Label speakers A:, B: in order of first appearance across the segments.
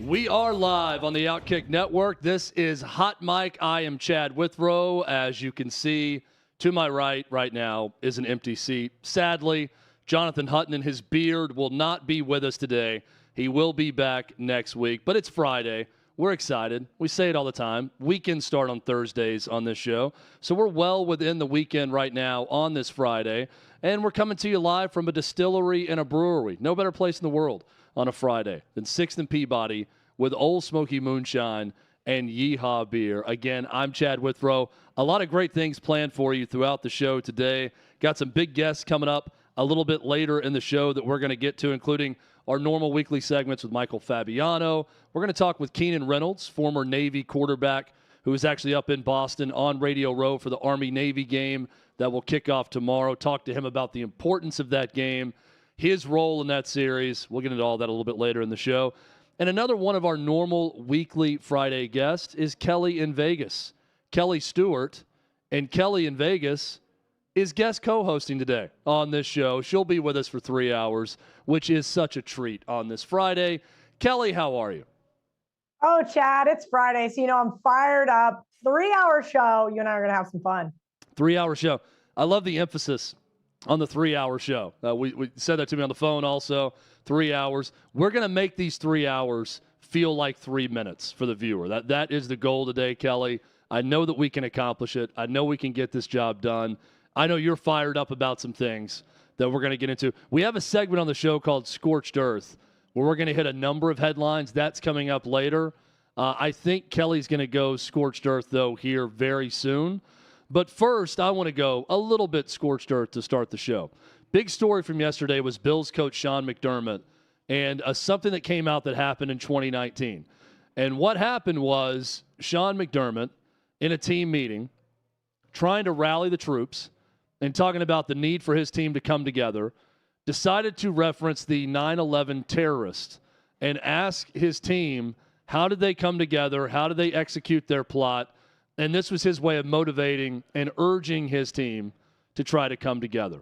A: We are live on the OutKick Network. This is Hot Mic. I am Chad Withrow. As you can see, to my right now is an empty seat. Sadly, Jonathan Hutton and his beard will not be with us today. He will be back next week, but it's Friday. We're excited. We say it all the time. Weekends start on Thursdays on this show. So we're well within the weekend right now on this Friday. And we're coming to you live from a distillery and a brewery. No better place in the world on a Friday than 6th and Peabody with Old Smoky Moonshine and Yeehaw Beer. Again, I'm Chad Withrow. A lot of great things planned for you throughout the show today. Got some big guests coming up a little bit later in the show that we're going to get to, including our normal weekly segments with Michael Fabiano. We're going to talk with Keenan Reynolds, former Navy quarterback, who is actually up in Boston on Radio Row for the Army-Navy game that will kick off tomorrow. Talk to him about the importance of that game, his role in that series. We'll get into all that a little bit later in the show. And another one of our normal weekly Friday guests is Kelly in Vegas, Kelly Stewart. And Kelly in Vegas is guest co-hosting today on this show. She'll be with us for 3 hours, which is such a treat on this Friday. Kelly, how are you?
B: Oh, Chad, it's Friday, so I'm fired up. 3-hour show. You and I are going to have some fun.
A: 3-hour show. I love the emphasis on the 3-hour show. We said that to me on the phone also. 3 hours. We're going to make these 3 hours feel like 3 minutes for the viewer. That is the goal today, Kelly. I know that we can accomplish it. I know we can get this job done. I know you're fired up about some things that we're going to get into. We have a segment on the show called Scorched Earth where we're going to hit a number of headlines. That's coming up later. I think Kelly's going to go Scorched Earth, though, here very soon. But first, I want to go a little bit Scorched Earth to start the show. Big story from yesterday was Bills coach Sean McDermott and something that came out that happened in 2019. And what happened was Sean McDermott in a team meeting trying to rally the troops and talking about the need for his team to come together, decided to reference the 9/11 terrorists and ask his team, how did they come together? How did they execute their plot? And this was his way of motivating and urging his team to try to come together.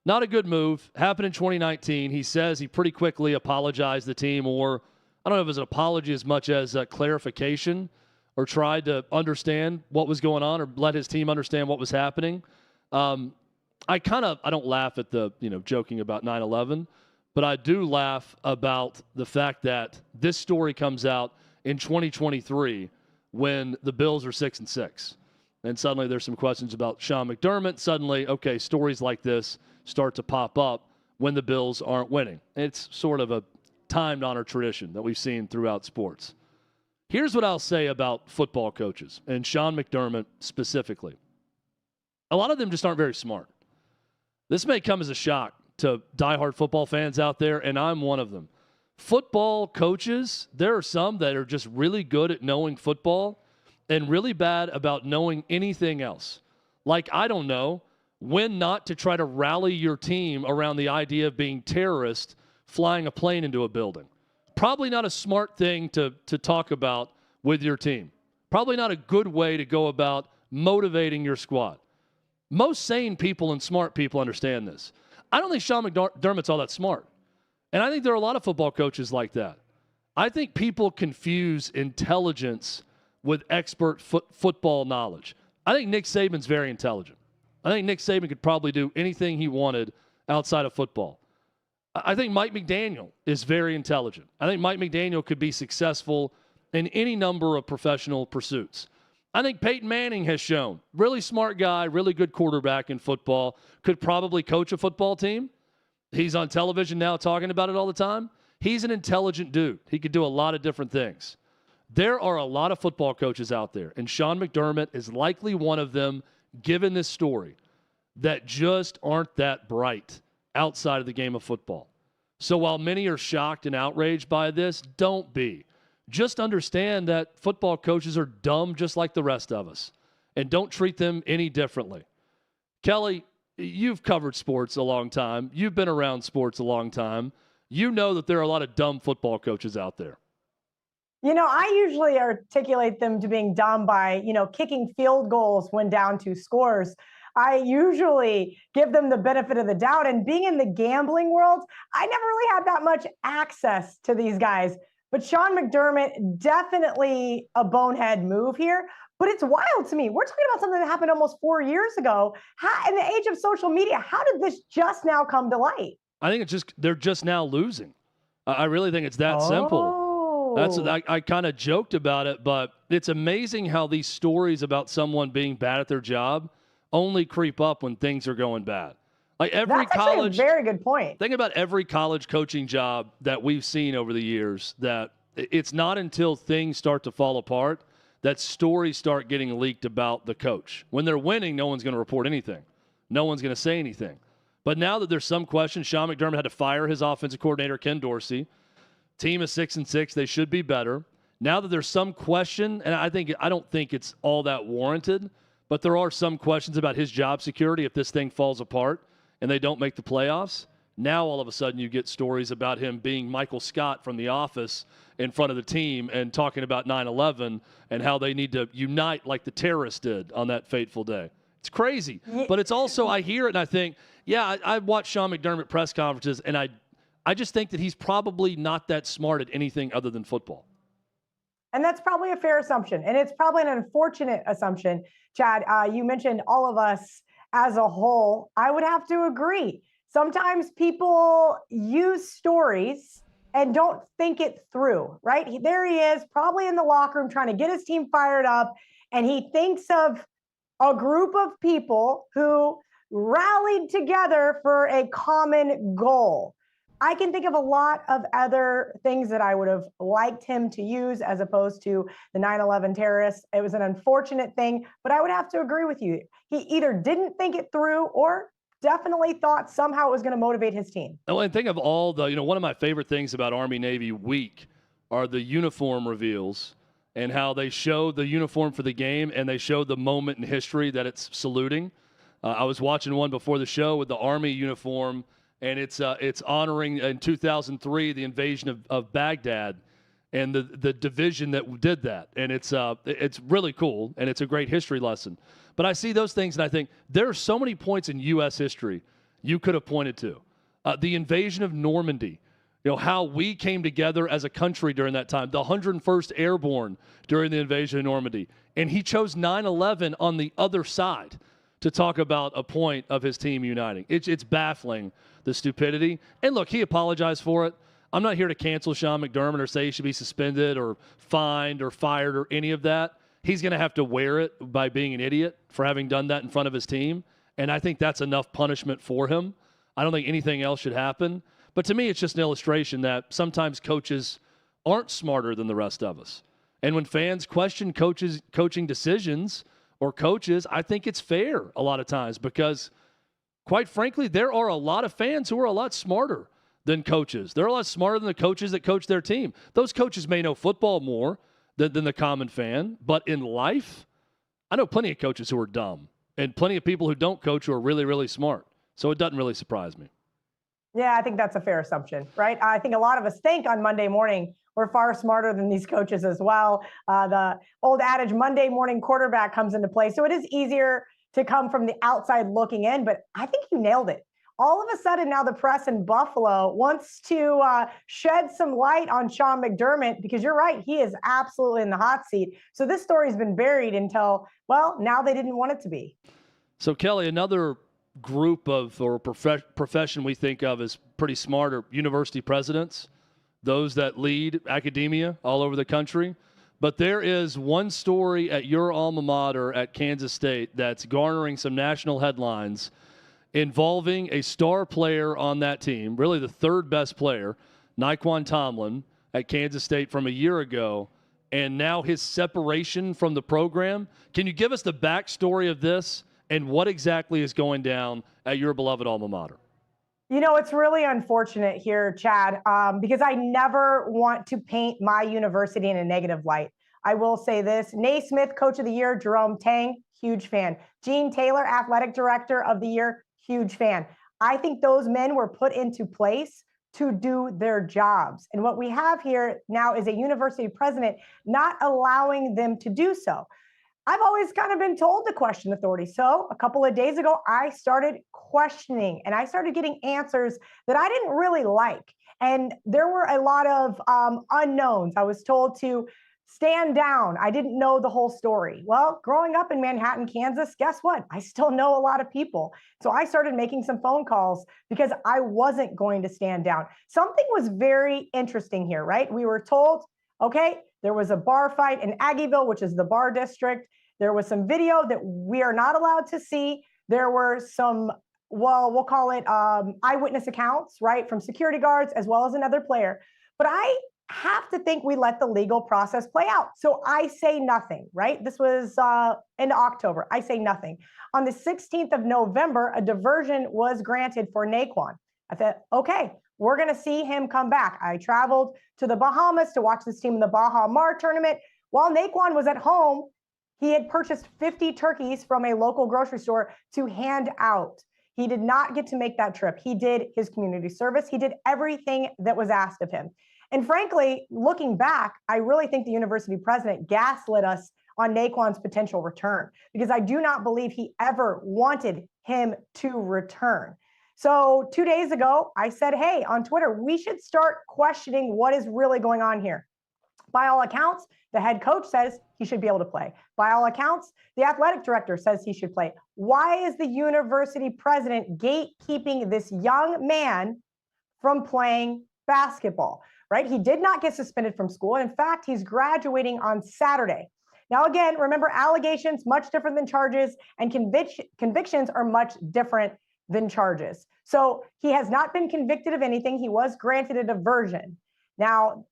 A: Not a good move. Happened in 2019. He says he pretty quickly apologized to the team, or I don't know if it was an apology as much as a clarification, or tried to understand what was going on or let his team understand what was happening. I don't laugh at the, joking about 9/11, but I do laugh about the fact that this story comes out in 2023 when the Bills are 6-6. And suddenly there's some questions about Sean McDermott. Suddenly, okay, stories like this start to pop up when the Bills aren't winning. It's sort of a time-honored tradition that we've seen throughout sports. Here's what I'll say about football coaches, and Sean McDermott specifically. A lot of them just aren't very smart. This may come as a shock to diehard football fans out there, and I'm one of them. Football coaches, there are some that are just really good at knowing football and really bad about knowing anything else. Like, I don't know when not to try to rally your team around the idea of being terrorists flying a plane into a building. Probably not a smart thing to talk about with your team. Probably not a good way to go about motivating your squad. Most sane people and smart people understand this. I don't think Sean McDermott's all that smart. And I think there are a lot of football coaches like that. I think people confuse intelligence with expert football knowledge. I think Nick Saban's very intelligent. I think Nick Saban could probably do anything he wanted outside of football. I think Mike McDaniel is very intelligent. I think Mike McDaniel could be successful in any number of professional pursuits. I think Peyton Manning has shown, really smart guy, really good quarterback in football, could probably coach a football team. He's on television now talking about it all the time. He's an intelligent dude. He could do a lot of different things. There are a lot of football coaches out there, and Sean McDermott is likely one of them, given this story, that just aren't that bright outside of the game of football. So while many are shocked and outraged by this, don't be. Just understand that football coaches are dumb just like the rest of us, and don't treat them any differently. Kelly, you've covered sports a long time. You've been around sports a long time. You know that there are a lot of dumb football coaches out there.
B: I usually articulate them to being dumb by, kicking field goals when down 2 scores. I usually give them the benefit of the doubt. And being in the gambling world, I never really had that much access to these guys. But Sean McDermott, definitely a bonehead move here. But it's wild to me. We're talking about something that happened almost 4 years ago. How, in the age of social media, how did this just now come to light?
A: I think they're just now losing. I really think it's that simple. I kind of joked about it, but it's amazing how these stories about someone being bad at their job only creep up when things are going bad. Like every
B: That's
A: college,
B: actually a very good point.
A: Think about every college coaching job that we've seen over the years, that it's not until things start to fall apart that stories start getting leaked about the coach. When they're winning, no one's going to report anything. No one's going to say anything. But now that there's some question, Sean McDermott had to fire his offensive coordinator, Ken Dorsey. Team is 6-6. They should be better. Now that there's some question, and I don't think it's all that warranted, but there are some questions about his job security if this thing falls apart and they don't make the playoffs. Now all of a sudden you get stories about him being Michael Scott from The Office in front of the team and talking about 9/11 and how they need to unite like the terrorists did on that fateful day. It's crazy. But it's also, I hear it and I think, yeah, I watch Sean McDermott press conferences, and I just think that he's probably not that smart at anything other than football.
B: And that's probably a fair assumption. And it's probably an unfortunate assumption. Chad, you mentioned all of us as a whole. I would have to agree. Sometimes people use stories and don't think it through, right? There he is, probably in the locker room trying to get his team fired up. And he thinks of a group of people who rallied together for a common goal. I can think of a lot of other things that I would have liked him to use as opposed to the 9/11 terrorists. It was an unfortunate thing, but I would have to agree with you. He either didn't think it through or definitely thought somehow it was going to motivate his team.
A: Oh, and think of all the, one of my favorite things about Army-Navy week are the uniform reveals and how they show the uniform for the game and they show the moment in history that it's saluting. I was watching one before the show with the Army uniform, and it's honoring in 2003 the invasion of Baghdad and the division that did that. And it's really cool, and it's a great history lesson. But I see those things, and I think there are so many points in U.S. history you could have pointed to. The invasion of Normandy, how we came together as a country during that time, the 101st Airborne during the invasion of Normandy. And he chose 9/11 on the other side to talk about a point of his team uniting. It's baffling, the stupidity. And look, he apologized for it. I'm not here to cancel Sean McDermott or say he should be suspended or fined or fired or any of that. He's going to have to wear it by being an idiot for having done that in front of his team. And I think that's enough punishment for him. I don't think anything else should happen. But to me, it's just an illustration that sometimes coaches aren't smarter than the rest of us. And when fans question coaching decisions or coaches, I think it's fair a lot of times because, quite frankly, there are a lot of fans who are a lot smarter than coaches. They're a lot smarter than the coaches that coach their team. Those coaches may know football more than the common fan, but in life, I know plenty of coaches who are dumb and plenty of people who don't coach who are really, really smart. So it doesn't really surprise me.
B: Yeah, I think that's a fair assumption, right? I think a lot of us think on Monday morning we're far smarter than these coaches as well. The old adage, Monday morning quarterback, comes into play. So it is easier to come from the outside looking in, but I think you nailed it. All of a sudden now the press in Buffalo wants to shed some light on Sean McDermott because you're right, he is absolutely in the hot seat. So this story's been buried until, well, now they didn't want it to be.
A: So Kelly, another group of or profession we think of as pretty smart are university presidents, those that lead academia all over the country. But there is one story at your alma mater at Kansas State that's garnering some national headlines involving a star player on that team, really the third best player, Naquan Tomlin at Kansas State from a year ago, and now his separation from the program. Can you give us the backstory of this and what exactly is going down at your beloved alma mater?
B: It's really unfortunate here, Chad, because I never want to paint my university in a negative light. I will say this, Naismith, Coach of the Year, Jerome Tang, huge fan. Gene Taylor, Athletic Director of the Year, huge fan. I think those men were put into place to do their jobs. And what we have here now is a university president not allowing them to do so. I've always kind of been told to question authority. So a couple of days ago, I started questioning and I started getting answers that I didn't really like. And there were a lot of unknowns. I was told to stand down. I didn't know the whole story. Well, growing up in Manhattan, Kansas, guess what? I still know a lot of people. So I started making some phone calls because I wasn't going to stand down. Something was very interesting here, right? We were told, okay, there was a bar fight in Aggieville, which is the bar district. There was some video that we are not allowed to see. There were some, well, we'll call it eyewitness accounts, right, from security guards as well as another player. But I have to think we let the legal process play out. So I say nothing, right? This was in October. I say nothing. On the 16th of November, a diversion was granted for Naquan. I thought, okay, we're going to see him come back. I traveled to the Bahamas to watch this team in the Baja Mar tournament. While Naquan was at home, he had purchased 50 turkeys from a local grocery store to hand out. He did not get to make that trip. He did his community service. He did everything that was asked of him. And frankly, looking back, I really think the university president gaslit us on Naquan's potential return, because I do not believe he ever wanted him to return. So 2 days ago, I said, hey, on Twitter, we should start questioning what is really going on here. By all accounts, the head coach says he should be able to play. By all accounts, the athletic director says he should play. Why is the university president gatekeeping this young man from playing basketball, right? He did not get suspended from school. In fact, he's graduating on Saturday. Now, again, remember, allegations, much different than charges, and convictions are much different than charges. So he has not been convicted of anything. He was granted a diversion. Now,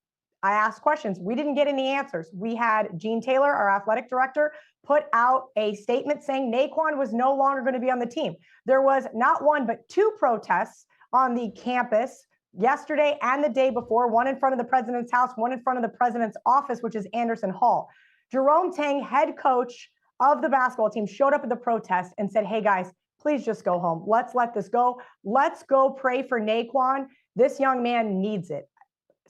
B: I asked questions. We didn't get any answers. We had Gene Taylor, our athletic director, put out a statement saying Naquan was no longer going to be on the team. There was not one, but two protests on the campus yesterday and the day before, one in front of the president's house, one in front of the president's office, which is Anderson Hall. Jerome Tang, head coach of the basketball team, showed up at the protest and said, hey guys, please just go home. Let's let this go. Let's go pray for Naquan. This young man needs it.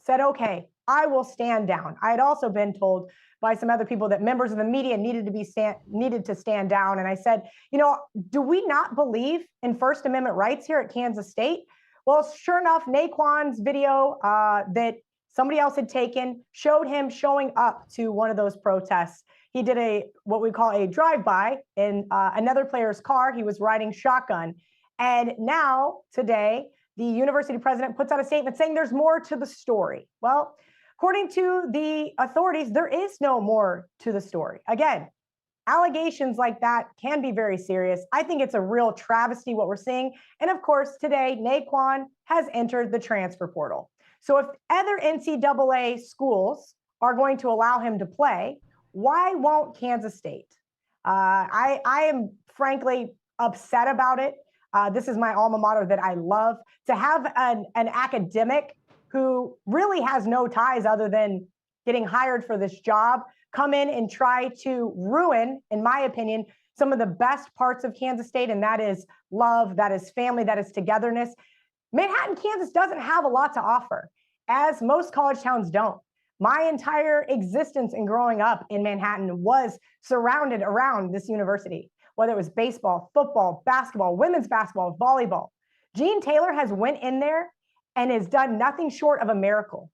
B: Said, okay, I will stand down. I had also been told by some other people that members of the media needed to stand down. And I said, you know, do we not believe in First Amendment rights here at Kansas State? Well, sure enough, Naquan's video that somebody else had taken showed him showing up to one of those protests. He did what we call a drive-by in another player's car. He was riding shotgun. And now, today, the university president puts out a statement saying there's more to the story. Well, according to the authorities, there is no more to the story. Again, allegations like that can be very serious. I think it's a real travesty what we're seeing. And of course, today, Naquan has entered the transfer portal. So if other NCAA schools are going to allow him to play, why won't Kansas State? I am frankly upset about it. This is my alma mater that I love. To have an academic who really has no ties other than getting hired for this job come in and try to ruin, in my opinion, some of the best parts of Kansas State, and that is love, that is family, that is togetherness. Manhattan, Kansas doesn't have a lot to offer, as most college towns don't. My entire existence in growing up in Manhattan was surrounded around this university, whether it was baseball, football, basketball, women's basketball, volleyball. Gene Taylor has went in there and has done nothing short of a miracle.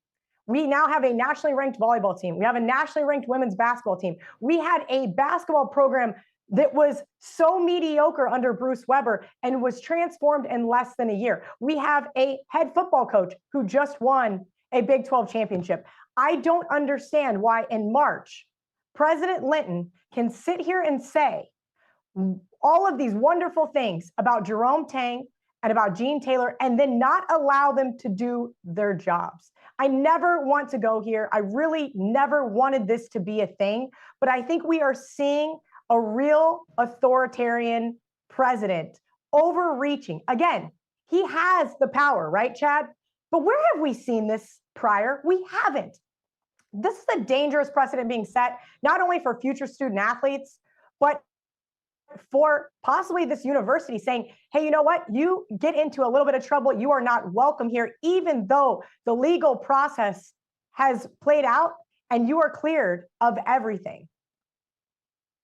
B: We now have a nationally ranked volleyball team. We have a nationally ranked women's basketball team. We had a basketball program that was so mediocre under Bruce Weber and was transformed in less than a year. We have a head football coach who just won a Big 12 championship. I don't understand why in March, President Linton can sit here and say all of these wonderful things about Jerome Tang and about Gene Taylor and then not allow them to do their jobs. I never want to go here. I really never wanted this to be a thing, but I think we are seeing a real authoritarian president overreaching. Again, he has the power, right, Chad? But where have we seen this prior? We haven't. This is a dangerous precedent being set, not only for future student athletes, but for possibly this university saying, hey, you know what? You get into a little bit of trouble. You are not welcome here, even though the legal process has played out and you are cleared of everything.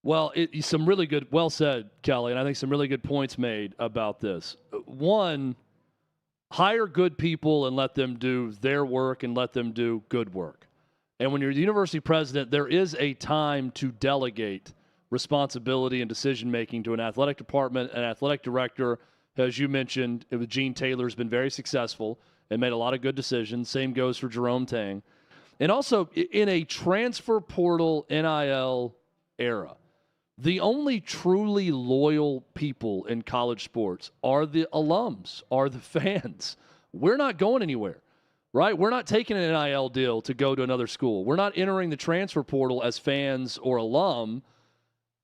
A: Well, some really good, well said, Kelly, and I think some really good points made about this. One, hire good people and let them do their work and let them do good work. And when you're the university president, there is a time to delegate responsibility and decision-making to an athletic department, an athletic director. As you mentioned, Gene Taylor's been very successful and made a lot of good decisions. Same goes for Jerome Tang. And also, in a transfer portal NIL era, the only truly loyal people in college sports are the alums, are the fans. We're not going anywhere, right? We're not taking an NIL deal to go to another school. We're not entering the transfer portal as fans or alum.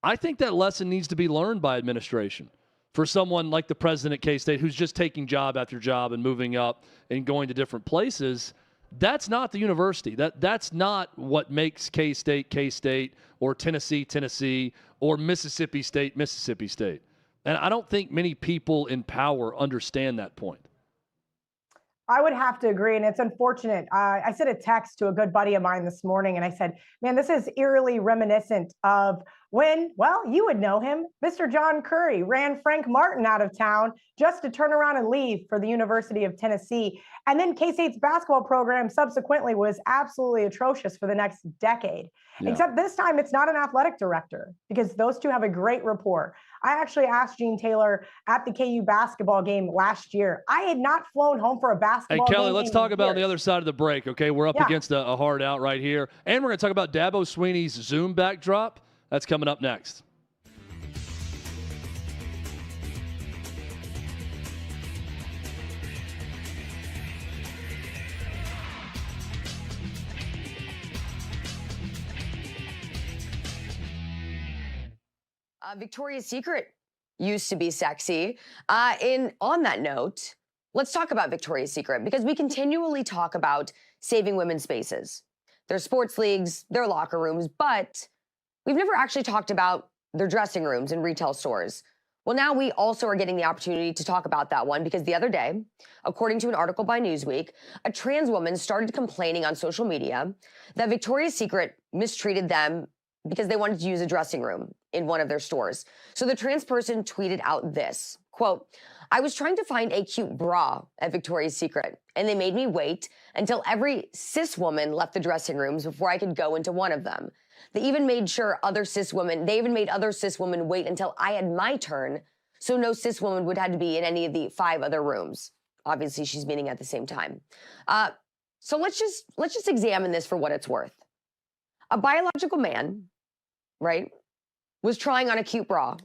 A: I think that lesson needs to be learned by administration for someone like the president at K-State who's just taking job after job and moving up and going to different places. That's not the university. That's not what makes K-State, K-State, or Tennessee, Tennessee, or Mississippi State, Mississippi State. And I don't think many people in power understand that point.
B: I would have to agree, and it's unfortunate. I sent a text to a good buddy of mine this morning, and I said, man, this is eerily reminiscent of when, well, you would know him, Mr. John Curry ran Frank Martin out of town just to turn around and leave for the University of Tennessee. And then K-State's basketball program subsequently was absolutely atrocious for the next decade. Yeah. Except this time it's not an athletic director because those two have a great rapport. I actually asked Gene Taylor at the KU basketball game last year. I had not flown home for a basketball game.
A: Hey, Kelly, let's talk about on the other side of the break, okay? We're up against a hard out right here. And we're going to talk about Dabo Swinney's Zoom backdrop. That's coming up next.
C: Victoria's Secret used to be sexy. On that note, let's talk about Victoria's Secret because we continually talk about saving women's spaces, their sports leagues, their locker rooms, but we've never actually talked about their dressing rooms in retail stores. Well, now we also are getting the opportunity to talk about that one because the other day, according to an article by Newsweek, a trans woman started complaining on social media that Victoria's Secret mistreated them because they wanted to use a dressing room in one of their stores. So the trans person tweeted out this, quote, I was trying to find a cute bra at Victoria's Secret, and they made me wait until every cis woman left the dressing rooms before I could go into one of them. They even made other cis women wait until I had my turn, so no cis woman would have to be in any of the 5 other rooms. Obviously, she's meeting at the same time. So let's just examine this for what it's worth. A biological man, right, was trying on a cute bra.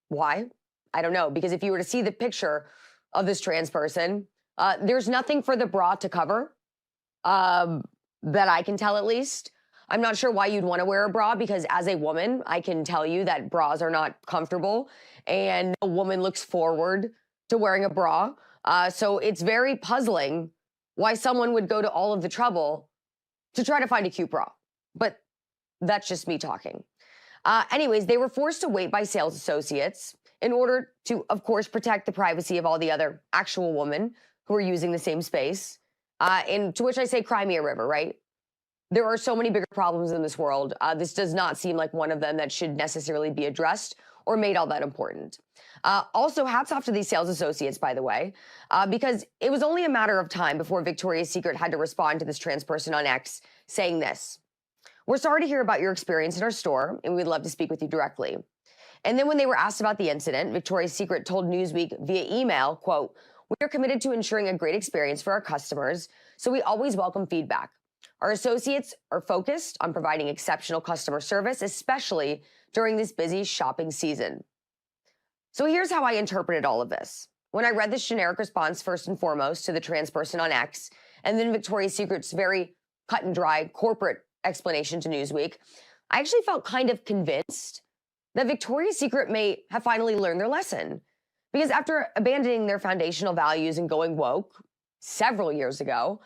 C: Why? I don't know, because if you were to see the picture of this trans person, there's nothing for the bra to cover, that I can tell at least. I'm not sure why you'd want to wear a bra because as a woman, I can tell you that bras are not comfortable and no woman looks forward to wearing a bra. So it's very puzzling why someone would go to all of the trouble to try to find a cute bra. But that's just me talking. Anyways, they were forced to wait by sales associates in order to, of course, protect the privacy of all the other actual women who are using the same space. And to which I say, cry me a river, right? There are so many bigger problems in this world. This does not seem like one of them that should necessarily be addressed or made all that important. Also, hats off to these sales associates, by the way, because it was only a matter of time before Victoria's Secret had to respond to this trans person on X saying this. We're sorry to hear about your experience in our store, and we'd love to speak with you directly. And then when they were asked about the incident, Victoria's Secret told Newsweek via email, quote, we are committed to ensuring a great experience for our customers, so we always welcome feedback. Our associates are focused on providing exceptional customer service, especially during this busy shopping season. So here's how I interpreted all of this. When I read this generic response, first and foremost, to the trans person on X, and then Victoria's Secret's very cut and dry corporate explanation to Newsweek, I actually felt kind of convinced that Victoria's Secret may have finally learned their lesson. Because after abandoning their foundational values and going woke several years ago,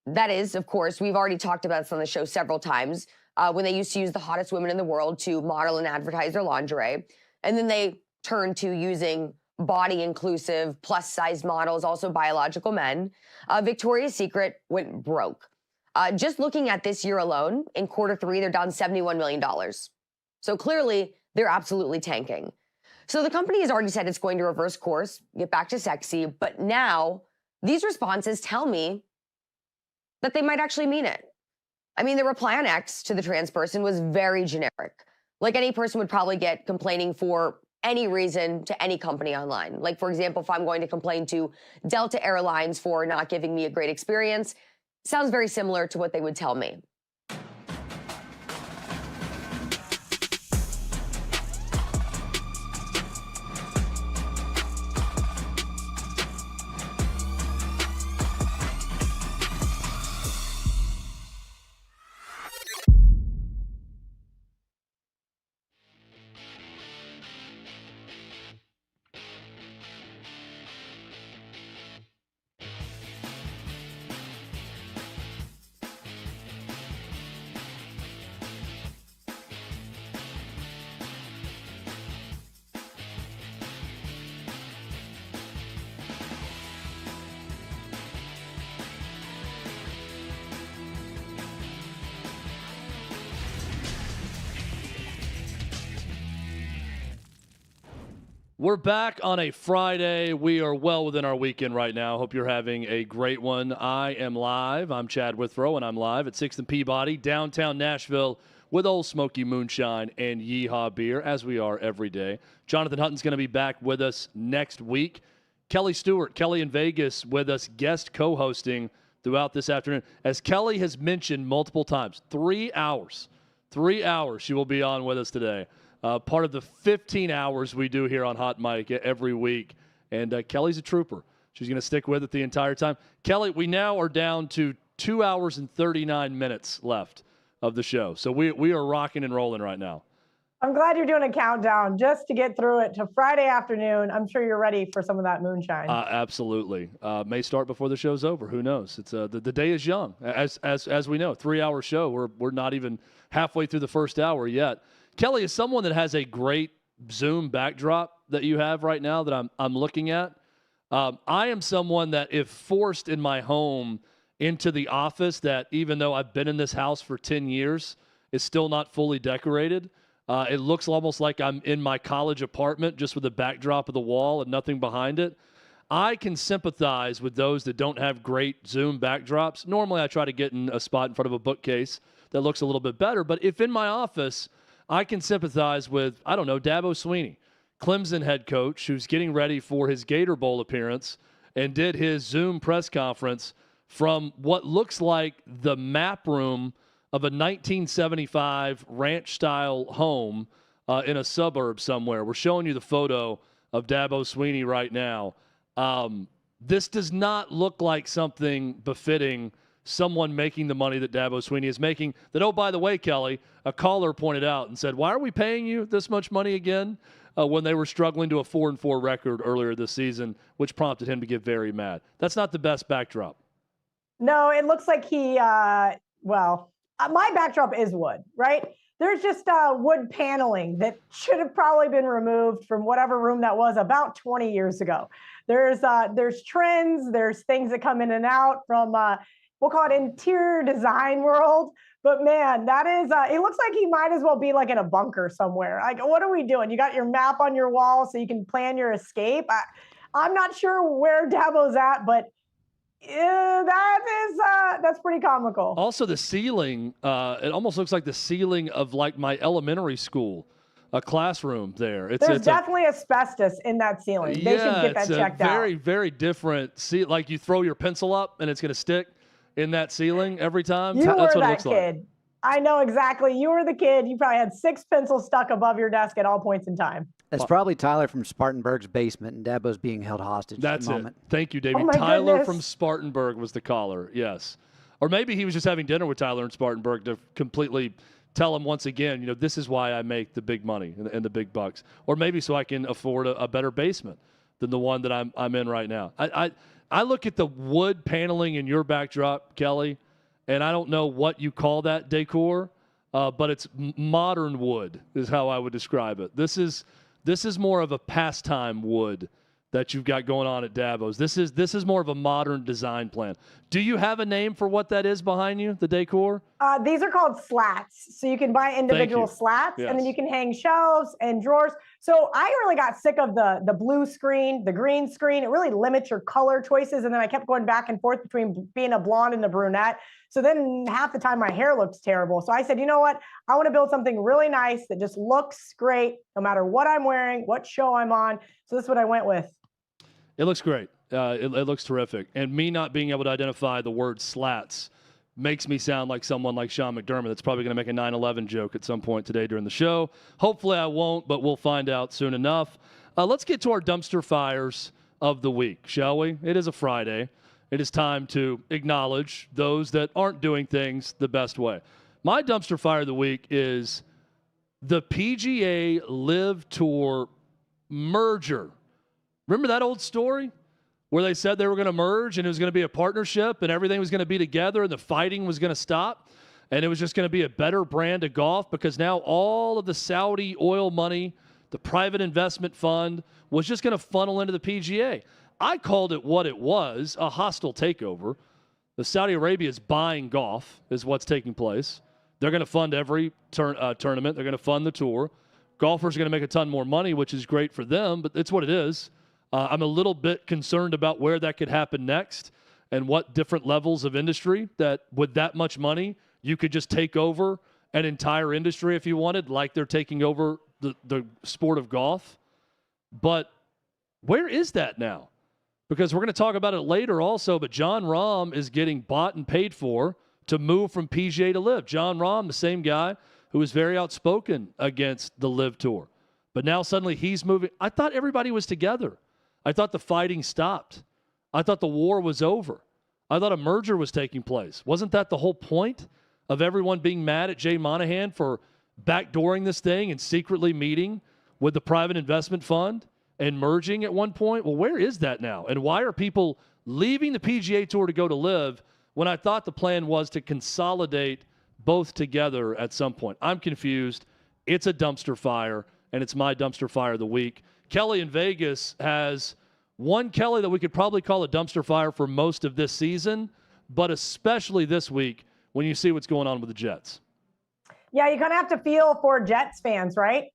C: that is, of course, we've already talked about this on the show several times, when they used to use the hottest women in the world to model and advertise their lingerie. And then they turned to using body-inclusive, plus-size models, also biological men. Victoria's Secret went broke. Just looking at this year alone, in quarter 3, they're down $71 million. So clearly, they're absolutely tanking. So the company has already said it's going to reverse course, get back to sexy, but now these responses tell me that they might actually mean it. I mean, the reply on X to the trans person was very generic. Like any person would probably get complaining for any reason to any company online. Like, for example, if I'm going to complain to Delta Airlines for not giving me a great experience, sounds very similar to what they would tell me.
A: We're back on a Friday. We are well within our weekend right now. Hope you're having a great one. I am live. I'm Chad Withrow, and I'm live at 6th and Peabody, downtown Nashville, with Old Smoky Moonshine and Yeehaw Beer, as we are every day. Jonathan Hutton's going to be back with us next week. Kelly Stewart, Kelly in Vegas, with us, guest co-hosting throughout this afternoon. As Kelly has mentioned multiple times, 3 hours. 3 hours she will be on with us today. Part of the 15 hours we do here on Hot Mic every week. And Kelly's a trooper. She's going to stick with it the entire time. Kelly, we now are down to 2 hours and 39 minutes left of the show. So we are rocking and rolling right now.
B: I'm glad you're doing a countdown just to get through it to Friday afternoon. I'm sure you're ready for some of that moonshine.
A: Absolutely. May start before the show's over. Who knows? It's the day is young. As we know, 3 hour show. We're not even halfway through the first hour yet. Kelly, is someone that has a great Zoom backdrop that you have right now that I'm looking at. I am someone that, if forced in my home into the office, that even though I've been in this house for 10 years, is still not fully decorated. It looks almost like I'm in my college apartment, just with the backdrop of the wall and nothing behind it. I can sympathize with those that don't have great Zoom backdrops. Normally, I try to get in a spot in front of a bookcase that looks a little bit better. But if in my office, I can sympathize with, I don't know, Dabo Swinney, Clemson head coach, who's getting ready for his Gator Bowl appearance and did his Zoom press conference from what looks like the map room of a 1975 ranch-style home in a suburb somewhere. We're showing you the photo of Dabo Swinney right now. This does not look like something befitting someone making the money that Dabo Swinney is making. That, oh, by the way, Kelly, a caller pointed out and said, why are we paying you this much money again? When they were struggling to a 4-4 record earlier this season, which prompted him to get very mad. That's not the best backdrop.
B: No, it looks like he, my backdrop is wood, right? There's just wood paneling that should have probably been removed from whatever room that was about 20 years ago. There's trends, there's things that come in and out from, we'll call it interior design world. But man, that is, it looks like he might as well be like in a bunker somewhere. Like, what are we doing? You got your map on your wall so you can plan your escape. I'm not sure where Dabo's at, but that's pretty comical.
A: Also, the ceiling, it almost looks like the ceiling of like my elementary school, a classroom there.
B: There's definitely asbestos in that ceiling. They should get that checked out.
A: Very, very different. See, like you throw your pencil up and it's going to stick in that ceiling every time.
B: That's
A: what
B: that
A: it looks
B: kid.
A: like.
B: I know exactly. You were the kid. You probably had 6 pencils stuck above your desk at all points in time.
D: That's probably Tyler from Spartanburg's basement, and Dabo's being held hostage.
A: That's
D: at the
A: it.
D: moment.
A: Thank you, Davey.
B: Oh
A: Tyler
B: goodness.
A: from Spartanburg was the caller. Yes. Or maybe he was just having dinner with Tyler in Spartanburg to completely tell him once again, this is why I make the big money and the big bucks. Or maybe so I can afford a better basement than the one that I'm in right now. I look at the wood paneling in your backdrop, Kelly, and I don't know what you call that decor, but it's modern wood is how I would describe it. This is more of a pastime wood that you've got going on at Dabo's. This is more of a modern design plan. Do you have a name for what that is behind you, the decor?
B: These are called slats. So you can buy individual slats, and then you can hang shelves and drawers. So I really got sick of the blue screen, the green screen. It really limits your color choices. And then I kept going back and forth between being a blonde and a brunette. So then half the time my hair looks terrible. So I said, you know what? I want to build something really nice that just looks great no matter what I'm wearing, what show I'm on. So this is what I went with.
A: It looks great. It looks terrific. And me not being able to identify the word slats makes me sound like someone like Sean McDermott that's probably going to make a 9/11 joke at some point today during the show. Hopefully I won't, but we'll find out soon enough. Let's get to our dumpster fires of the week, shall we? It is a Friday. It is time to acknowledge those that aren't doing things the best way. My dumpster fire of the week is the PGA Live Tour merger. Remember that old story where they said they were going to merge and it was going to be a partnership and everything was going to be together and the fighting was going to stop and it was just going to be a better brand of golf because now all of the Saudi oil money, the private investment fund, was just going to funnel into the PGA. I called it what it was, a hostile takeover. The Saudi Arabia is buying golf is what's taking place. They're going to fund every tournament. They're going to fund the tour. Golfers are going to make a ton more money, which is great for them, but it's what it is. I'm a little bit concerned about where that could happen next and what different levels of industry that with that much money, you could just take over an entire industry if you wanted, like they're taking over the sport of golf. But where is that now? Because we're going to talk about it later also, but Jon Rahm is getting bought and paid for to move from PGA to Live. Jon Rahm, the same guy who was very outspoken against the Live Tour. But now suddenly he's moving. I thought everybody was together. I thought the fighting stopped. I thought the war was over. I thought a merger was taking place. Wasn't that the whole point of everyone being mad at Jay Monahan for backdooring this thing and secretly meeting with the private investment fund and merging at one point? Well, where is that now? And why are people leaving the PGA Tour to go to Live when I thought the plan was to consolidate both together at some point? I'm confused. It's a dumpster fire, and it's my dumpster fire of the week. Kelly in Vegas has one Kelly that we could probably call a dumpster fire for most of this season, but especially this week when you see what's going on with the Jets.
B: Yeah, you kind of have to feel for Jets fans, right?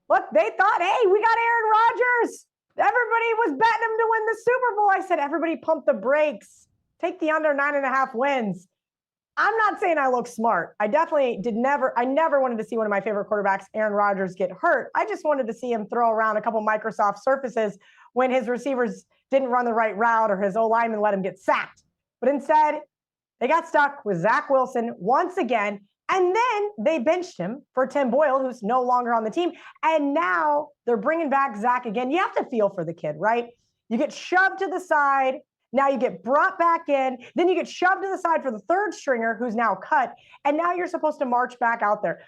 B: Look, they thought, hey, we got Aaron Rodgers. Everybody was betting him to win the Super Bowl. I said, everybody pump the brakes. Take the under 9.5 wins. I'm not saying I look smart. I definitely I never wanted to see one of my favorite quarterbacks, Aaron Rodgers, get hurt. I just wanted to see him throw around a couple Microsoft Surfaces when his receivers didn't run the right route or his O-lineman let him get sacked. But instead, they got stuck with Zach Wilson once again, and then they benched him for Tim Boyle, who's no longer on the team. And now they're bringing back Zach again. You have to feel for the kid, right? You get shoved to the side. Now you get brought back in, then you get shoved to the side for the third stringer who's now cut, and now you're supposed to march back out there.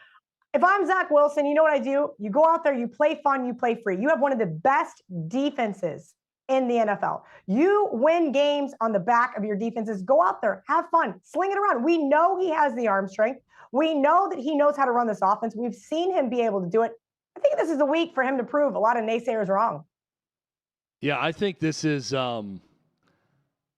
B: If I'm Zach Wilson, you know what I do? You go out there, you play fun, you play free. You have one of the best defenses in the NFL. You win games on the back of your defenses. Go out there, have fun, sling it around. We know he has the arm strength. We know that he knows how to run this offense. We've seen him be able to do it. I think this is a week for him to prove a lot of naysayers wrong.
A: Yeah, I think this is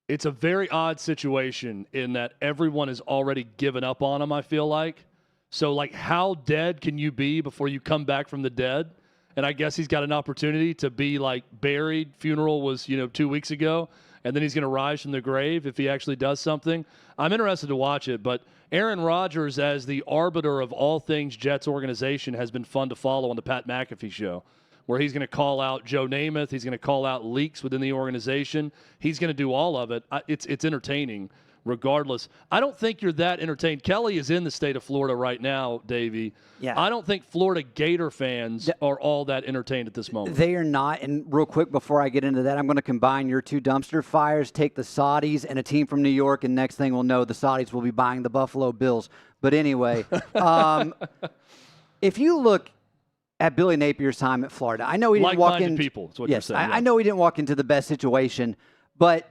A: it's a very odd situation in that everyone has already given up on him, I feel like. So, like, how dead can you be before you come back from the dead? And I guess he's got an opportunity to be, like, buried. Funeral was, 2 weeks ago. And then he's going to rise from the grave if he actually does something. I'm interested to watch it. But Aaron Rodgers, as the arbiter of all things Jets organization, has been fun to follow on the Pat McAfee show, where he's going to call out Joe Namath. He's going to call out leaks within the organization. He's going to do all of it. It's entertaining regardless. I don't think you're that entertained. Kelly is in the state of Florida right now, Davey.
D: Yeah.
A: I don't think Florida Gator fans are all that entertained at this moment.
D: They are not. And real quick, before I get into that, I'm going to combine your two dumpster fires, take the Saudis and a team from New York, and next thing we'll know, the Saudis will be buying the Buffalo Bills. But anyway, if you look at Billy Napier's time at Florida, I know he didn't walk in.
A: People, that's what
D: yes,
A: you're saying.
D: I know he didn't walk into the best situation, but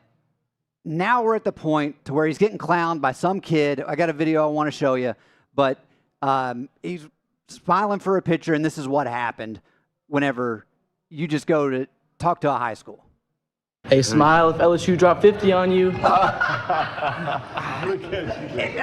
D: now we're at the point to where he's getting clowned by some kid. I got a video I want to show you, but he's smiling for a picture, and this is what happened whenever you just go to talk to a high school.
E: Hey, smile if LSU dropped 50 on you.
D: I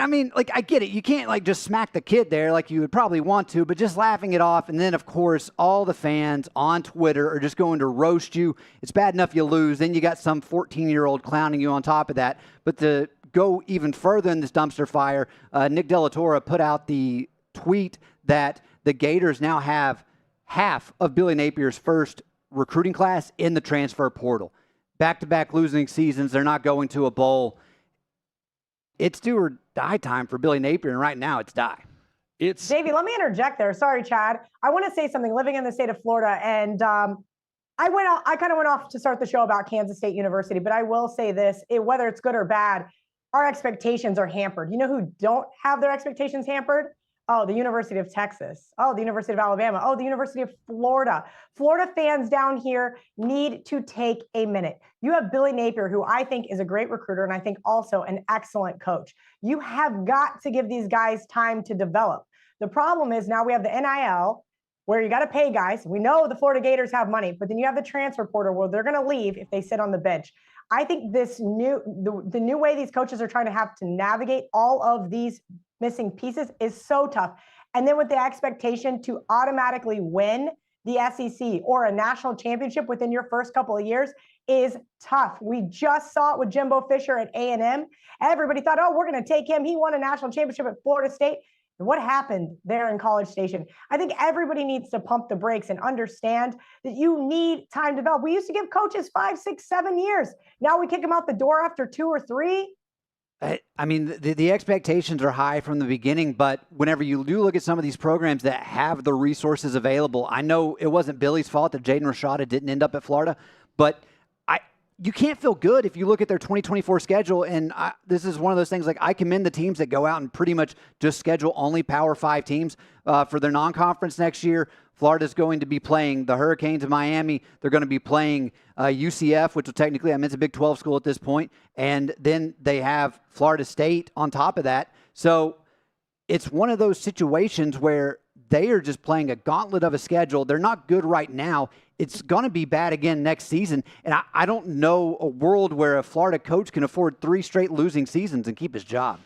D: mean, like, I get it. You can't, like, just smack the kid there like you would probably want to, but just laughing it off. And then, of course, all the fans on Twitter are just going to roast you. It's bad enough you lose. Then you got some 14-year-old clowning you on top of that. But to go even further in this dumpster fire, Nick Delatorre put out the tweet that the Gators now have half of Billy Napier's first recruiting class in the transfer portal. Back-to-back losing seasons, they're not going to a bowl. It's do or die time for Billy Napier, and right now it's die.
A: It's
B: Davey, let me interject there. Sorry, Chad. I want to say something. Living in the state of Florida, and I kind of went off to start the show about Kansas State University, but I will say this: whether it's good or bad, our expectations are hampered. You know who don't have their expectations hampered? Oh, the University of Texas. Oh, the University of Alabama. Oh, the University of Florida. Florida fans down here need to take a minute. You have Billy Napier, who I think is a great recruiter and I think also an excellent coach. You have got to give these guys time to develop. The problem is now we have the NIL where you got to pay guys. We know the Florida Gators have money, but then you have the transfer portal where they're going to leave if they sit on the bench. I think the new way these coaches are trying to have to navigate all of these missing pieces is so tough. And then with the expectation to automatically win the SEC or a national championship within your first couple of years is tough. We just saw it with Jimbo Fisher at A&M. Everybody thought, oh, we're going to take him. He won a national championship at Florida State. And what happened there in College Station? I think everybody needs to pump the brakes and understand that you need time to develop. We used to give coaches 5, 6, 7 years. Now we kick them out the door after 2 or 3.
D: I mean, the expectations are high from the beginning, but whenever you do look at some of these programs that have the resources available, I know it wasn't Billy's fault that Jaden Rashada didn't end up at Florida, but you can't feel good if you look at their 2024 schedule, and this is one of those things, like, I commend the teams that go out and pretty much just schedule only Power 5 teams for their non-conference next year. Florida's going to be playing the Hurricanes of Miami. They're going to be playing UCF, which will technically, I mean, it's a Big 12 school at this point. And then they have Florida State on top of that. So it's one of those situations where they are just playing a gauntlet of a schedule. They're not good right now. It's going to be bad again next season. And I don't know a world where a Florida coach can afford 3 straight losing seasons and keep his job.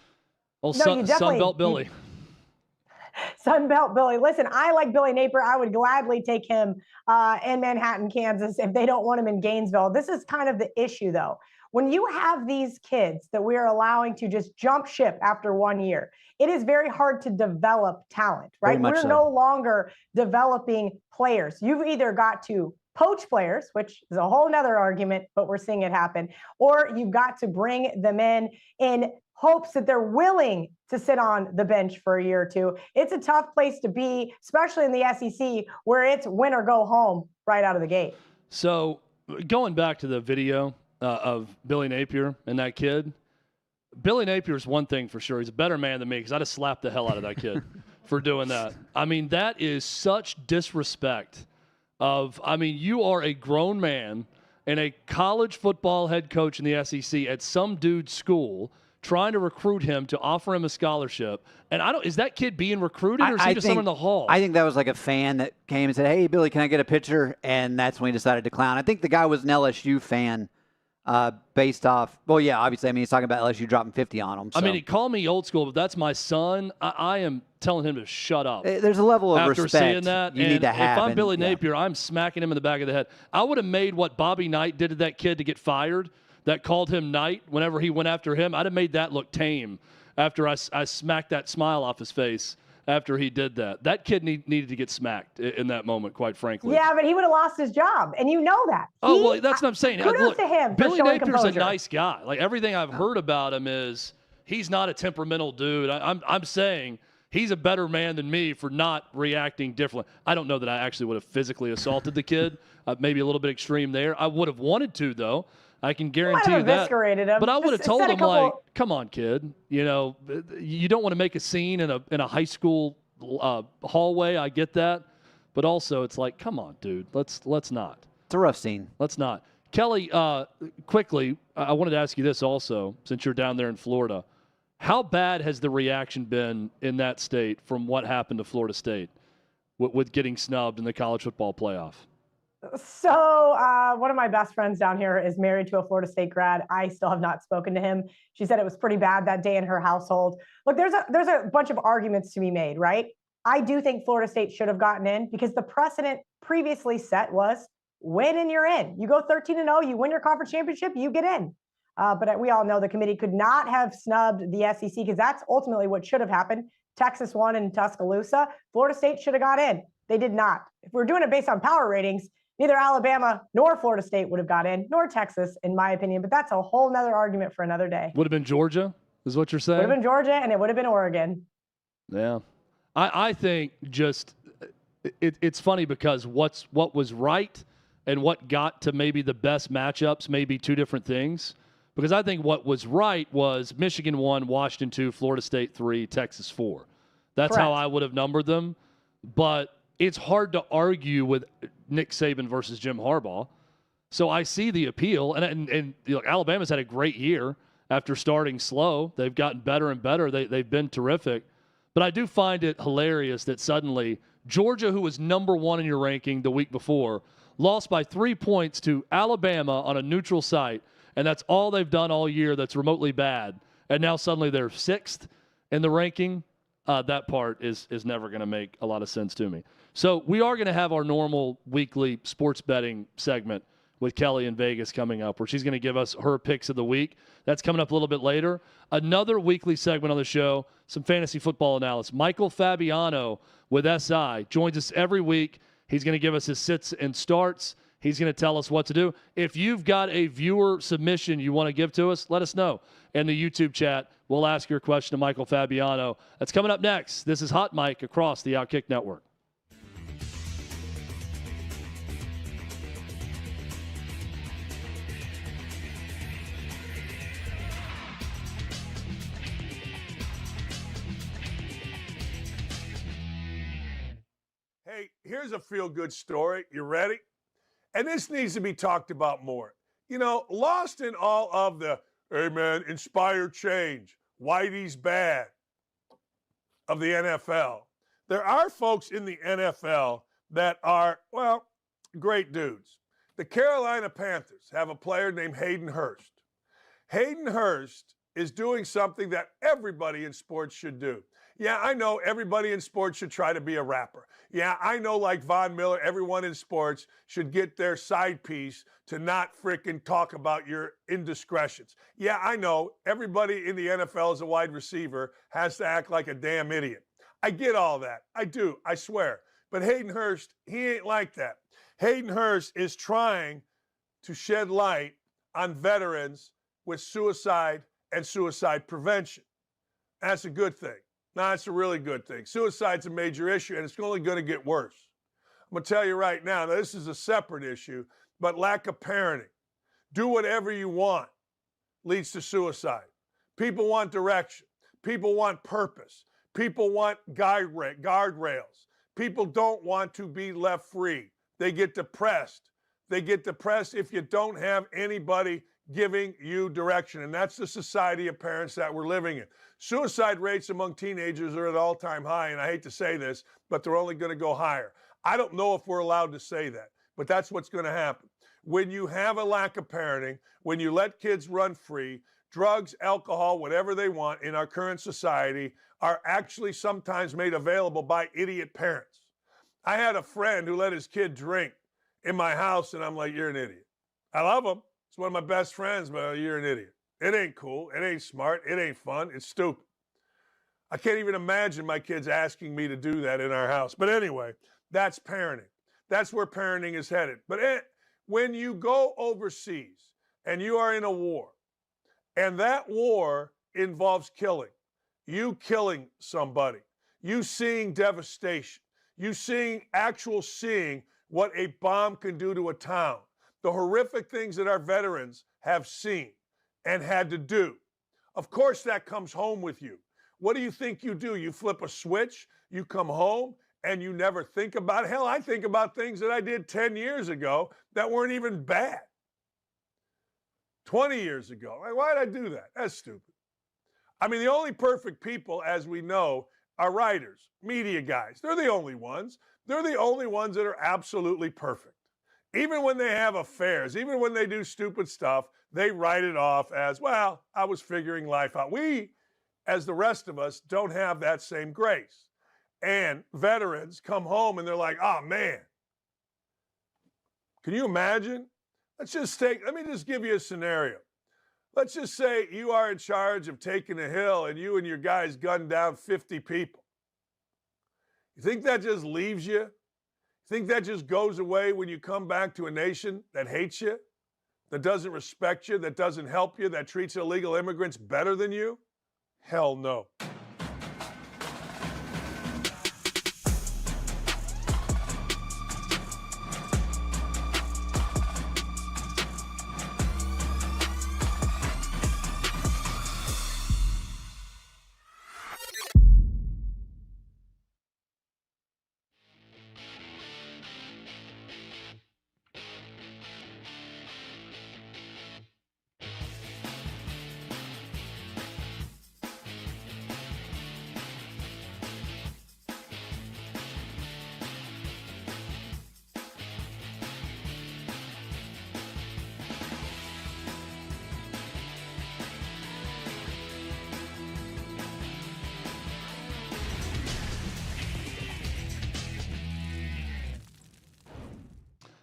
A: Oh, no, Sunbelt Billy.
B: Sunbelt Billy. Listen, I like Billy Napier. I would gladly take him in Manhattan, Kansas, if they don't want him in Gainesville. This is kind of the issue, though. When you have these kids that we are allowing to just jump ship after 1 year, it is very hard to develop talent, right? We're no longer developing players. You've either got to poach players, which is a whole nother argument, but we're seeing it happen, or you've got to bring them in hopes that they're willing to sit on the bench for a year or two. It's a tough place to be, especially in the SEC, where it's win or go home right out of the gate.
A: So going back to the video of Billy Napier and that kid, Billy Napier is one thing for sure. He's a better man than me because I'd have slapped the hell out of that kid for doing that. I mean, that is such disrespect you are a grown man and a college football head coach in the SEC at some dude's school trying to recruit him to offer him a scholarship. And is that kid being recruited or is he just someone in the hall?
D: I think that was like a fan that came and said, hey, Billy, can I get a picture? And that's when he decided to clown. I think the guy was an LSU fan based off, well, yeah, obviously, I mean, he's talking about LSU dropping 50 on him. So.
A: I mean, he called me old school, but that's my son. I am telling him to shut up.
D: There's a level of
A: after
D: respect
A: seeing that,
D: you need to have.
A: If I'm Billy Napier, I'm smacking him in the back of the head. I would have made what Bobby Knight did to that kid to get fired, that called him Knight whenever he went after him. I'd have made that look tame after I smacked that smile off his face after he did that. That kid needed to get smacked in that moment, quite frankly.
B: Yeah, but he would have lost his job, and you know that.
A: Well, that's what I'm saying.
B: Kudos to him for
A: Billy
B: showing
A: Napier's
B: composure.
A: a nice guy. Like, everything I've heard about him is he's not a temperamental dude. I'm saying he's a better man than me for not reacting differently. I don't know that I actually would have physically assaulted the kid. Maybe a little bit extreme there. I would have wanted to, though. I can guarantee you that.
B: Him.
A: But I would have told him, like, come on, kid. You know, you don't want to make a scene in a high school hallway. I get that. But also, it's like, come on, dude. Let's not.
D: It's a rough scene.
A: Let's not. Kelly, quickly, I wanted to ask you this also, since you're down there in Florida. How bad has the reaction been in that state from what happened to Florida State with getting snubbed in the college football playoff?
B: So one of my best friends down here is married to a Florida State grad. I still have not spoken to him. She said it was pretty bad that day in her household. Look, there's a bunch of arguments to be made, right? I do think Florida State should have gotten in because the precedent previously set was win and you're in. You go 13-0, you win your conference championship, you get in. But we all know the committee could not have snubbed the SEC because that's ultimately what should have happened. Texas won in Tuscaloosa. Florida State should have got in. They did not. If we're doing it based on power ratings, neither Alabama nor Florida State would have got in, nor Texas, in my opinion. But that's a whole nother argument for another day.
A: Would have been Georgia, is what you're saying?
B: Would have been Georgia, and it would have been Oregon.
A: Yeah. I think just it's funny because what was right and what got to maybe the best matchups may be two different things. Because I think what was right was Michigan 1, Washington 2, Florida State 3, Texas 4. That's
B: Correct.
A: how I would have numbered them. But it's hard to argue with Nick Saban versus Jim Harbaugh. So I see the appeal. And Alabama's had a great year after starting slow. They've gotten better and better. They've been terrific. But I do find it hilarious that suddenly Georgia, who was number 1 in your ranking the week before, lost by 3 points to Alabama on a neutral site. And that's all they've done all year that's remotely bad. And now suddenly they're 6th in the ranking. That part is never going to make a lot of sense to me. So we are going to have our normal weekly sports betting segment with Kelly in Vegas coming up, where she's going to give us her picks of the week. That's coming up a little bit later. Another weekly segment on the show, some fantasy football analysis. Michael Fabiano with SI joins us every week. He's going to give us his sits and starts. He's going to tell us what to do. If you've got a viewer submission you want to give to us, let us know in the YouTube chat. We'll ask your question to Michael Fabiano. That's coming up next. This is Hot Mic across the OutKick Network.
F: Hey, here's a feel-good story. You ready? And this needs to be talked about more. You know, lost in all of the, hey, man, inspire change, Whitey's bad of the NFL, there are folks in the NFL that are, well, great dudes. The Carolina Panthers have a player named Hayden Hurst. Hayden Hurst is doing something that everybody in sports should do. Yeah, I know everybody in sports should try to be a rapper. Yeah, I know, like Von Miller, everyone in sports should get their side piece to not frickin' talk about your indiscretions. Yeah, I know everybody in the NFL as a wide receiver has to act like a damn idiot. I get all that. I do, I swear. But Hayden Hurst, he ain't like that. Hayden Hurst is trying to shed light on veterans with suicide and suicide prevention. That's a good thing. No, it's a really good thing. Suicide's a major issue, and it's only going to get worse. I'm going to tell you right now, this is a separate issue, but lack of parenting. Do whatever you want leads to suicide. People want direction. People want purpose. People want guardrails. People don't want to be left free. They get depressed. They get depressed if you don't have anybody giving you direction. And that's the society of parents that we're living in. Suicide rates among teenagers are at all-time high, and I hate to say this, but they're only going to go higher. I don't know if we're allowed to say that, but that's what's going to happen. When you have a lack of parenting, when you let kids run free, drugs, alcohol, whatever they want in our current society are actually sometimes made available by idiot parents. I had a friend who let his kid drink in my house, and I'm like, you're an idiot. I love him. He's one of my best friends, but you're an idiot. It ain't cool. It ain't smart. It ain't fun. It's stupid. I can't even imagine my kids asking me to do that in our house. But anyway, that's parenting. That's where parenting is headed. But when you go overseas and you are in a war, and that war involves killing, you killing somebody, you seeing devastation, you seeing what a bomb can do to a town, the horrific things that our veterans have seen and had to do. Of course, that comes home with you. What do you think you do? You flip a switch, you come home, and you never think about it. Hell, I think about things that I did 10 years ago that weren't even bad. 20 years ago. Why did I do that? That's stupid. I mean, the only perfect people, as we know, are writers, media guys. They're the only ones. They're the only ones that are absolutely perfect. Even when they have affairs, even when they do stupid stuff, they write it off as, well, I was figuring life out. We, as the rest of us, don't have that same grace. And veterans come home and they're like, oh, man. Can you imagine? Let me just give you a scenario. Let's just say you are in charge of taking a hill and you and your guys gunned down 50 people. You think that just leaves you? You think that just goes away when you come back to a nation that hates you, that doesn't respect you, that doesn't help you, that treats illegal immigrants better than you? Hell no.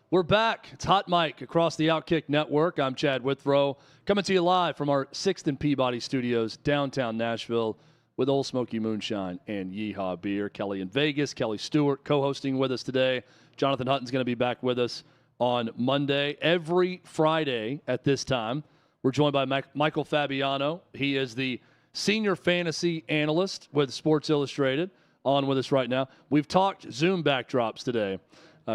A: We're back. It's Hot Mic across the OutKick Network. I'm Chad Withrow, coming to you live from our 6th and Peabody Studios, downtown Nashville, with Old Smoky Moonshine and Yeehaw Beer. Kelly in Vegas, Kelly Stewart co-hosting with us today. Jonathan Hutton's going to be back with us on Monday. Every Friday at this time, we're joined by Michael Fabiano. He is the senior fantasy analyst with Sports Illustrated, on with us right now. We've talked Zoom backdrops today.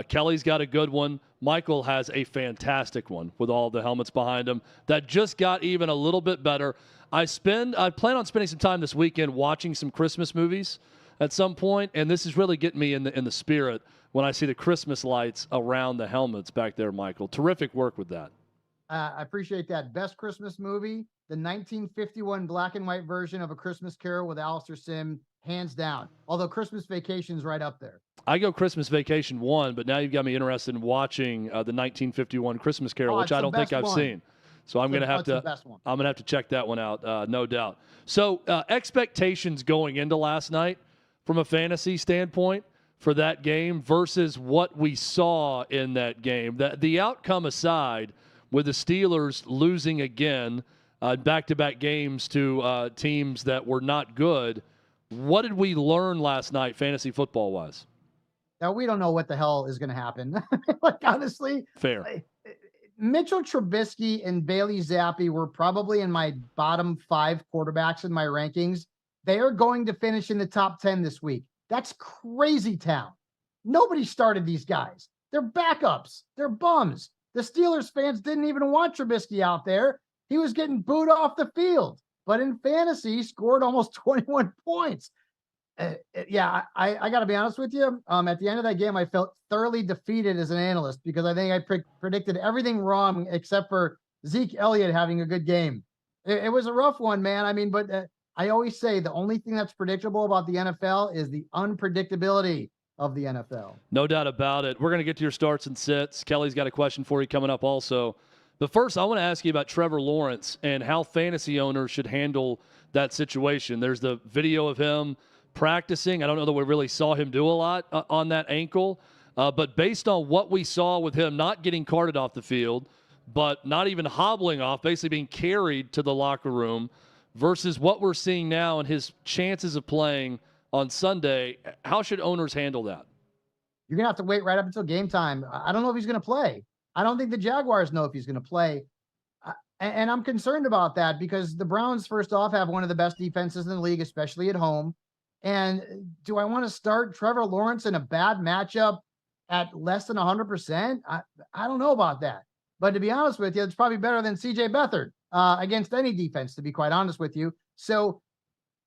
A: Kelly's got a good one. Michael has a fantastic one with all the helmets behind him that just got even a little bit better. I plan on spending some time this weekend watching some Christmas movies at some point, and this is really getting me in the spirit when I see the Christmas lights around the helmets back there, Michael. Terrific work with that.
G: I appreciate that. Best Christmas movie, the 1951 black and white version of A Christmas Carol with Alistair Sim, hands down. Although Christmas Vacation's right up there.
A: I go Christmas Vacation 1, but now you've got me interested in watching the 1951 Christmas Carol, which I don't think I've seen. So I'm going to have to check that one out, no doubt. So expectations going into last night from a fantasy standpoint for that game versus what we saw in that game. The outcome aside, with the Steelers losing again back-to-back games to teams that were not good, what did we learn last night fantasy football-wise?
G: Now, we don't know what the hell is going to happen. Like, honestly.
A: Fair.
G: Mitchell Trubisky and Bailey Zappi were probably in my bottom 5 quarterbacks in my rankings. They are going to finish in the top 10 this week. That's crazy town. Nobody started these guys. They're backups. They're bums. The Steelers fans didn't even want Trubisky out there. He was getting booed off the field. But in fantasy, he scored almost 21 points. I got to be honest with you. At the end of that game, I felt thoroughly defeated as an analyst because I think I predicted everything wrong except for Zeke Elliott having a good game. It was a rough one, man. I mean, but I always say the only thing that's predictable about the NFL is the unpredictability of the NFL.
A: No doubt about it. We're going to get to your starts and sits. Kelly's got a question for you coming up also. But first, I want to ask you about Trevor Lawrence and how fantasy owners should handle that situation. There's the video of him practicing. I don't know that we really saw him do a lot on that ankle. But based on what we saw with him not getting carted off the field, but not even hobbling off, basically being carried to the locker room, versus what we're seeing now and his chances of playing on Sunday, how should owners handle that?
G: You're going to have to wait right up until game time. I don't know if he's going to play. I don't think the Jaguars know if he's going to play. And I'm concerned about that because the Browns, first off, have one of the best defenses in the league, especially at home. And do I want to start Trevor Lawrence in a bad matchup at less than 100%? I don't know about that. But to be honest with you, it's probably better than C.J. Beathard against any defense, to be quite honest with you. So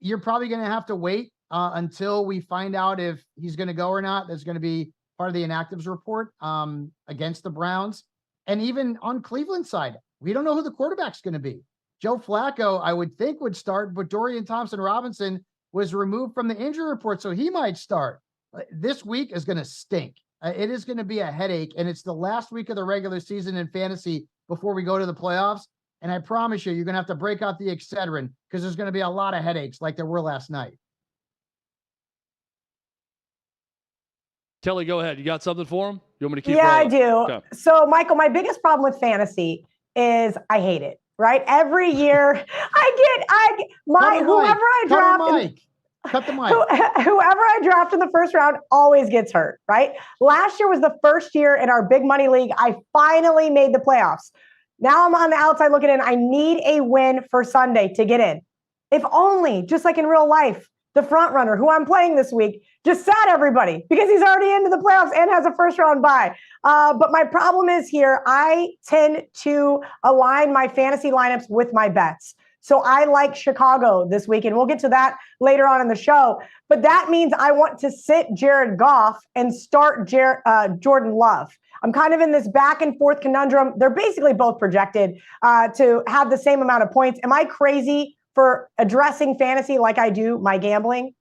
G: you're probably going to have to wait until we find out if he's going to go or not. That's going to be part of the inactives report against the Browns. And even on Cleveland's side, we don't know who the quarterback's going to be. Joe Flacco, I would think, would start, but Dorian Thompson-Robinson was removed from the injury report, so he might start. This week is going to stink. It is going to be a headache, and it's the last week of the regular season in fantasy before we go to the playoffs. And I promise you're going to have to break out the Excedrin because there's going to be a lot of headaches like there were last night.
A: Kelly, go ahead. You got something for him? You want me to keep
B: Yeah,
A: rolling?
B: I do.
A: Okay.
B: So, Michael, my biggest problem with fantasy is I hate it, right? Every year whoever I draft.
G: Cut the mic.
B: Whoever I draft in the first round always gets hurt, right? Last year was the first year in our big money league I finally made the playoffs. Now I'm on the outside looking in. I need a win for Sunday to get in. If only, just like in real life, the front runner who I'm playing this week just sat everybody because he's already into the playoffs and has a first round bye. But my problem is here, I tend to align my fantasy lineups with my bets. So I like Chicago this week, and we'll get to that later on in the show. But that means I want to sit Jared Goff and start Jordan Love. I'm kind of in this back and forth conundrum. They're basically both projected to have the same amount of points. Am I crazy for addressing fantasy like I do my gambling?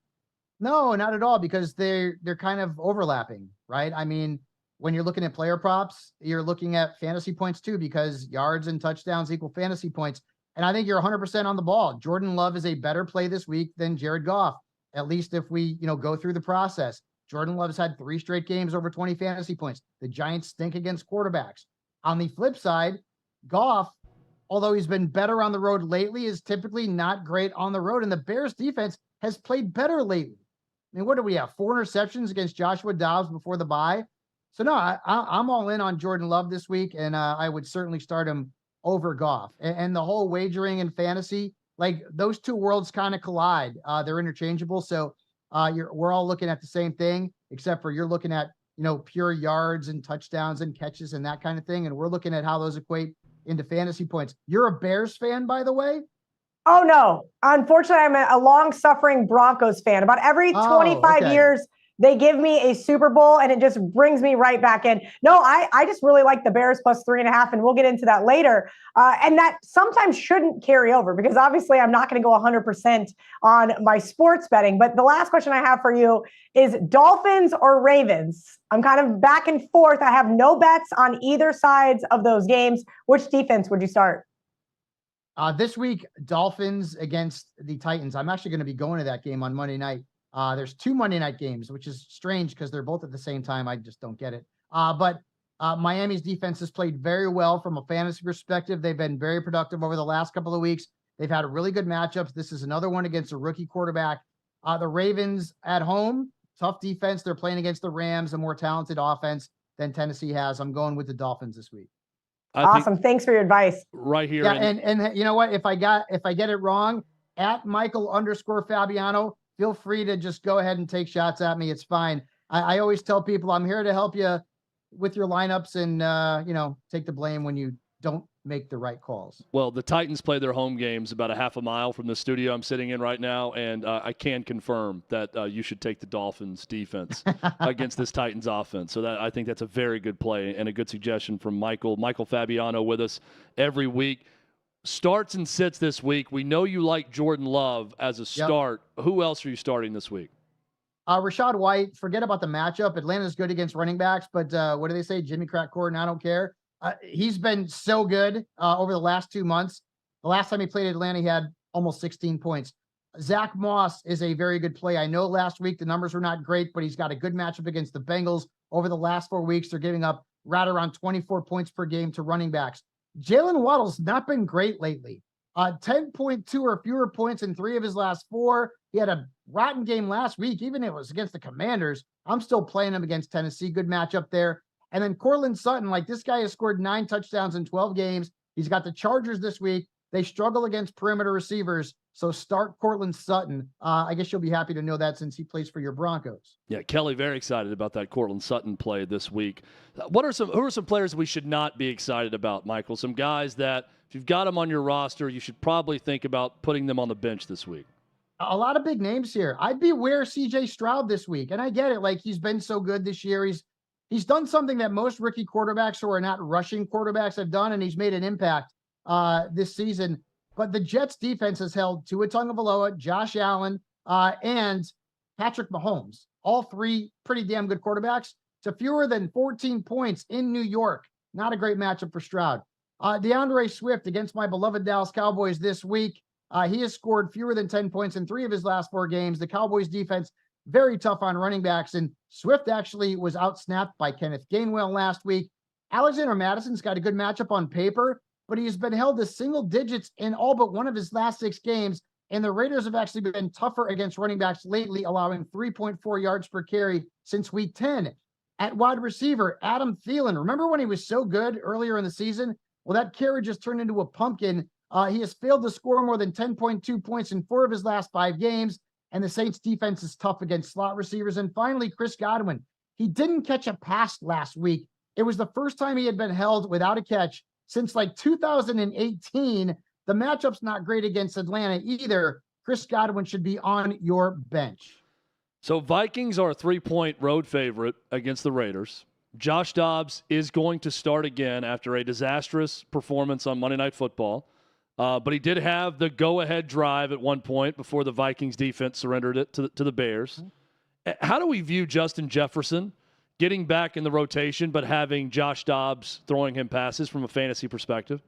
G: No, not at all, because they're kind of overlapping, right? I mean, when you're looking at player props, you're looking at fantasy points too, because yards and touchdowns equal fantasy points. And I think you're 100% on the ball. Jordan Love is a better play this week than Jared Goff, at least if we, go through the process. Jordan Love's had 3 straight games over 20 fantasy points. The Giants stink against quarterbacks. On the flip side, Goff, although he's been better on the road lately, is typically not great on the road. And the Bears defense has played better lately. I mean, what do we have? 4 interceptions against Joshua Dobbs before the bye. So no, I'm all in on Jordan Love this week, and I would certainly start him over Goff. And the whole wagering and fantasy, like those two worlds kind of collide. They're interchangeable. So we're all looking at the same thing, except for you're looking at, pure yards and touchdowns and catches and that kind of thing. And we're looking at how those equate into fantasy points. You're a Bears fan, by the way?
B: Oh, no. Unfortunately, I'm a long-suffering Broncos fan. About every 25 years, they give me a Super Bowl, and it just brings me right back in. No, I just really like the Bears plus 3.5, and we'll get into that later. And that sometimes shouldn't carry over because obviously I'm not going to go 100% on my sports betting. But the last question I have for you is Dolphins or Ravens? I'm kind of back and forth. I have no bets on either sides of those games. Which defense would you start?
G: This week, Dolphins against the Titans. I'm actually going to be going to that game on Monday night. There's 2 Monday night games, which is strange because they're both at the same time. I just don't get it. But Miami's defense has played very well from a fantasy perspective. They've been very productive over the last couple of weeks. They've had really good matchups. This is another one against a rookie quarterback. The Ravens at home, tough defense. They're playing against the Rams, a more talented offense than Tennessee has. I'm going with the Dolphins this week.
B: Awesome. Thanks for your advice.
A: Right here.
G: Yeah, and you know what? If I get it wrong, at Michael_Fabiano, feel free to just go ahead and take shots at me. It's fine. I always tell people I'm here to help you with your lineups and take the blame when you don't make the right calls.
A: Well, the Titans play their home games about a half a mile from the studio I'm sitting in right now, and I can confirm that you should take the Dolphins defense against this Titans offense. So I think that's a very good play and a good suggestion from Michael. Michael Fabiano with us every week. Starts and sits this week. We know you like Jordan Love as a start. Yep. Who else are you starting this week?
G: Rashad White. Forget about the matchup. Atlanta's good against running backs, but what do they say? Jimmy Crack Gordon, I don't care. He's been so good over the last 2 months. The last time he played Atlanta, he had almost 16 points. Zach Moss is a very good play. I know last week the numbers were not great, but he's got a good matchup against the Bengals. Over the last 4 weeks, they're giving up right around 24 points per game to running backs. Jalen Waddle's not been great lately. 10.2 or fewer points in 3 of his last 4. He had a rotten game last week, even if it was against the Commanders. I'm still playing him against Tennessee. Good matchup there. And then Cortland Sutton, this guy has scored 9 touchdowns in 12 games. He's got the Chargers this week. They struggle against perimeter receivers. So start Cortland Sutton. I guess you'll be happy to know that since he plays for your Broncos.
A: Yeah, Kelly, very excited about that Cortland Sutton play this week. Who are some players we should not be excited about, Michael? Some guys that if you've got them on your roster, you should probably think about putting them on the bench this week.
G: A lot of big names here. I'd beware CJ Stroud this week. And I get it. He's been so good this year. He's done something that most rookie quarterbacks who are not rushing quarterbacks have done, and he's made an impact this season. But the Jets defense has held Tua Tagovailoa, Josh Allen, and Patrick Mahomes, all 3 pretty damn good quarterbacks. to fewer than 14 points in New York. Not a great matchup for Stroud. DeAndre Swift against my beloved Dallas Cowboys this week. He has scored fewer than 10 points in 3 of his last 4 games. The Cowboys defense, very tough on running backs, and Swift actually was outsnapped by Kenneth Gainwell last week. Alexander Madison's got a good matchup on paper, but he has been held to single digits in all but one of his last 6 games, and the Raiders have actually been tougher against running backs lately, allowing 3.4 yards per carry since week 10. At wide receiver, Adam Thielen. Remember when he was so good earlier in the season? Well, that carry just turned into a pumpkin. He has failed to score more than 10.2 points in 4 of his last 5 games, and the Saints defense is tough against slot receivers. And finally, Chris Godwin. He didn't catch a pass last week. It was the first time he had been held without a catch since like 2018. The matchup's not great against Atlanta either. Chris Godwin should be on your bench.
A: So Vikings are a 3-point road favorite against the Raiders. Josh Dobbs is going to start again after a disastrous performance on Monday Night Football. But he did have the go-ahead drive at one point before the Vikings defense surrendered it to the Bears. How do we view Justin Jefferson getting back in the rotation but having Josh Dobbs throwing him passes from a fantasy perspective?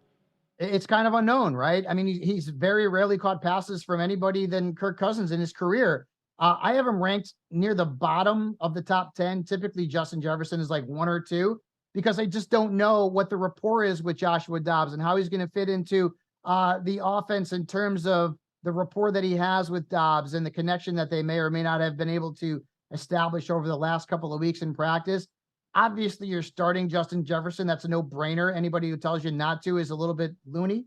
G: It's kind of unknown, right? I mean, he's very rarely caught passes from anybody than Kirk Cousins in his career. I have him ranked near the bottom of the top 10. Typically, Justin Jefferson is like 1 or 2 because I just don't know what the rapport is with Joshua Dobbs and how he's going to fit into the offense in terms of the rapport that he has with Dobbs and the connection that they may or may not have been able to establish over the last couple of weeks in practice. Obviously, you're starting Justin Jefferson. That's a no-brainer. Anybody who tells you not to is a little bit loony,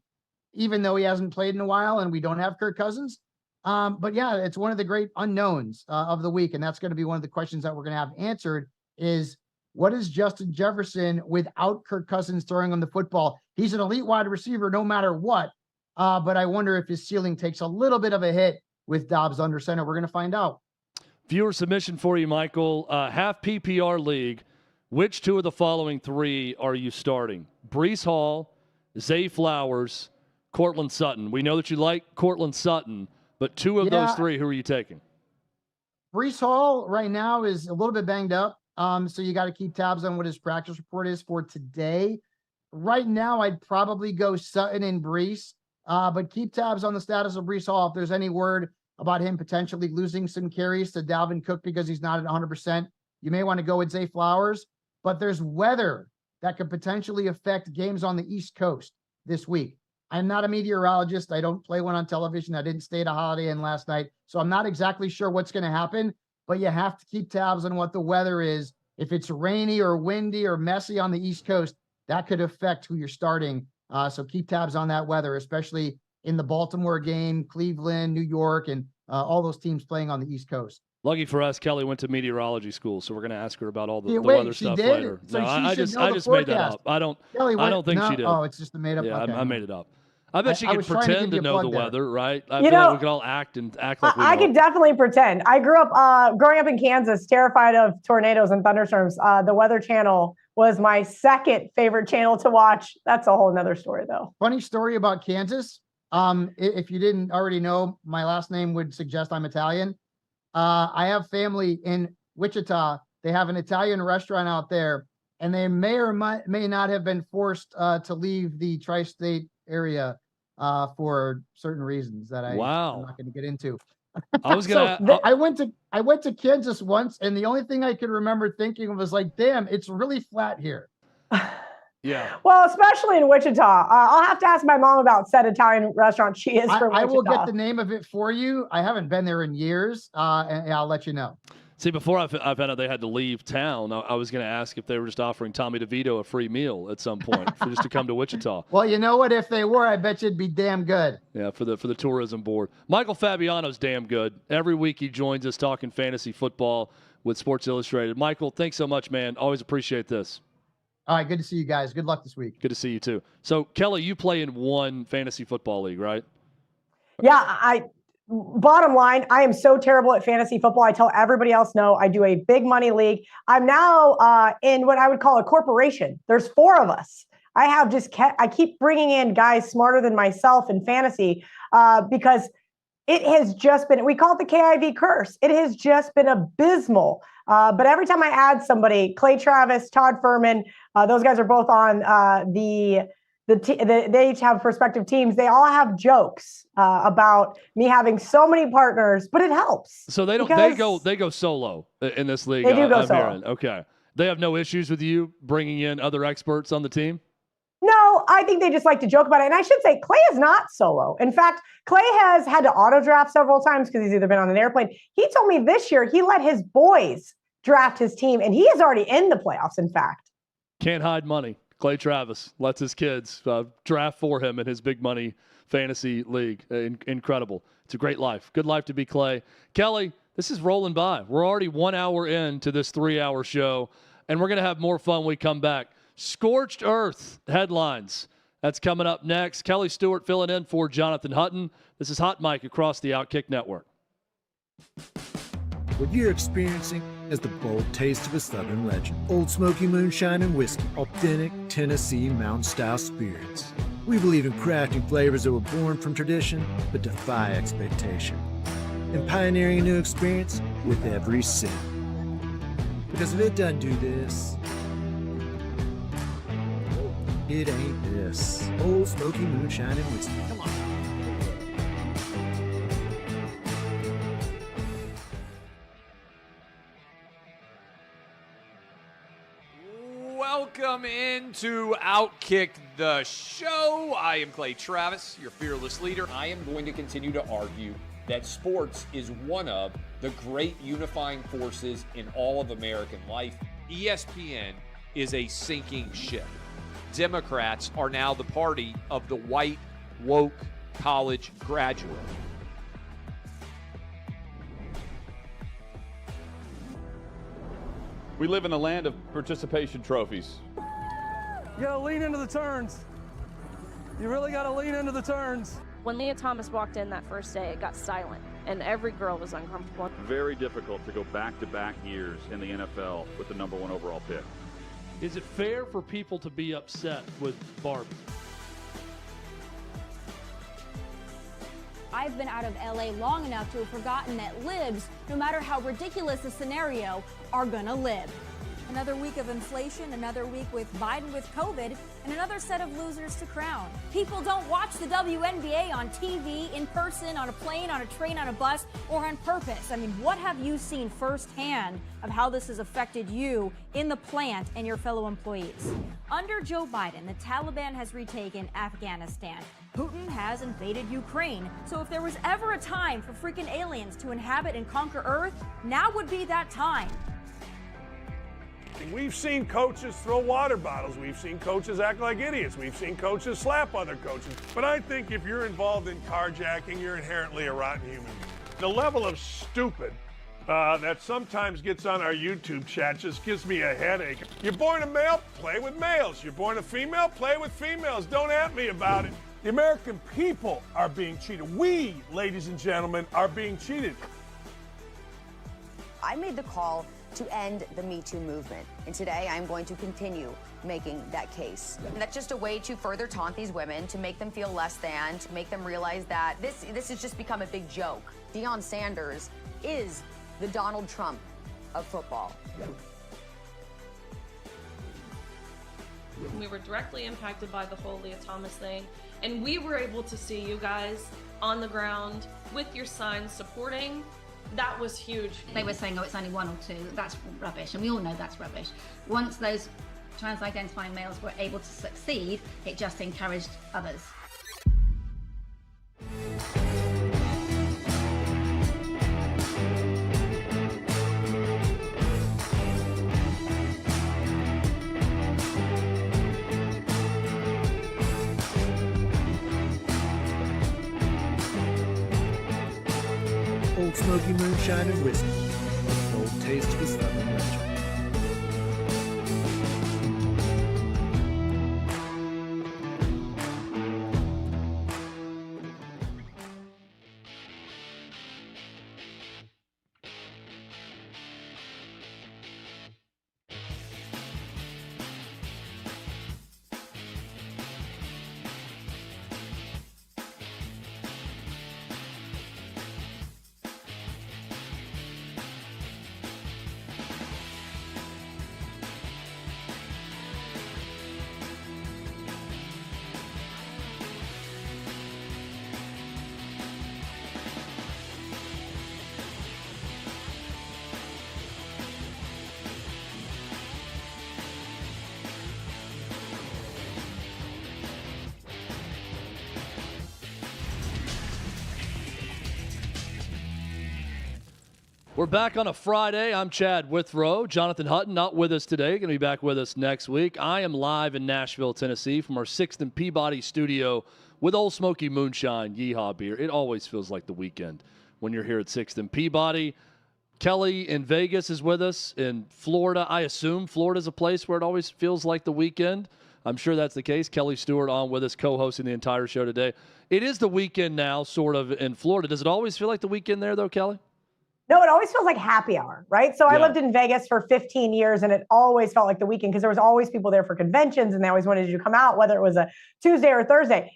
G: even though he hasn't played in a while and we don't have Kirk Cousins. But yeah, it's one of the great unknowns of the week, and that's going to be one of the questions that we're going to have answered is, what is Justin Jefferson without Kirk Cousins throwing on the football? He's an elite wide receiver no matter what, but I wonder if his ceiling takes a little bit of a hit with Dobbs under center. We're going to find out.
A: Viewer submission for you, Michael. Half PPR league. Which 2 of the following 3 are you starting? Breece Hall, Zay Flowers, Courtland Sutton. We know that you like Courtland Sutton, but 2 of those 3, who are you taking?
G: Breece Hall right now is a little bit banged up. So you got to keep tabs on what his practice report is for today. Right now, I'd probably go Sutton and Breece, but keep tabs on the status of Breece Hall. If there's any word about him potentially losing some carries to Dalvin Cook because he's not at 100%, you may want to go with Zay Flowers. But there's weather that could potentially affect games on the East Coast this week. I'm not a meteorologist. I don't play one on television. I didn't stay at a Holiday Inn last night. So I'm not exactly sure what's going to happen, but you have to keep tabs on what the weather is. If it's rainy or windy or messy on the East Coast, that could affect who you're starting. So keep tabs on that weather, especially in the Baltimore game, Cleveland, New York, and all those teams playing on the East Coast.
A: Lucky for us, Kelly went to meteorology school, so we're going to ask her about all the weather stuff
G: did?
A: later.
G: So
A: no, I just made that up. I don't think she did.
G: Oh, it's just a made up.
A: Yeah,
G: okay.
A: I made it up. I bet she could pretend to know the weather, right? I
B: feel
A: like we could all act like we know.
B: I could definitely pretend. I grew up growing up in Kansas, terrified of tornadoes and thunderstorms. The Weather Channel was my second favorite channel to watch. That's a whole nother story, though.
G: Funny story about Kansas. If you didn't already know, my last name would suggest I'm Italian. I have family in Wichita. They have an Italian restaurant out there, and they may or may not have been forced to leave the tri-state area for certain reasons that I'm not going to get into.
A: I was gonna.
G: I went to Kansas once, and the only thing I could remember thinking was like, "Damn, it's really flat here."
A: Yeah.
B: Well, especially in Wichita. I'll have to ask my mom about said Italian restaurant. She is from Wichita.
G: I will get the name of it for you. I haven't been there in years, and I'll let you know.
A: See, before I found out they had to leave town, I was going to ask if they were just offering Tommy DeVito a free meal at some point for just to come to Wichita.
G: Well, you know what? If they were, I bet you'd be damn good.
A: Yeah, for the tourism board. Michael Fabiano's damn good. Every week he joins us talking fantasy football with Sports Illustrated. Michael, thanks so much, man. Always appreciate this.
G: All right, good to see you guys. Good luck this week.
A: Good to see you too. So, Kelly, you play in one fantasy football league, right?
B: Yeah, bottom line, I am so terrible at fantasy football. I tell everybody else no. I do a big money league. I'm now in what I would call a corporation. There's 4 of us. I keep bringing in guys smarter than myself in fantasy because it has just been, we call it the KIV curse. It has just been abysmal But every time I add somebody, Clay Travis, Todd Furman, those guys are both on they each have prospective teams. They all have jokes about me having so many partners, but it helps.
A: So they go solo in this league.
B: They do go
A: I'm
B: solo.
A: hearing. Okay. They have no issues with you bringing in other experts on the team?
B: No, I think they just like to joke about it. And I should say, Clay is not solo. In fact, Clay has had to auto draft several times because he's either been on an airplane. He told me this year he let his boys draft his team, and he is already in the playoffs, in fact.
A: Can't hide money. Clay Travis lets his kids draft for him in his big money fantasy league. Incredible. It's a great life. Good life to be Clay. Kelly, this is rolling by. We're already 1 hour into this 3-hour show, and we're going to have more fun when we come back. Scorched Earth headlines. That's coming up next. Kelly Stewart filling in for Jonathan Hutton. This is Hot Mic across the OutKick Network.
H: What you're experiencing is the bold taste of a Southern legend. Old Smoky Moonshine and Whiskey. Authentic Tennessee mountain-style spirits. We believe in crafting flavors that were born from tradition but defy expectation. And pioneering a new experience with every sip. Because if it doesn't do this, it ain't this. Old Smoky Moonshine and Whiskey. Come on.
I: Welcome into OutKick the show. I am Clay Travis, your fearless leader. I am going to continue to argue that sports is one of the great unifying forces in all of American life. ESPN is a sinking ship. Democrats are now the party of the white, woke college graduate.
J: We live in a land of participation trophies.
K: You gotta lean into the turns. You really gotta lean into the turns.
L: When Leah Thomas walked in that first day, it got silent, and every girl was uncomfortable.
J: Very difficult to go back-to-back years in the NFL with the #1 overall pick.
A: Is it fair for people to be upset with Barbie?
M: I've been out of LA long enough to have forgotten that libs, no matter how ridiculous the scenario, are gonna live. Another week of inflation, another week with Biden with COVID, and another set of losers to crown. People don't watch the WNBA on TV, in person, on a plane, on a train, on a bus, or on purpose. I mean, what have you seen firsthand of how this has affected you in the plant and your fellow employees? Under Joe Biden, the Taliban has retaken Afghanistan. Putin has invaded Ukraine. So if there was ever a time for freaking aliens to inhabit and conquer Earth, now would be that time.
F: We've seen coaches throw water bottles. We've seen coaches act like idiots. We've seen coaches slap other coaches. But I think if you're involved in carjacking, you're inherently a rotten human. The level of stupid that sometimes gets on our YouTube chat just gives me a headache. You're born a male, play with males. You're born a female, play with females. Don't at me about it. The American people are being cheated. We, ladies and gentlemen, are being cheated.
C: I made the call to end the Me Too movement. And today I'm going to continue making that case. And that's just a way to further taunt these women, to make them feel less than, to make them realize that this has just become a big joke. Deion Sanders is the Donald Trump of football.
L: We were directly impacted by the whole Leah Thomas thing, and we were able to see you guys on the ground with your signs supporting. That was huge.
N: They were saying, oh, it's only 1 or 2. That's rubbish, and we all know that's rubbish. Once those trans-identifying males were able to succeed, it just encouraged others.
H: Old Smoky Moonshine and Whiskey. Bold taste of a Southern legend.
A: We're back on a Friday. I'm Chad Withrow. Jonathan Hutton not with us today. Going to be back with us next week. I am live in Nashville, Tennessee from our 6th and Peabody studio with Old Smoky Moonshine Yeehaw Beer. It always feels like the weekend when you're here at 6th and Peabody. Kelly in Vegas is with us. In Florida, I assume Florida's a place where it always feels like the weekend. I'm sure that's the case. Kelly Stewart on with us, co-hosting the entire show today. It is the weekend now, sort of, in Florida. Does it always feel like the weekend there, though, Kelly?
B: No, it always feels like happy hour, right? So I lived in Vegas for 15 years, and it always felt like the weekend because there was always people there for conventions, and they always wanted you to come out, whether it was a Tuesday or Thursday.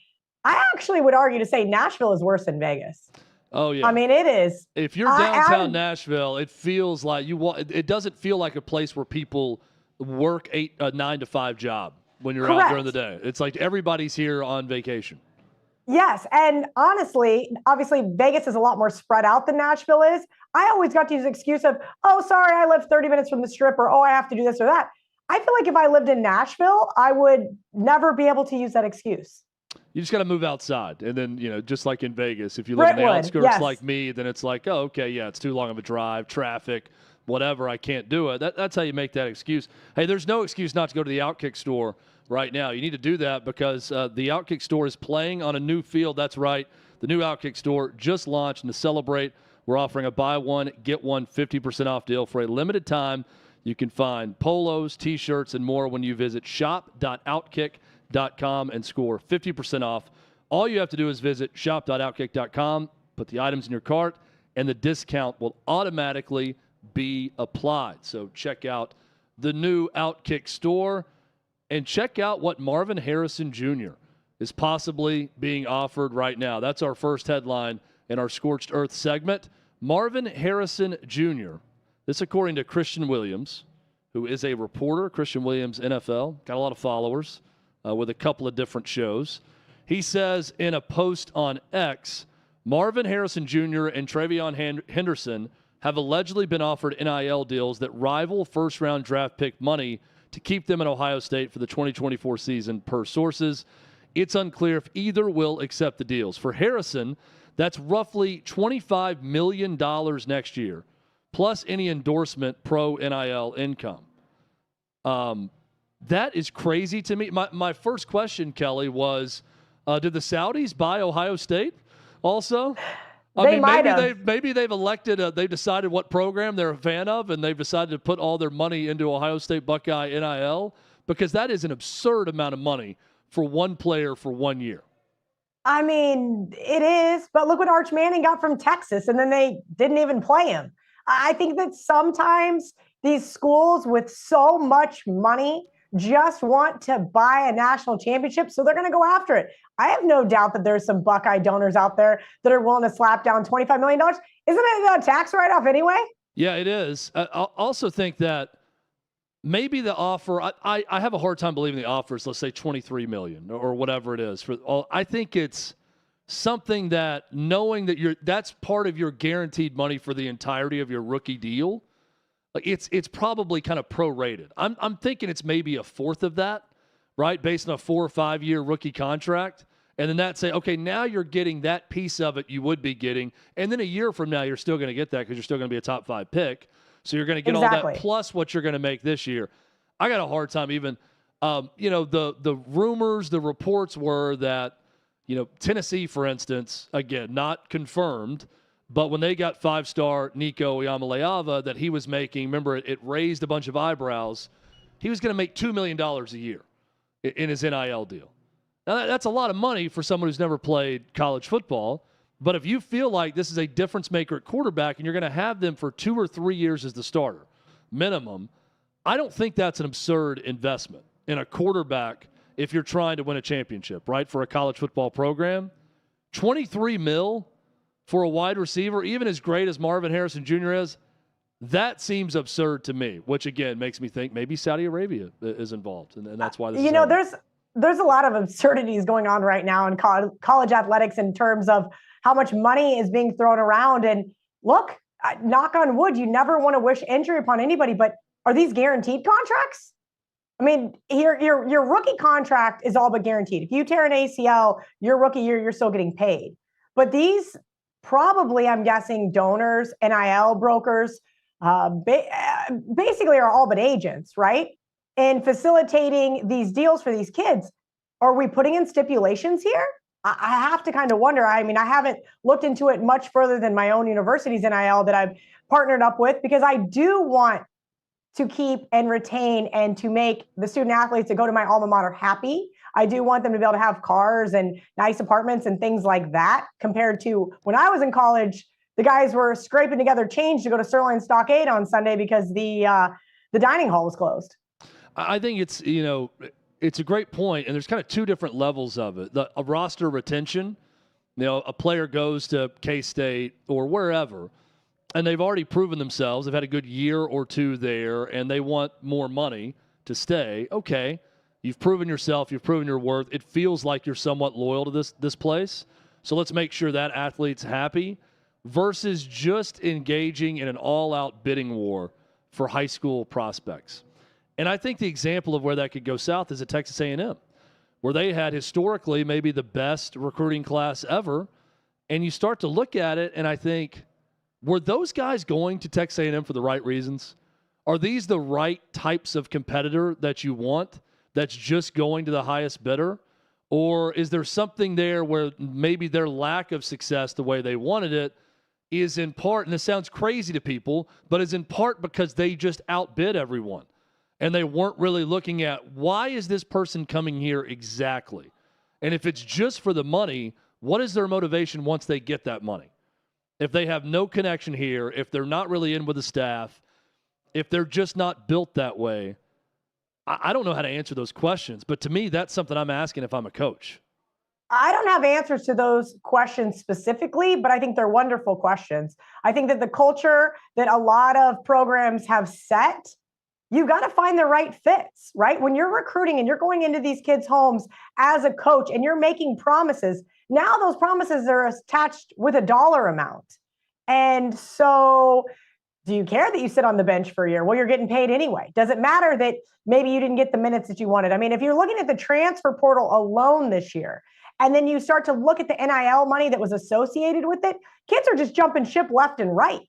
B: I actually would argue to say Nashville is worse than Vegas.
A: Oh, yeah.
B: I mean, it is.
A: If you're downtown Nashville, it feels like it doesn't feel like a place where people work a 9-to-5 job when you're out during the day. It's like everybody's here on vacation.
B: Yes. And honestly, obviously, Vegas is a lot more spread out than Nashville is. I always got to use the excuse of, oh, sorry, I live 30 minutes from the strip, or, oh, I have to do this or that. I feel like if I lived in Nashville, I would never be able to use that excuse.
A: You just got to move outside. And then, just like in Vegas, if you live in the outskirts like me, then it's like, oh, okay, yeah, it's too long of a drive, traffic, whatever, I can't do it. That's how you make that excuse. Hey, there's no excuse not to go to the OutKick store right now. You need to do that because the OutKick store is playing on a new field. That's right. The new OutKick store just launched, and to celebrate, we're offering a buy one, get one 50% off deal for a limited time. You can find polos, T-shirts, and more when you visit shop.outkick.com and score 50% off. All you have to do is visit shop.outkick.com, put the items in your cart, and the discount will automatically be applied. So check out the new OutKick store and check out what Marvin Harrison Jr. is possibly being offered right now. That's our first headline in our Scorched Earth segment. Marvin Harrison Jr., this according to Christian Williams, who is a reporter, Christian Williams NFL, got a lot of followers with a couple of different shows. He says in a post on X, Marvin Harrison Jr. and Travion Henderson have allegedly been offered NIL deals that rival first-round draft pick money to keep them in Ohio State for the 2024 season, per sources. It's unclear if either will accept the deals. For Harrison, that's roughly $25 million next year, plus any endorsement pro-NIL income. That is crazy to me. My first question, Kelly, was, did the Saudis buy Ohio State also? Maybe they've elected, they've decided what program they're a fan of, and they've decided to put all their money into Ohio State Buckeye NIL, because that is an absurd amount of money for one player for 1 year.
B: I mean, it is, but look what Arch Manning got from Texas, and then they didn't even play him. I think that sometimes these schools with so much money just want to buy a national championship, so they're going to go after it. I have no doubt that there's some Buckeye donors out there that are willing to slap down $25 million. Isn't it a tax write-off anyway?
A: Yeah, it is. I also think that maybe the offer, I have a hard time believing the offer is, let's say, $23 million or whatever it is. I think it's something that, knowing that that's part of your guaranteed money for the entirety of your rookie deal, like it's probably kind of prorated. I'm thinking it's maybe a fourth of that, right, based on a 4 or 5 year rookie contract. And then that say, okay, now you're getting that piece of it you would be getting. And then a year from now, you're still going to get that because you're still going to be a top 5 pick. So you're going to get all that plus what you're going to make this year. I got a hard time even, the rumors, the reports were that, Tennessee, for instance, again, not confirmed, but when they got 5-star Nico Iamaleava that he was making, remember, it raised a bunch of eyebrows. He was going to make $2 million a year in his NIL deal. Now, that's a lot of money for someone who's never played college football. But if you feel like this is a difference maker at quarterback and you're going to have them for 2 or 3 years as the starter, minimum, I don't think that's an absurd investment in a quarterback if you're trying to win a championship, right, for a college football program. $23 million for a wide receiver, even as great as Marvin Harrison Jr. is, that seems absurd to me, which, again, makes me think maybe Saudi Arabia is involved, and that's why this is happening.
B: There's a lot of absurdities going on right now in college athletics in terms of how much money is being thrown around. And look, knock on wood, you never want to wish injury upon anybody, but are these guaranteed contracts? I mean, your rookie contract is all but guaranteed. If you tear an ACL, your rookie year, you're still getting paid. But these probably, I'm guessing, donors, NIL brokers, basically are all but agents, right? In facilitating these deals for these kids. Are we putting in stipulations here? I have to kind of wonder. I mean, I haven't looked into it much further than my own university's NIL that I've partnered up with, because I do want to keep and retain and to make the student athletes that go to my alma mater happy. I do want them to be able to have cars and nice apartments and things like that, compared to when I was in college, the guys were scraping together change to go to Sirloin Stockade on Sunday because the dining hall was closed.
A: I think it's a great point, and there's kind of two different levels of it. A roster retention, a player goes to K-State or wherever, and they've already proven themselves. They've had a good year or two there, and they want more money to stay. Okay, you've proven yourself. You've proven your worth. It feels like you're somewhat loyal to this place. So let's make sure that athlete's happy, versus just engaging in an all-out bidding war for high school prospects. And I think the example of where that could go south is at Texas A&M, where they had historically maybe the best recruiting class ever. And you start to look at it, and I think, were those guys going to Texas A&M for the right reasons? Are these the right types of competitor that you want that's just going to the highest bidder? Or is there something there where maybe their lack of success the way they wanted it is in part, and this sounds crazy to people, but is in part because they just outbid everyone. And they weren't really looking at, why is this person coming here exactly? And if it's just for the money, what is their motivation once they get that money? If they have no connection here, if they're not really in with the staff, if they're just not built that way, I don't know how to answer those questions. But to me, that's something I'm asking if I'm a coach.
B: I don't have answers to those questions specifically, but I think they're wonderful questions. I think that the culture that a lot of programs have set, you got to find the right fits, right? When you're recruiting and you're going into these kids' homes as a coach and you're making promises, now those promises are attached with a dollar amount. And so do you care that you sit on the bench for a year? Well, you're getting paid anyway. Does it matter that maybe you didn't get the minutes that you wanted? I mean, if you're looking at the transfer portal alone this year, and then you start to look at the NIL money that was associated with it, kids are just jumping ship left and right.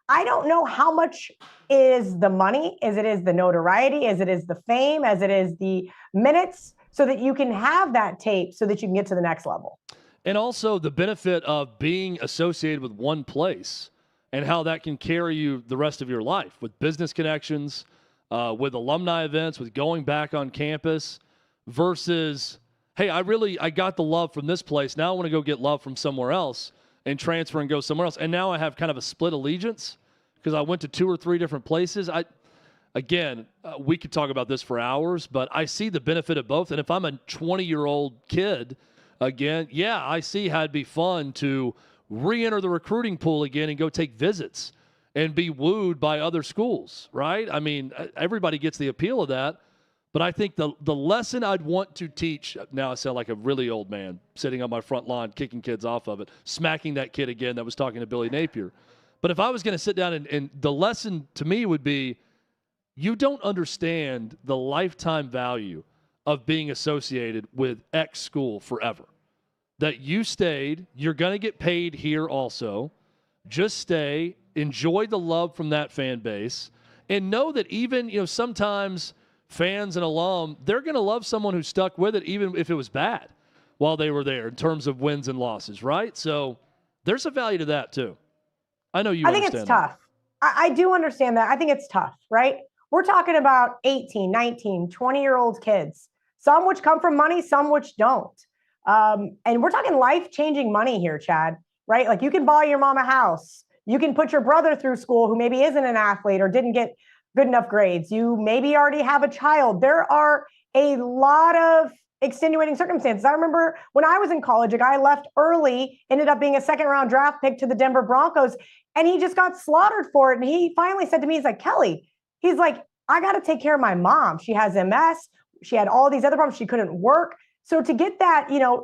B: I don't know how much is the money, as it is the notoriety, as it is the fame, as it is the minutes, so that you can have that tape so that you can get to the next level.
A: And also the benefit of being associated with one place and how that can carry you the rest of your life with business connections, with alumni events, with going back on campus, versus, hey, I got the love from this place. Now I want to go get love from somewhere else and transfer and go somewhere else. And now I have kind of a split allegiance because I went to 2 or 3 different places. We could talk about this for hours, but I see the benefit of both. And if I'm a 20-year-old kid, again, yeah, I see how it'd be fun to re-enter the recruiting pool again and go take visits and be wooed by other schools, right? I mean, everybody gets the appeal of that. But I think the lesson I'd want to teach, now I sound like a really old man sitting on my front lawn, kicking kids off of it, smacking that kid again that was talking to Billy Napier. But if I was going to sit down and the lesson to me would be, you don't understand the lifetime value of being associated with X school forever. That you stayed, you're going to get paid here also. Just stay, enjoy the love from that fan base, and know that even, sometimes fans and alum, they're going to love someone who stuck with it, even if it was bad while they were there in terms of wins and losses, right? So there's a value to that too. I know you understand that.
B: I think it's tough. I do understand that. I think it's tough, right? We're talking about 18, 19, 20-year-old kids, some which come from money, some which don't. And we're talking life-changing money here, Chad, right? Like you can buy your mom a house. You can put your brother through school who maybe isn't an athlete or didn't get good enough grades. You maybe already have a child. There are a lot of extenuating circumstances. I remember when I was in college, a guy left early, ended up being a 2nd-round draft pick to the Denver Broncos, and he just got slaughtered for it. And he finally said to me, he's like, Kelly, he's like, I got to take care of my mom. She has MS. She had all these other problems. She couldn't work. So to get that, $1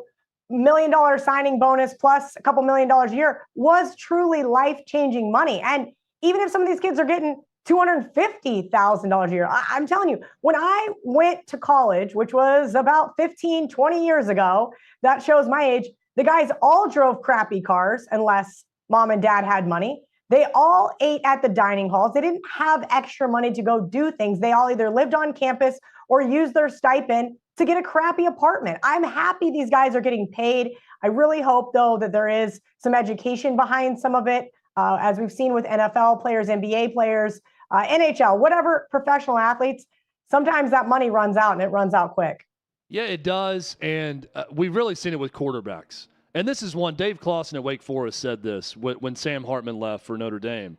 B: million signing bonus plus a couple $1 million a year was truly life-changing money. And even if some of these kids are getting $250,000 a year. I'm telling you, when I went to college, which was about 15, 20 years ago, that shows my age, the guys all drove crappy cars unless mom and dad had money. They all ate at the dining halls. They didn't have extra money to go do things. They all either lived on campus or used their stipend to get a crappy apartment. I'm happy these guys are getting paid. I really hope, though, that there is some education behind some of it, as we've seen with NFL players, NBA players, NHL, whatever professional athletes. Sometimes that money runs out, and it runs out quick.
A: Yeah, it does, and we've really seen it with quarterbacks. And this is one, Dave Clawson at Wake Forest said this when Sam Hartman left for Notre Dame.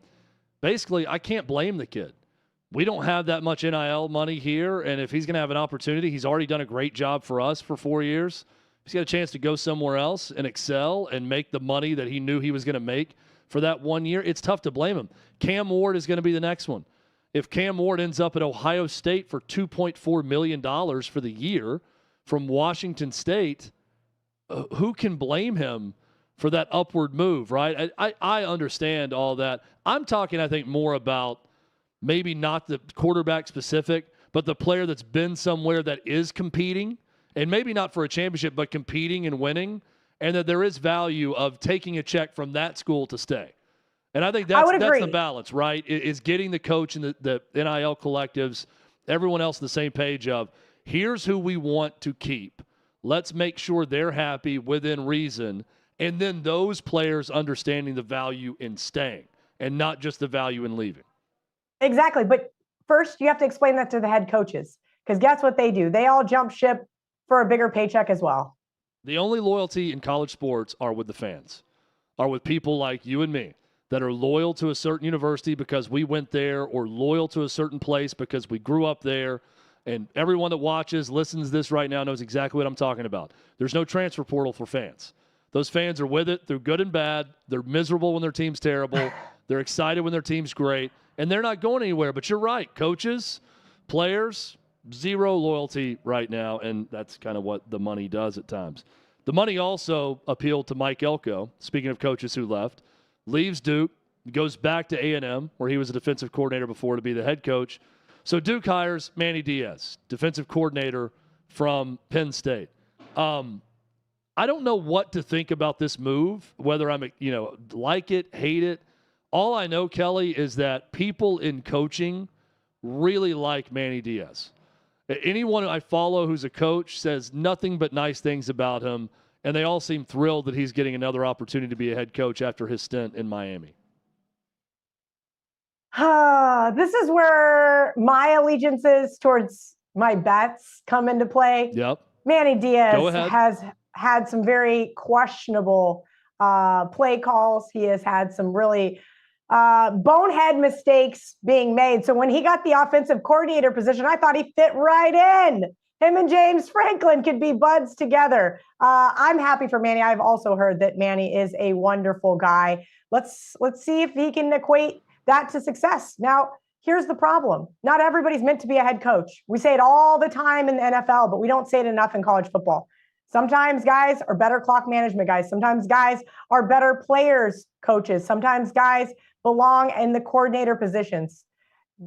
A: Basically, I can't blame the kid. We don't have that much NIL money here, and if he's going to have an opportunity, he's already done a great job for us for 4 years. He's got a chance to go somewhere else and excel and make the money that he knew he was going to make for that 1 year. It's tough to blame him. Cam Ward is going to be the next one. If Cam Ward ends up at Ohio State for $2.4 million for the year from Washington State, who can blame him for that upward move, right? I understand all that. I'm talking, I think, more about maybe not the quarterback specific, but the player that's been somewhere that is competing, and maybe not for a championship, but competing and winning, and that there is value of taking a check from that school to stay. And I think that's the balance, right? Is getting the coach and the NIL collectives, everyone else on the same page of, here's who we want to keep. Let's make sure they're happy within reason, and then those players understanding the value in staying and not just the value in leaving.
B: Exactly. But first, you have to explain that to the head coaches, because guess what they do? They all jump ship for a bigger paycheck as well.
A: The only loyalty in college sports are with the fans, are with people like you and me that are loyal to a certain university because we went there, or loyal to a certain place because we grew up there. And everyone that watches, listens to this right now knows exactly what I'm talking about. There's no transfer portal for fans. Those fans are with it through good and bad. They're miserable when their team's terrible. They're excited when their team's great. And they're not going anywhere. But you're right. Coaches, players, zero loyalty right now. And that's kind of what the money does at times. The money also appealed to Mike Elko, speaking of coaches who left, leaves Duke, goes back to A&M, where he was a defensive coordinator before, to be the head coach. So Duke hires Manny Diaz, defensive coordinator from Penn State. I don't know what to think about this move, whether I'm, like it, hate it. All I know, Kelly, is that people in coaching really like Manny Diaz. Anyone I follow who's a coach says nothing but nice things about him, and they all seem thrilled that he's getting another opportunity to be a head coach after his stint in Miami.
B: This is where my allegiances towards my bets come into play.
A: Yep.
B: Manny Diaz has had some very questionable play calls. He has had some really bonehead mistakes being made. So when he got the offensive coordinator position, I thought he fit right in. Him and James Franklin could be buds together. I'm happy for Manny. I've also heard that Manny is a wonderful guy. Let's see if he can equate that to success. Now, here's the problem. Not everybody's meant to be a head coach. We say it all the time in the NFL, but we don't say it enough in college football. Sometimes guys are better clock management guys. Sometimes guys are better players, coaches. Sometimes guys belong in the coordinator positions.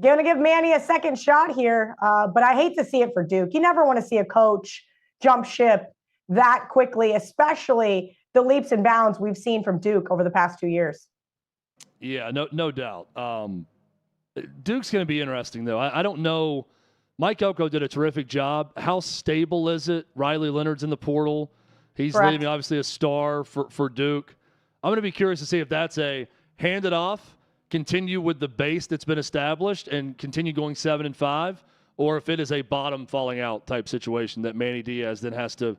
B: Going to give Manny a second shot here, but I hate to see it for Duke. You never want to see a coach jump ship that quickly, especially the leaps and bounds we've seen from Duke over the past 2 years.
A: Yeah, no doubt. Duke's going to be interesting, though. I don't know. Mike Elko did a terrific job. How stable is it? Riley Leonard's in the portal. He's leaving, obviously, a star for Duke. I'm going to be curious to see if that's a hand it off, continue with the base that's been established, and continue going 7-5, or if it is a bottom falling out type situation that Manny Diaz then has to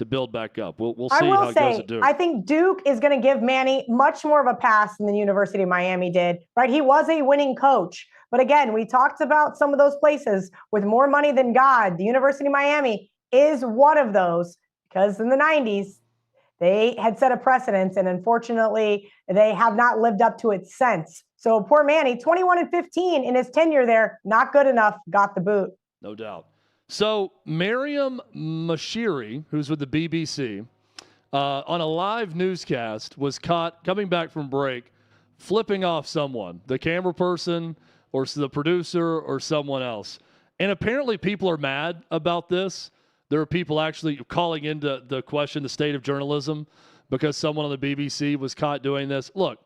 A: build back up. We'll see how it goes at Duke.
B: I think Duke is going to give Manny much more of a pass than the University of Miami did, right? He was a winning coach. But again, we talked about some of those places with more money than God. The University of Miami is one of those, because in the 90s, they had set a precedent, and unfortunately, they have not lived up to it since. So poor Manny, 21-15 in his tenure there, not good enough, got the boot.
A: No doubt. So Miriam Mashiri, who's with the BBC, on a live newscast was caught coming back from break, flipping off someone, the camera person or the producer or someone else. And apparently people are mad about this. There are people actually calling into the question the state of journalism because someone on the BBC was caught doing this. Look,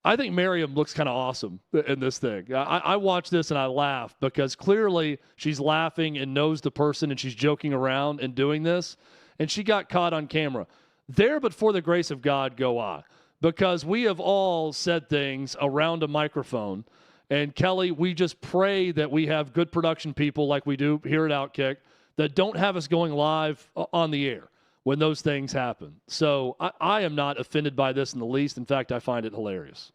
A: I think Miriam looks kind of awesome in this thing. I watch this and I laugh because clearly she's laughing and knows the person and she's joking around and doing this, and she got caught on camera. There, but for the grace of God, go I. Because we have all said things around a microphone. And Kelly, we just pray that we have good production people like we do here at OutKick that don't have us going live on the air when those things happen. So I am not offended by this in the least. In fact, I find it hilarious.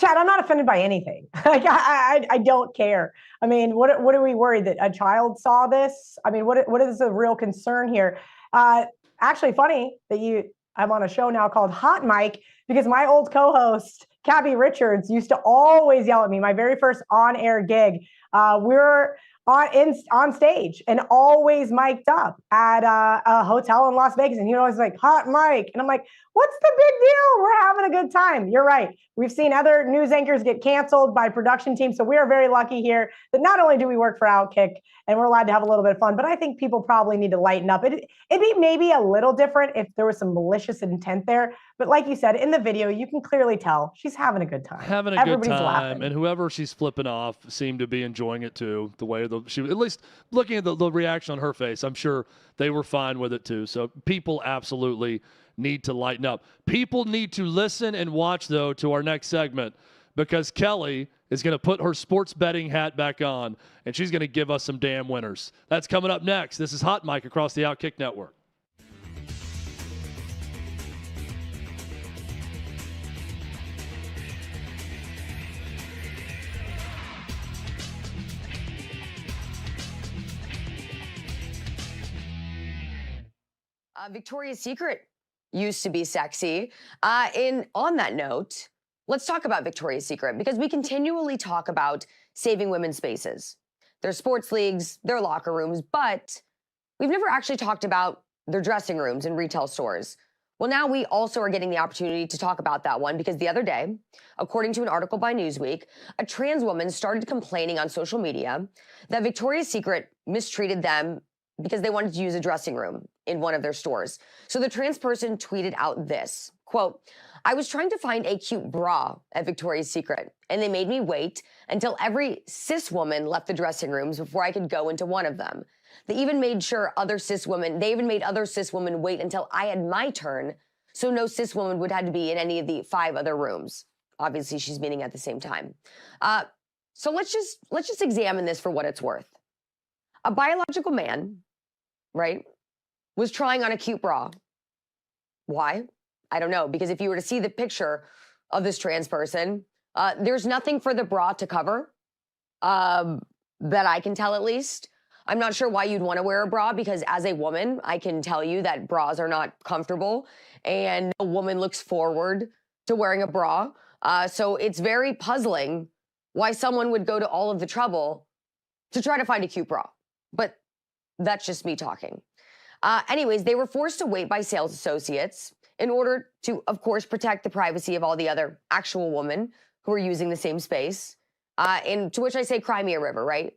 B: Chad, I'm not offended by anything. Like, I don't care. I mean, what are we worried that a child saw this? I mean, what is the real concern here? Actually, funny that I'm on a show now called Hot Mic because my old co-host, Cabby Richards, used to always yell at me. My very first on-air gig, we were on stage and always mic'd up at a hotel in Las Vegas. And he was like, Hot Mic. And I'm like, what's the big deal? We're having a good time. You're right. We've seen other news anchors get canceled by production teams. So we are very lucky here that not only do we work for OutKick and we're allowed to have a little bit of fun, but I think people probably need to lighten up. It'd be maybe a little different if there was some malicious intent there. But like you said, in the video, you can clearly tell she's having a good time. Everybody's
A: good time.
B: laughing.
A: And whoever she's flipping off seemed to be enjoying it too. The way she, at least looking at the reaction on her face, I'm sure they were fine with it too. So people absolutely need to lighten up. People need to listen and watch, though, to our next segment because Kelly is going to put her sports betting hat back on, and she's going to give us some damn winners. That's coming up next. This is Hot Mic across the OutKick Network.
C: Victoria's Secret used to be sexy. On that note, let's talk about Victoria's Secret because we continually talk about saving women's spaces, their sports leagues, their locker rooms, but we've never actually talked about their dressing rooms in retail stores. Well, now we also are getting the opportunity to talk about that one because the other day, according to an article by Newsweek, a trans woman started complaining on social media that Victoria's Secret mistreated them because they wanted to use a dressing room in one of their stores. So the trans person tweeted out this, quote, I was trying to find a cute bra at Victoria's Secret, and they made me wait until every cis woman left the dressing rooms before I could go into one of them. They even made other cis women wait until I had my turn, so no cis woman would have to be in any of the 5 other rooms. Obviously, she's meaning at the same time. So let's just examine this for what it's worth. A biological man, right, was trying on a cute bra. Why? I don't know, because if you were to see the picture of this trans person, there's nothing for the bra to cover, that I can tell at least. I'm not sure why you'd want to wear a bra because as a woman, I can tell you that bras are not comfortable and no woman looks forward to wearing a bra. So it's very puzzling why someone would go to all of the trouble to try to find a cute bra. But that's just me talking. Anyways, they were forced to wait by sales associates in order to, of course, protect the privacy of all the other actual women who are using the same space. And to which I say, cry me a river, right?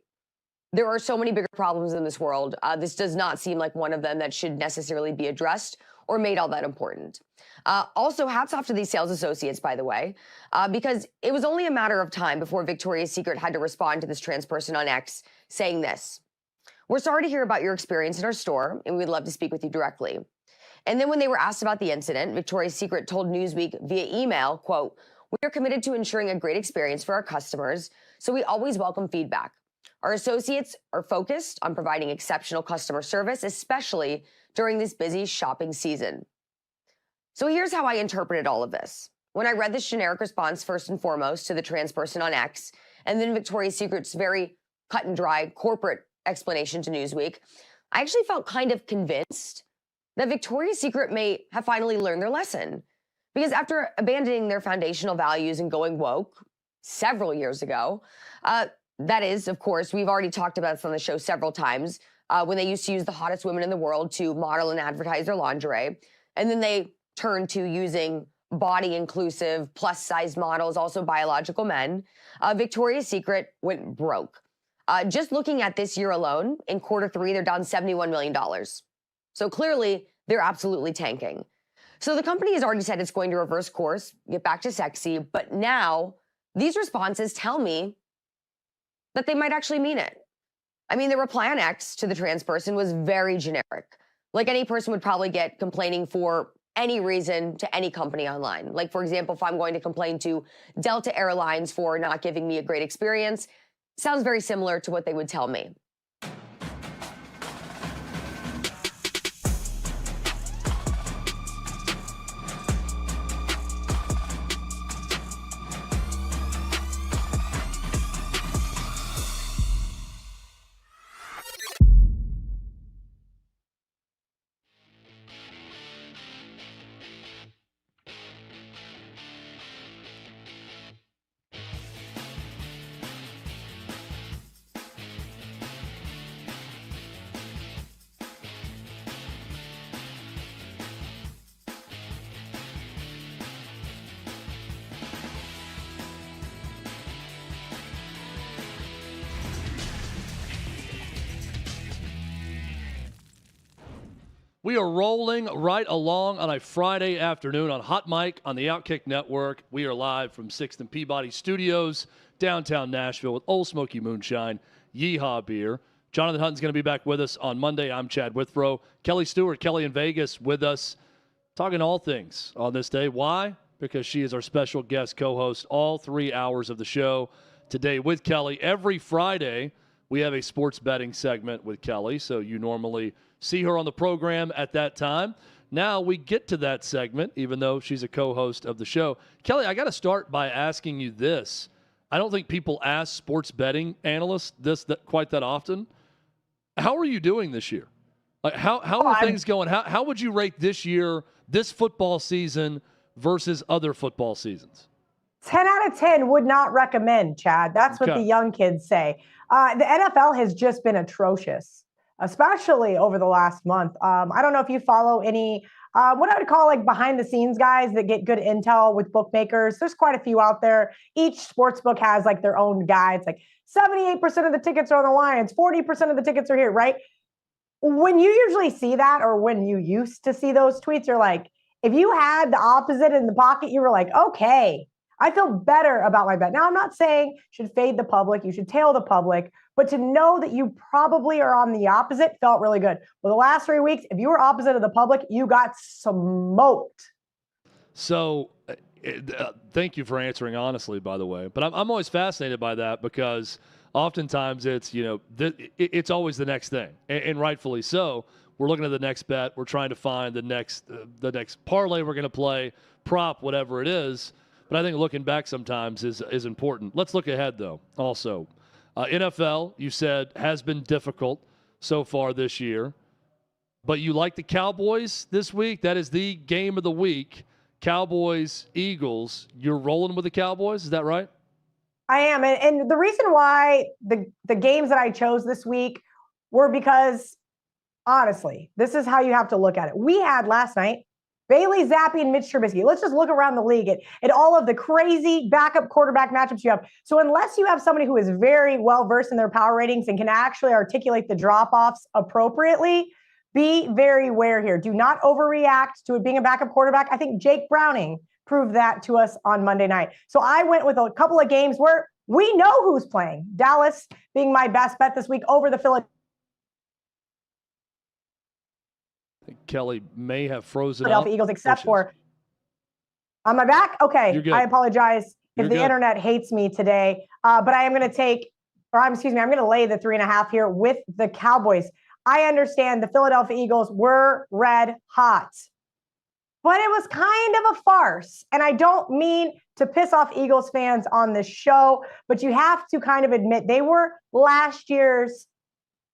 C: There are so many bigger problems in this world. This does not seem like one of them that should necessarily be addressed or made all that important. Also, hats off to these sales associates, by the way, because it was only a matter of time before Victoria's Secret had to respond to this trans person on X saying this. We're sorry to hear about your experience in our store, and we'd love to speak with you directly. And then when they were asked about the incident, Victoria's Secret told Newsweek via email, quote, we are committed to ensuring a great experience for our customers, so we always welcome feedback. Our associates are focused on providing exceptional customer service, especially during this busy shopping season. So here's how I interpreted all of this. When I read this generic response first and foremost to the trans person on X, and then Victoria's Secret's very cut and dry corporate explanation to Newsweek, I actually felt kind of convinced that Victoria's Secret may have finally learned their lesson. Because after abandoning their foundational values and going woke several years ago, that is, of course, we've already talked about this on the show several times, when they used to use the hottest women in the world to model and advertise their lingerie. And then they turned to using body-inclusive, plus-size models, also biological men. Victoria's Secret went broke. Just looking at this year alone, in quarter 3, they're down $71 million. So clearly, they're absolutely tanking. So the company has already said it's going to reverse course, get back to sexy, but now these responses tell me that they might actually mean it. I mean, the reply on X to the trans person was very generic. Like any person would probably get complaining for any reason to any company online. Like, for example, if I'm going to complain to Delta Airlines for not giving me a great experience, sounds very similar to what they would tell me.
A: We are rolling right along on a Friday afternoon on Hot Mic on the OutKick Network. We are live from 6th and Peabody Studios, downtown Nashville, with Old Smoky Moonshine, Yeehaw Beer. Jonathan Hutton's going to be back with us on Monday. I'm Chad Withrow. Kelly Stewart, Kelly in Vegas, with us, talking all things on this day. Why? Because she is our special guest co-host all 3 hours of the show today with Kelly. Every Friday, we have a sports betting segment with Kelly, so you normally see her on the program at that time. Now we get to that segment, even though she's a co-host of the show. Kelly, I got to start by asking you this. I don't think people ask sports betting analysts this quite that often. How are you doing this year? Like, how are things going? How would you rate this year, this football season versus other football seasons?
B: 10 out of 10 would not recommend, Chad. That's what the young kids say. The NFL has just been atrocious, especially over the last month. I don't know if you follow any, what I would call like behind the scenes guys that get good intel with bookmakers. There's quite a few out there. Each sports book has like their own guides, like 78% of the tickets are on the Lions, 40% of the tickets are here, right? When you usually see that, or when you used to see those tweets, you're like, if you had the opposite in the pocket, you were like, okay, I feel better about my bet. Now, I'm not saying you should fade the public, you should tail the public, but to know that you probably are on the opposite felt really good. Well, the last 3 weeks, if you were opposite of the public, you got smoked.
A: So thank you for answering honestly, by the way. But I'm always fascinated by that because oftentimes it's, it's always the next thing, and rightfully so. We're looking at the next bet. We're trying to find the next parlay we're going to play, prop, whatever it is. But I think looking back sometimes is important. Let's look ahead, though, also. NFL, you said, has been difficult so far this year. But you like the Cowboys this week? That is the game of the week. Cowboys, Eagles. You're rolling with the Cowboys? Is that right?
B: I am. And the reason why the games that I chose this week were because, honestly, this is how you have to look at it. We had last night Bailey Zappi and Mitch Trubisky. Let's just look around the league at all of the crazy backup quarterback matchups you have. So unless you have somebody who is very well-versed in their power ratings and can actually articulate the drop-offs appropriately, be very aware here. Do not overreact to it being a backup quarterback. I think Jake Browning proved that to us on Monday night. So I went with a couple of games where we know who's playing. Dallas being my best bet this week over the
A: Kelly may have frozen
B: Philadelphia Eagles, except for, am I back? Okay, I apologize if the internet hates me today, but I am going to I'm going to lay the 3.5 here with the Cowboys. I understand the Philadelphia Eagles were red hot, but it was kind of a farce. And I don't mean to piss off Eagles fans on this show, but you have to kind of admit they were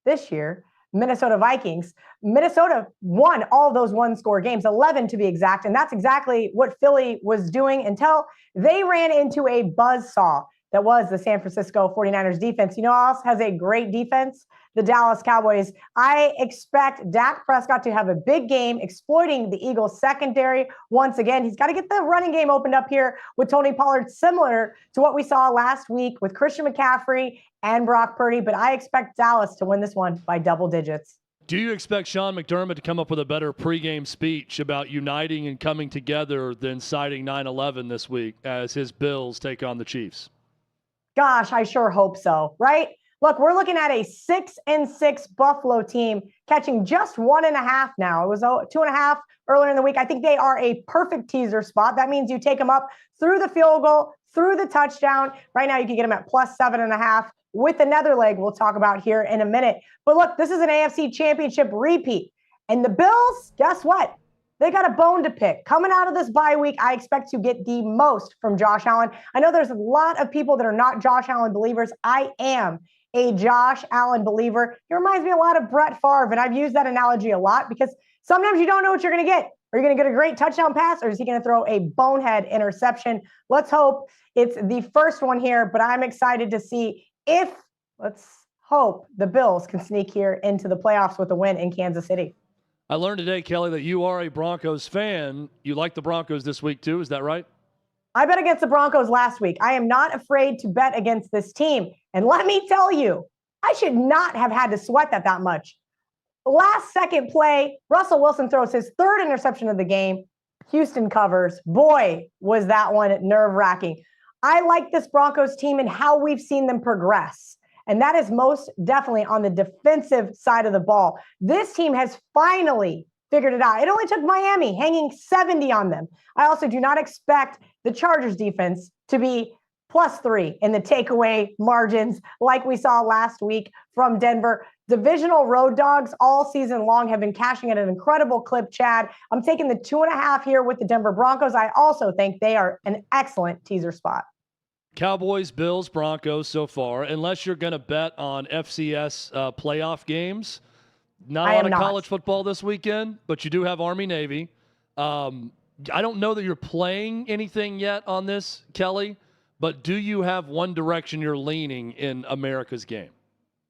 B: this year, Minnesota Vikings. Minnesota won all those one-score games, 11 to be exact, and that's exactly what Philly was doing until they ran into a buzzsaw that was the San Francisco 49ers defense. You know who else has a great defense? The Dallas Cowboys. I expect Dak Prescott to have a big game exploiting the Eagles secondary. Once again, he's got to get the running game opened up here with Tony Pollard, similar to what we saw last week with Christian McCaffrey and Brock Purdy, but I expect Dallas to win this one by double digits.
A: Do you expect Sean McDermott to come up with a better pregame speech about uniting and coming together than citing 9/11 this week as his Bills take on the Chiefs?
B: Gosh, I sure hope so, right? Look, we're looking at a 6-6 Buffalo team catching just 1.5 now. It was 2.5 earlier in the week. I think they are a perfect teaser spot. That means you take them up through the field goal, through the touchdown. Right now, you can get them at plus 7.5 with another leg we'll talk about here in a minute. But look, this is an AFC Championship repeat. And the Bills, guess what? They got a bone to pick. Coming out of this bye week, I expect to get the most from Josh Allen. I know there's a lot of people that are not Josh Allen believers. I am a Josh Allen believer. He reminds me a lot of Brett Favre, and I've used that analogy a lot because sometimes you don't know what you're going to get. Are you going to get a great touchdown pass, or is he going to throw a bonehead interception? Let's hope it's the first one here, but I'm excited to see if, let's hope, the Bills can sneak here into the playoffs with a win in Kansas City.
A: I learned today, Kelly, that you are a Broncos fan. You like the Broncos this week, too. Is that right?
B: I bet against the Broncos last week. I am not afraid to bet against this team. And let me tell you, I should not have had to sweat that much. Last second play, Russell Wilson throws his third interception of the game. Houston covers. Boy, was that one nerve-wracking. I like this Broncos team and how we've seen them progress. And that is most definitely on the defensive side of the ball. This team has finally figured it out. It only took Miami hanging 70 on them. I also do not expect the Chargers defense to be +3 in the takeaway margins like we saw last week from Denver. Divisional road dogs all season long have been cashing at an incredible clip, Chad. I'm taking the 2.5 here with the Denver Broncos. I also think they are an excellent teaser spot.
A: Cowboys, Bills, Broncos so far, unless you're going to bet on FCS playoff games. Not a lot of college football this weekend, but you do have Army-Navy. I don't know that you're playing anything yet on this, Kelly, but do you have one direction you're leaning in America's game?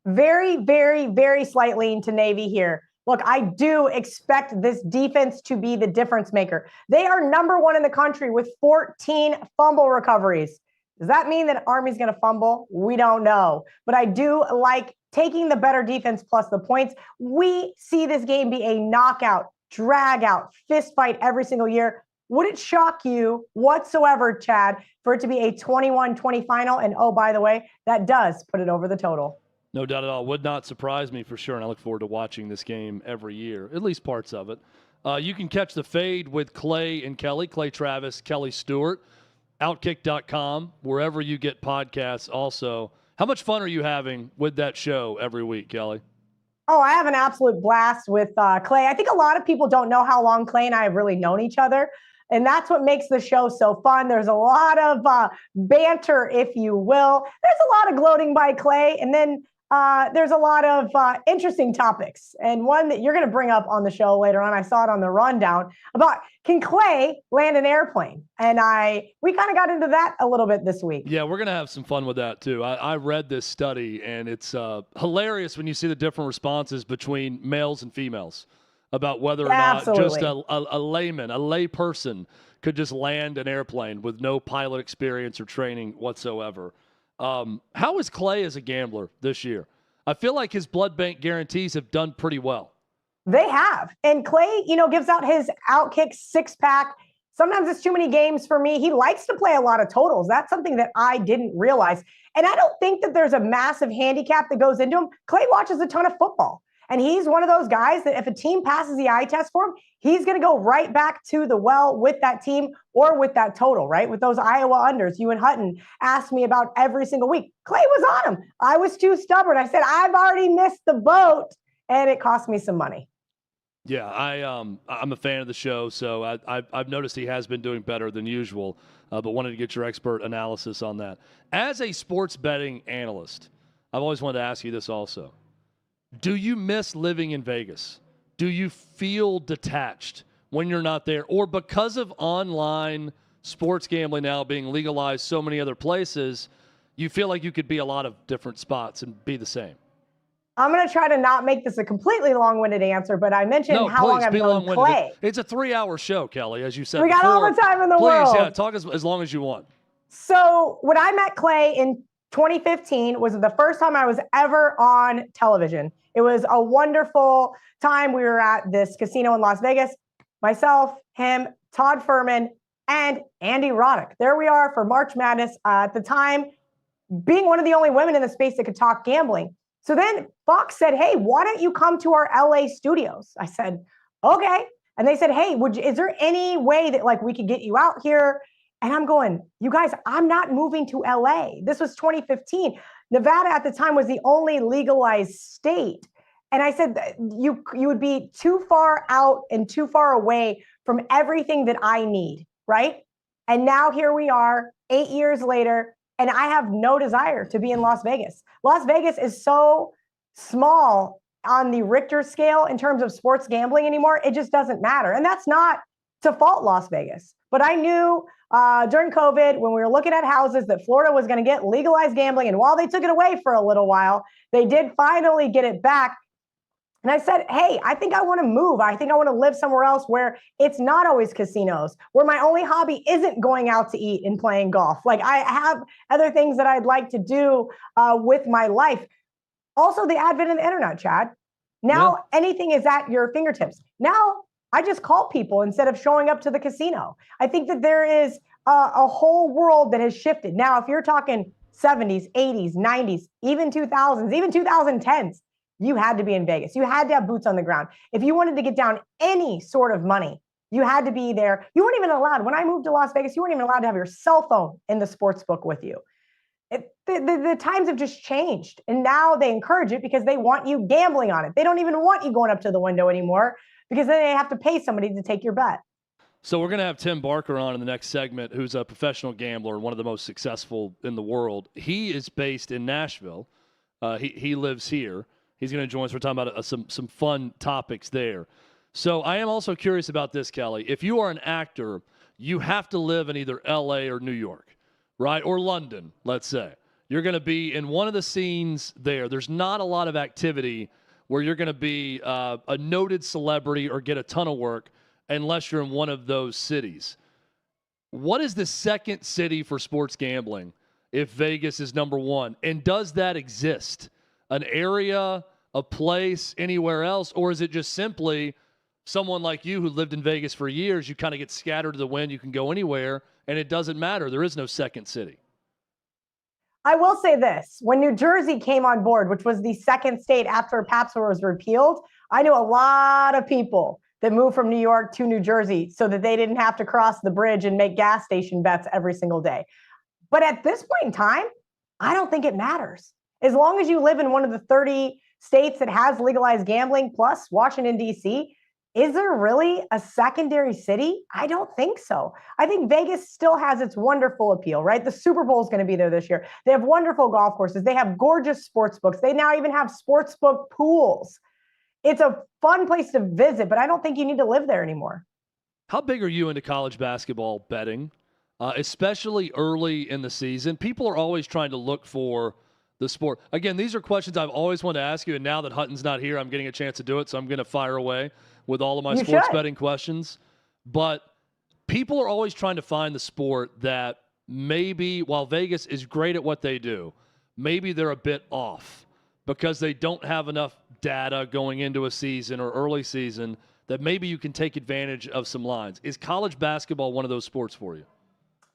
B: Very, very, very slight lean to Navy here. Look, I do expect this defense to be the difference maker. They are number 1 in the country with 14 fumble recoveries. Does that mean that Army's going to fumble? We don't know. But I do like taking the better defense plus the points. We see this game be a knockout, drag out, fist fight every single year. Would it shock you whatsoever, Chad, for it to be a 21-20 final? And oh, by the way, that does put it over the total.
A: No doubt at all. Would not surprise me for sure. And I look forward to watching this game every year, at least parts of it. You can catch the fade with Clay and Kelly, Clay Travis, Kelly Stewart. OutKick.com, wherever you get podcasts also. How much fun are you having with that show every week, Kelly?
B: Oh, I have an absolute blast with Clay. I think a lot of people don't know how long Clay and I have really known each other. And that's what makes the show so fun. There's a lot of banter, if you will. There's a lot of gloating by Clay. And then there's a lot of interesting topics. And one that you're going to bring up on the show later on, I saw it on the rundown, about can Clay land an airplane? And we kind of got into that a little bit this week.
A: Yeah, we're going to have some fun with that too. I read this study, and it's hilarious when you see the different responses between males and females about whether or not just a layman, a lay person could just land an airplane with no pilot experience or training whatsoever. How is Clay as a gambler this year? I feel like his blood bank guarantees have done pretty well.
B: They have. And Clay, gives out his OutKick 6-pack. Sometimes it's too many games for me. He likes to play a lot of totals. That's something that I didn't realize. And I don't think that there's a massive handicap that goes into him. Clay watches a ton of football. And he's one of those guys that if a team passes the eye test for him, he's going to go right back to the well with that team or with that total, right? With those Iowa unders. You and Hutton asked me about every single week. Clay was on him. I was too stubborn. I said, I've already missed the boat, and it cost me some money.
A: Yeah, I'm a fan of the show, so I've noticed he has been doing better than usual, but wanted to get your expert analysis on that. As a sports betting analyst, I've always wanted to ask you this also. Do you miss living in Vegas? Do you feel detached when you're not there? Or because of online sports gambling now being legalized so many other places, you feel like you could be a lot of different spots and be the same?
B: I'm going to try to not make this a completely long-winded answer, but I mentioned how long I've known Clay.
A: It's a 3-hour show, Kelly, as you said
B: We got all the time in the world.
A: Please, yeah, talk as long as you want.
B: So when I met Clay in 2015 was the first time I was ever on television. It was a wonderful time. We were at this casino in Las Vegas, myself, him, Todd Furman, and Andy Roddick. There we are for March Madness. At the time, being one of the only women in the space that could talk gambling. So then Fox said, hey, why don't you come to our LA studios? I said, okay. And they said, hey, is there any way that like we could get you out here? And I'm going, you guys, I'm not moving to LA. This was 2015. Nevada at the time was the only legalized state. And I said, you would be too far out and too far away from everything that I need, right? And now here we are 8 years later, and I have no desire to be in Las Vegas. Las Vegas is so small on the Richter scale in terms of sports gambling anymore. It just doesn't matter. And that's not to fault Las Vegas. But I knew during COVID, when we were looking at houses, that Florida was going to get legalized gambling. And while they took it away for a little while, they did finally get it back. And I said, hey, I think I want to move. I think I want to live somewhere else where it's not always casinos, where my only hobby isn't going out to eat and playing golf. Like I have other things that I'd like to do with my life. Also, the advent of the internet, Chad. Now anything is at your fingertips. Now I just call people instead of showing up to the casino. I think that there is a whole world that has shifted. Now, if you're talking 70s, 80s, 90s, even 2000s, even 2010s, you had to be in Vegas. You had to have boots on the ground. If you wanted to get down any sort of money, you had to be there. You weren't even allowed. When I moved to Las Vegas, you weren't even allowed to have your cell phone in the sports book with you. The times have just changed. And now they encourage it because they want you gambling on it. They don't even want you going up to the window anymore because then they have to pay somebody to take your bet.
A: So we're going to have Tim Barker on in the next segment, who's a professional gambler, one of the most successful in the world. He is based in Nashville. He lives here. He's going to join us. We're talking about some fun topics there. So I am also curious about this, Kelly. If you are an actor, you have to live in either L.A. or New York, right? Or London, let's say. You're going to be in one of the scenes there. There's not a lot of activity where you're going to be a noted celebrity or get a ton of work unless you're in one of those cities. What is the second city for sports gambling if Vegas is number one? And does that exist? An area, a place, anywhere else? Or is it just simply someone like you who lived in Vegas for years, you kind of get scattered to the wind, you can go anywhere, and it doesn't matter. There is no second city.
B: I will say this. When New Jersey came on board, which was the second state after PAPS was repealed, I knew a lot of people that moved from New York to New Jersey so that they didn't have to cross the bridge and make gas station bets every single day. But at this point in time, I don't think it matters. As long as you live in one of the 30 states that has legalized gambling, plus Washington, D.C., is there really a secondary city? I don't think so. I think Vegas still has its wonderful appeal, right? The Super Bowl is going to be there this year. They have wonderful golf courses. They have gorgeous sports books. They now even have sports book pools. It's a fun place to visit, but I don't think you need to live there anymore.
A: How big are you into college basketball betting, especially early in the season? People are always trying to look for the sport. Again, these are questions I've always wanted to ask you, and now that Hutton's not here, I'm getting a chance to do it, so I'm going to fire away with all of my sports betting questions. But people are always trying to find the sport that maybe, while Vegas is great at what they do, maybe they're a bit off because they don't have enough data going into a season or early season that maybe you can take advantage of some lines. Is college basketball one of those sports for you?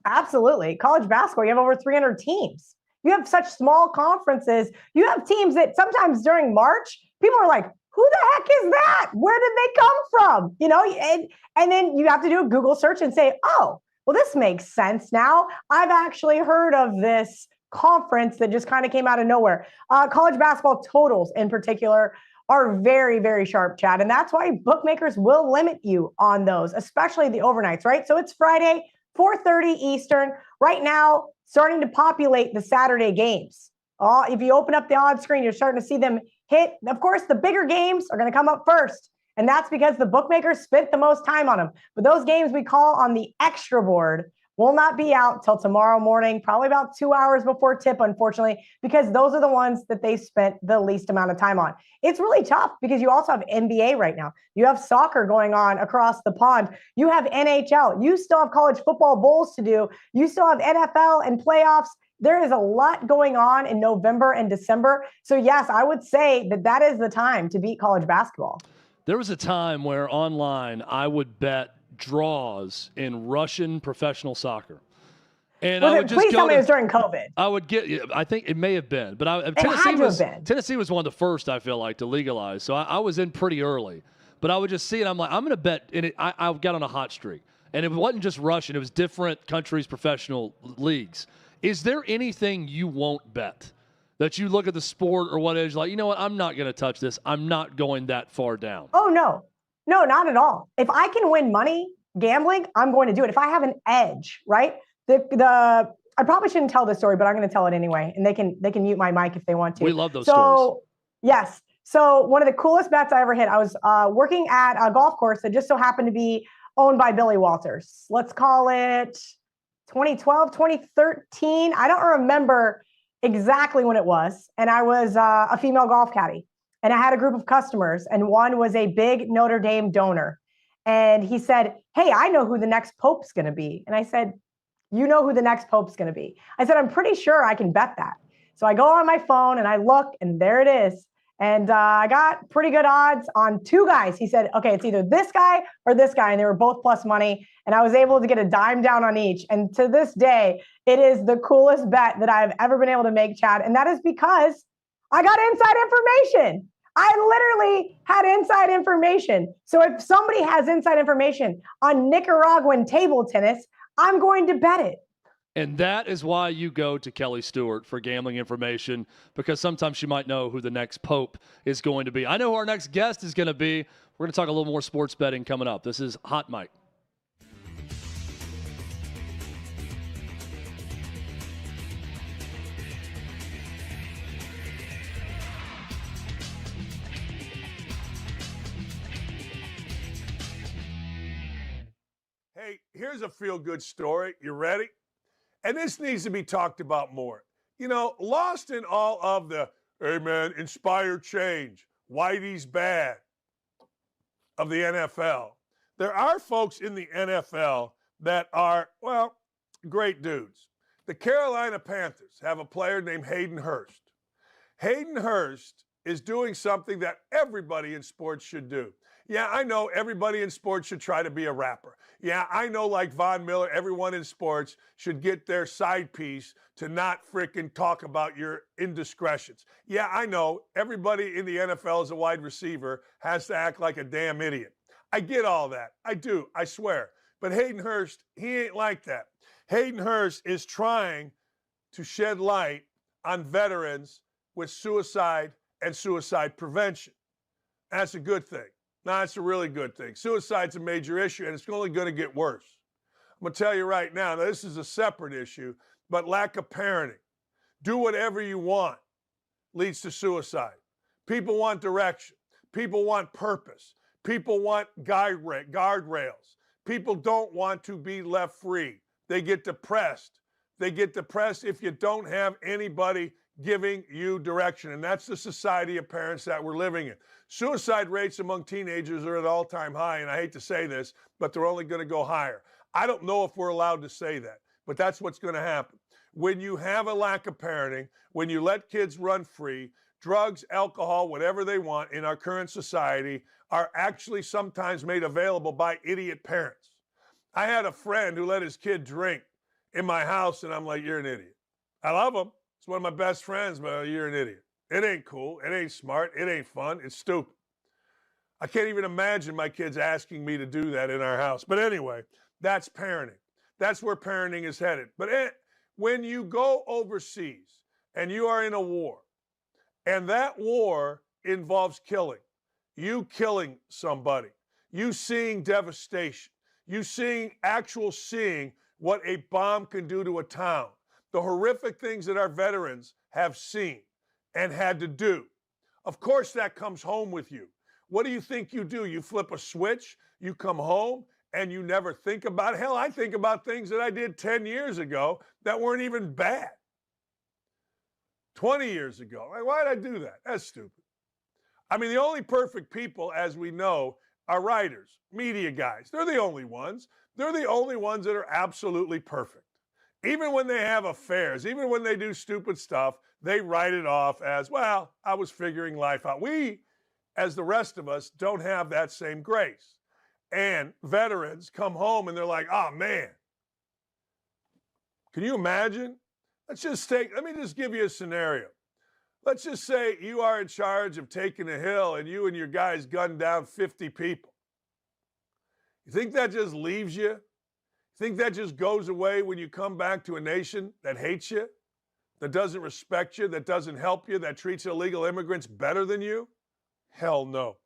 B: Absolutely. College basketball, you have over 300 teams. You have such small conferences. You have teams that sometimes during March, people are like, who the heck is that? Where did they come from? You know, and then you have to do a Google search and say, oh, well, this makes sense now. I've actually heard of this conference that just kind of came out of nowhere. College basketball totals in particular are very, very sharp, Chad. And that's why bookmakers will limit you on those, especially the overnights, right? So it's Friday, 4:30 Eastern. Right now, starting to populate the Saturday games. If you open up the odds screen, you're starting to see them hit. Of course, the bigger games are going to come up first. And that's because the bookmakers spent the most time on them. But those games we call on the extra board will not be out till tomorrow morning, probably about 2 hours before tip, unfortunately, because those are the ones that they spent the least amount of time on. It's really tough because you also have NBA right now. You have soccer going on across the pond. You have NHL. You still have college football bowls to do. You still have NFL and playoffs. There is a lot going on in November and December. So yes, I would say that is the time to beat college basketball.
A: There was a time where online I would bet draws in Russian professional soccer. And I would just
B: please tell me it was during COVID.
A: I would I think it may have been, but Tennessee was one of the first, I feel like, to legalize. So I was in pretty early. But I would just see it. I'm like, I'm going to bet. And I got on a hot streak. And it wasn't just Russian. It was different countries' professional leagues. Is there anything you won't bet? That you look at the sport or what it is, like, you know what, I'm not going to touch this. I'm not going that far down.
B: Oh, no. No, not at all. If I can win money gambling, I'm going to do it. If I have an edge, right? I probably shouldn't tell this story, but I'm going to tell it anyway. And they can mute my mic if they want to.
A: We love those stories.
B: Yes. So one of the coolest bets I ever hit, I was working at a golf course that just so happened to be owned by Billy Walters. Let's call it 2012, 2013. I don't remember exactly when it was. And I was a female golf caddy. And I had a group of customers. And one was a big Notre Dame donor. And he said, hey, I know who the next Pope's going to be. And I said, you know who the next Pope's going to be? I said, I'm pretty sure I can bet that. So I go on my phone and I look, and there it is. And I got pretty good odds on two guys. He said, okay, it's either this guy or this guy. And they were both plus money. And I was able to get a dime down on each. And to this day, it is the coolest bet that I've ever been able to make, Chad. And that is because I got inside information. I literally had inside information. So if somebody has inside information on Nicaraguan table tennis, I'm going to bet it.
A: And that is why you go to Kelly Stewart for gambling information, because sometimes she might know who the next Pope is going to be. I know who our next guest is going to be. We're going to talk a little more sports betting coming up. This is Hot Mic.
F: Hey, here's a feel-good story. You ready? And this needs to be talked about more. You know, lost in all of the, hey, man, inspire change, Whitey's bad of the NFL. There are folks in the NFL that are, well, great dudes. The Carolina Panthers have a player named Hayden Hurst. Hayden Hurst is doing something that everybody in sports should do. Yeah, I know everybody in sports should try to be a rapper. Yeah, I know, like Von Miller, everyone in sports should get their side piece to not frickin' talk about your indiscretions. Yeah, I know everybody in the NFL as a wide receiver has to act like a damn idiot. I get all that. I do, I swear. But Hayden Hurst, he ain't like that. Hayden Hurst is trying to shed light on veterans with suicide and suicide prevention. That's a good thing. No, it's a really good thing. Suicide's a major issue, and it's only going to get worse. I'm going to tell you right now, this is a separate issue, but lack of parenting. Do whatever you want leads to suicide. People want direction. People want purpose. People want guardrails. People don't want to be left free. They get depressed. They get depressed if you don't have anybody giving you direction. And that's the society of parents that we're living in. Suicide rates among teenagers are at an all-time high, and I hate to say this, but they're only going to go higher. I don't know if we're allowed to say that, but that's what's going to happen. When you have a lack of parenting, when you let kids run free, drugs, alcohol, whatever they want in our current society are actually sometimes made available by idiot parents. I had a friend who let his kid drink in my house, and I'm like, you're an idiot. I love him. It's one of my best friends, but you're an idiot. It ain't cool. It ain't smart. It ain't fun. It's stupid. I can't even imagine my kids asking me to do that in our house. But anyway, that's parenting. That's where parenting is headed. But when you go overseas and you are in a war, and that war involves killing, you killing somebody, you seeing devastation, you seeing what a bomb can do to a town, the horrific things that our veterans have seen and had to do. Of course, that comes home with you. What do you think you do? You flip a switch, you come home, and you never think about it. Hell, I think about things that I did 10 years ago that weren't even bad. 20 years ago. Like, why did I do that? That's stupid. I mean, the only perfect people, as we know, are writers, media guys. They're the only ones. They're the only ones that are absolutely perfect. even when they have affairs, even when they do stupid stuff, they write it off as, well, I was figuring life out. We, as the rest of us, don't have that same grace. And veterans come home and they're like, oh, man. Can you imagine? Let me just give you a scenario. Let's just say you are in charge of taking a hill and you and your guys gunned down 50 people. You think that just leaves you? You think that just goes away when you come back to a nation that hates you, that doesn't respect you, that doesn't help you, that treats illegal immigrants better than you? Hell no.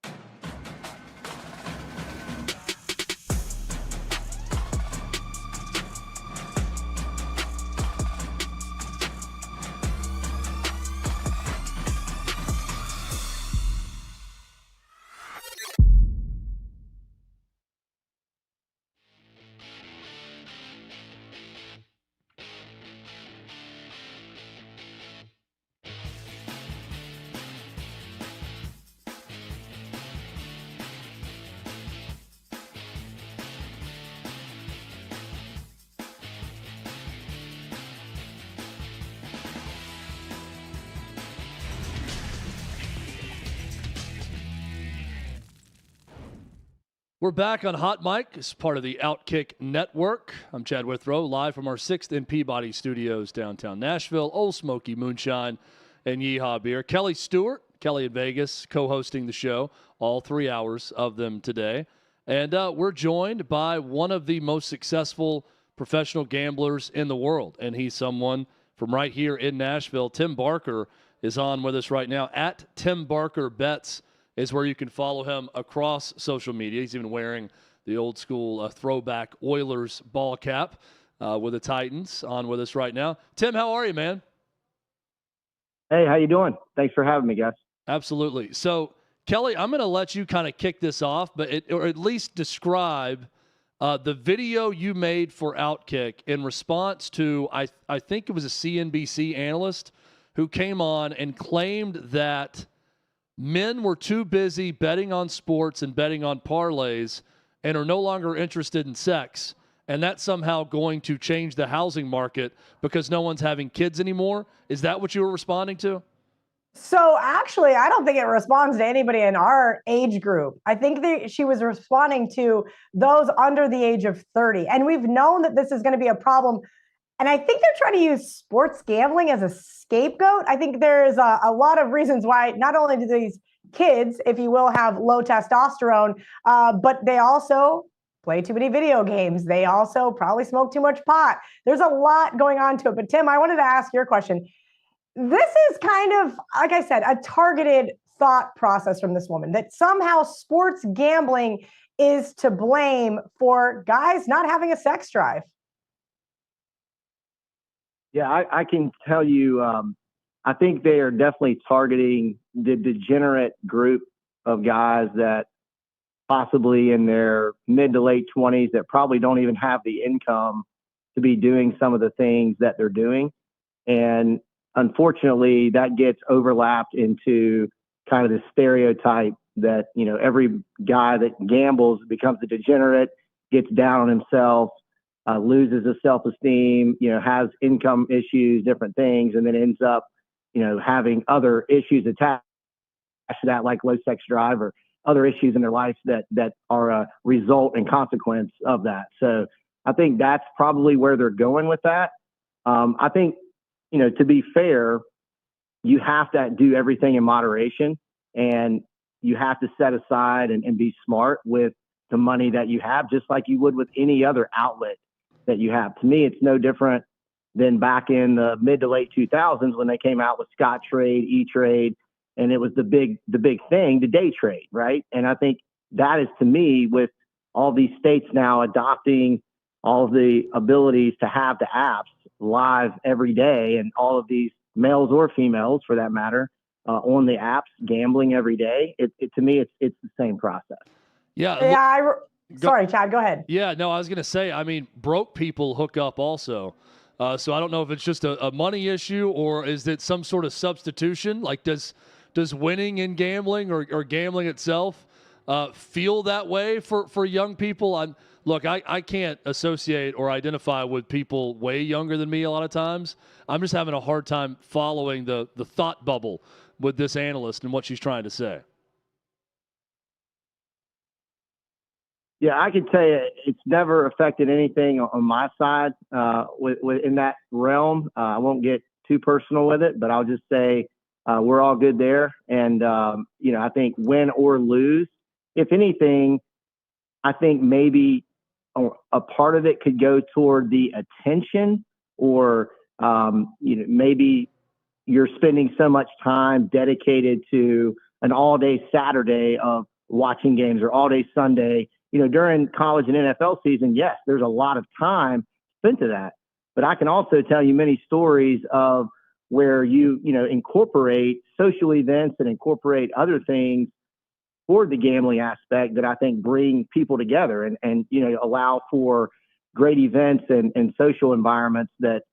A: We're back on Hot Mic as part of the OutKick Network. I'm Chad Withrow, live from our 6th and Peabody Studios, downtown Nashville. Old Smoky Moonshine and Yeehaw Beer. Kelly Stewart, Kelly in Vegas, co-hosting the show, all 3 hours of them today. And we're joined by one of the most successful professional gamblers in the world, and he's someone from right here in Nashville. Tim Barker is on with us right now. At Tim Barker Bets is where you can follow him across social media. He's even wearing the old school throwback Oilers ball cap with the Titans on with us right now. Tim, how are you, man?
O: Hey, how you doing? Thanks for having me, guys.
A: Absolutely. So, Kelly, I'm going to let you kind of kick this off, or at least describe the video you made for OutKick in response to, I think it was a CNBC analyst who came on and claimed that men were too busy betting on sports and betting on parlays and are no longer interested in sex, and that's somehow going to change the housing market because no one's having kids anymore. Is that what you were responding to?
B: So actually, I don't think it responds to anybody in our age group. I think she was responding to those under the age of 30. And we've known that this is going to be a problem. And I think they're trying to use sports gambling as a scapegoat. I think there's a lot of reasons why not only do these kids, if you will, have low testosterone, but they also play too many video games. They also probably smoke too much pot. There's a lot going on to it. But Tim, I wanted to ask your question. This is kind of, like I said, a targeted thought process from this woman that somehow sports gambling is to blame for guys not having a sex drive.
O: Yeah, I can tell you, I think they are definitely targeting the degenerate group of guys that possibly in their mid to late 20s that probably don't even have the income to be doing some of the things that they're doing. And unfortunately, that gets overlapped into kind of the stereotype that, you know, every guy that gambles becomes a degenerate, gets down on himself, loses his self-esteem, you know, has income issues, different things, and then ends up, you know, having other issues attached to that, like low sex drive or other issues in their life that are a result and consequence of that. So I think that's probably where they're going with that. I think, you know, to be fair, you have to do everything in moderation, and you have to set aside and be smart with the money that you have, just like you would with any other outlet that you have. To me, it's no different than back in the mid to late 2000s when they came out with Scottrade, E-Trade, and it was the big thing, the day trade, right? And I think that is, to me, with all these states now adopting all of the abilities to have the apps live every day, and all of these males or females, for that matter, on the apps gambling every day. To me, it's the same process.
A: Yeah.
B: Sorry, Chad, go ahead.
A: Yeah, no, I was going to say, I mean, broke people hook up also. So I don't know if it's just a money issue or is it some sort of substitution? Like, does winning in gambling or gambling itself feel that way for young people? Look, I can't associate or identify with people way younger than me a lot of times. I'm just having a hard time following the thought bubble with this analyst and what she's trying to say.
O: Yeah, I can tell you it's never affected anything on my side in that realm. I won't get too personal with it, but I'll just say we're all good there. And, I think win or lose, if anything, I think maybe a part of it could go toward the attention or, maybe you're spending so much time dedicated to an all-day Saturday of watching games or all-day Sunday. During college and NFL season, yes, there's a lot of time spent to that. But I can also tell you many stories of where you incorporate social events and incorporate other things for the gambling aspect that I think bring people together and allow for great events and social environments that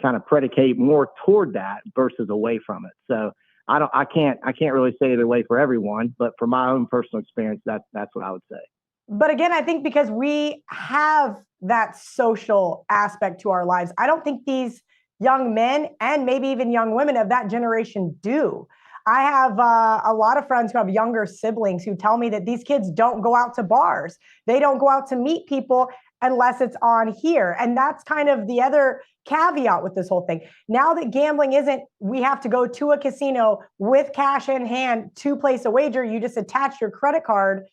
O: kind of predicate more toward that versus away from it. So I can't really say either way for everyone, but for my own personal experience, that's what I would say.
B: But again, I think because we have that social aspect to our lives, I don't think these young men and maybe even young women of that generation do. I have a lot of friends who have younger siblings who tell me that these kids don't go out to bars. They don't go out to meet people unless it's on here. And that's kind of the other caveat with this whole thing. Now that gambling isn't, we have to go to a casino with cash in hand to place a wager. You just attach your credit card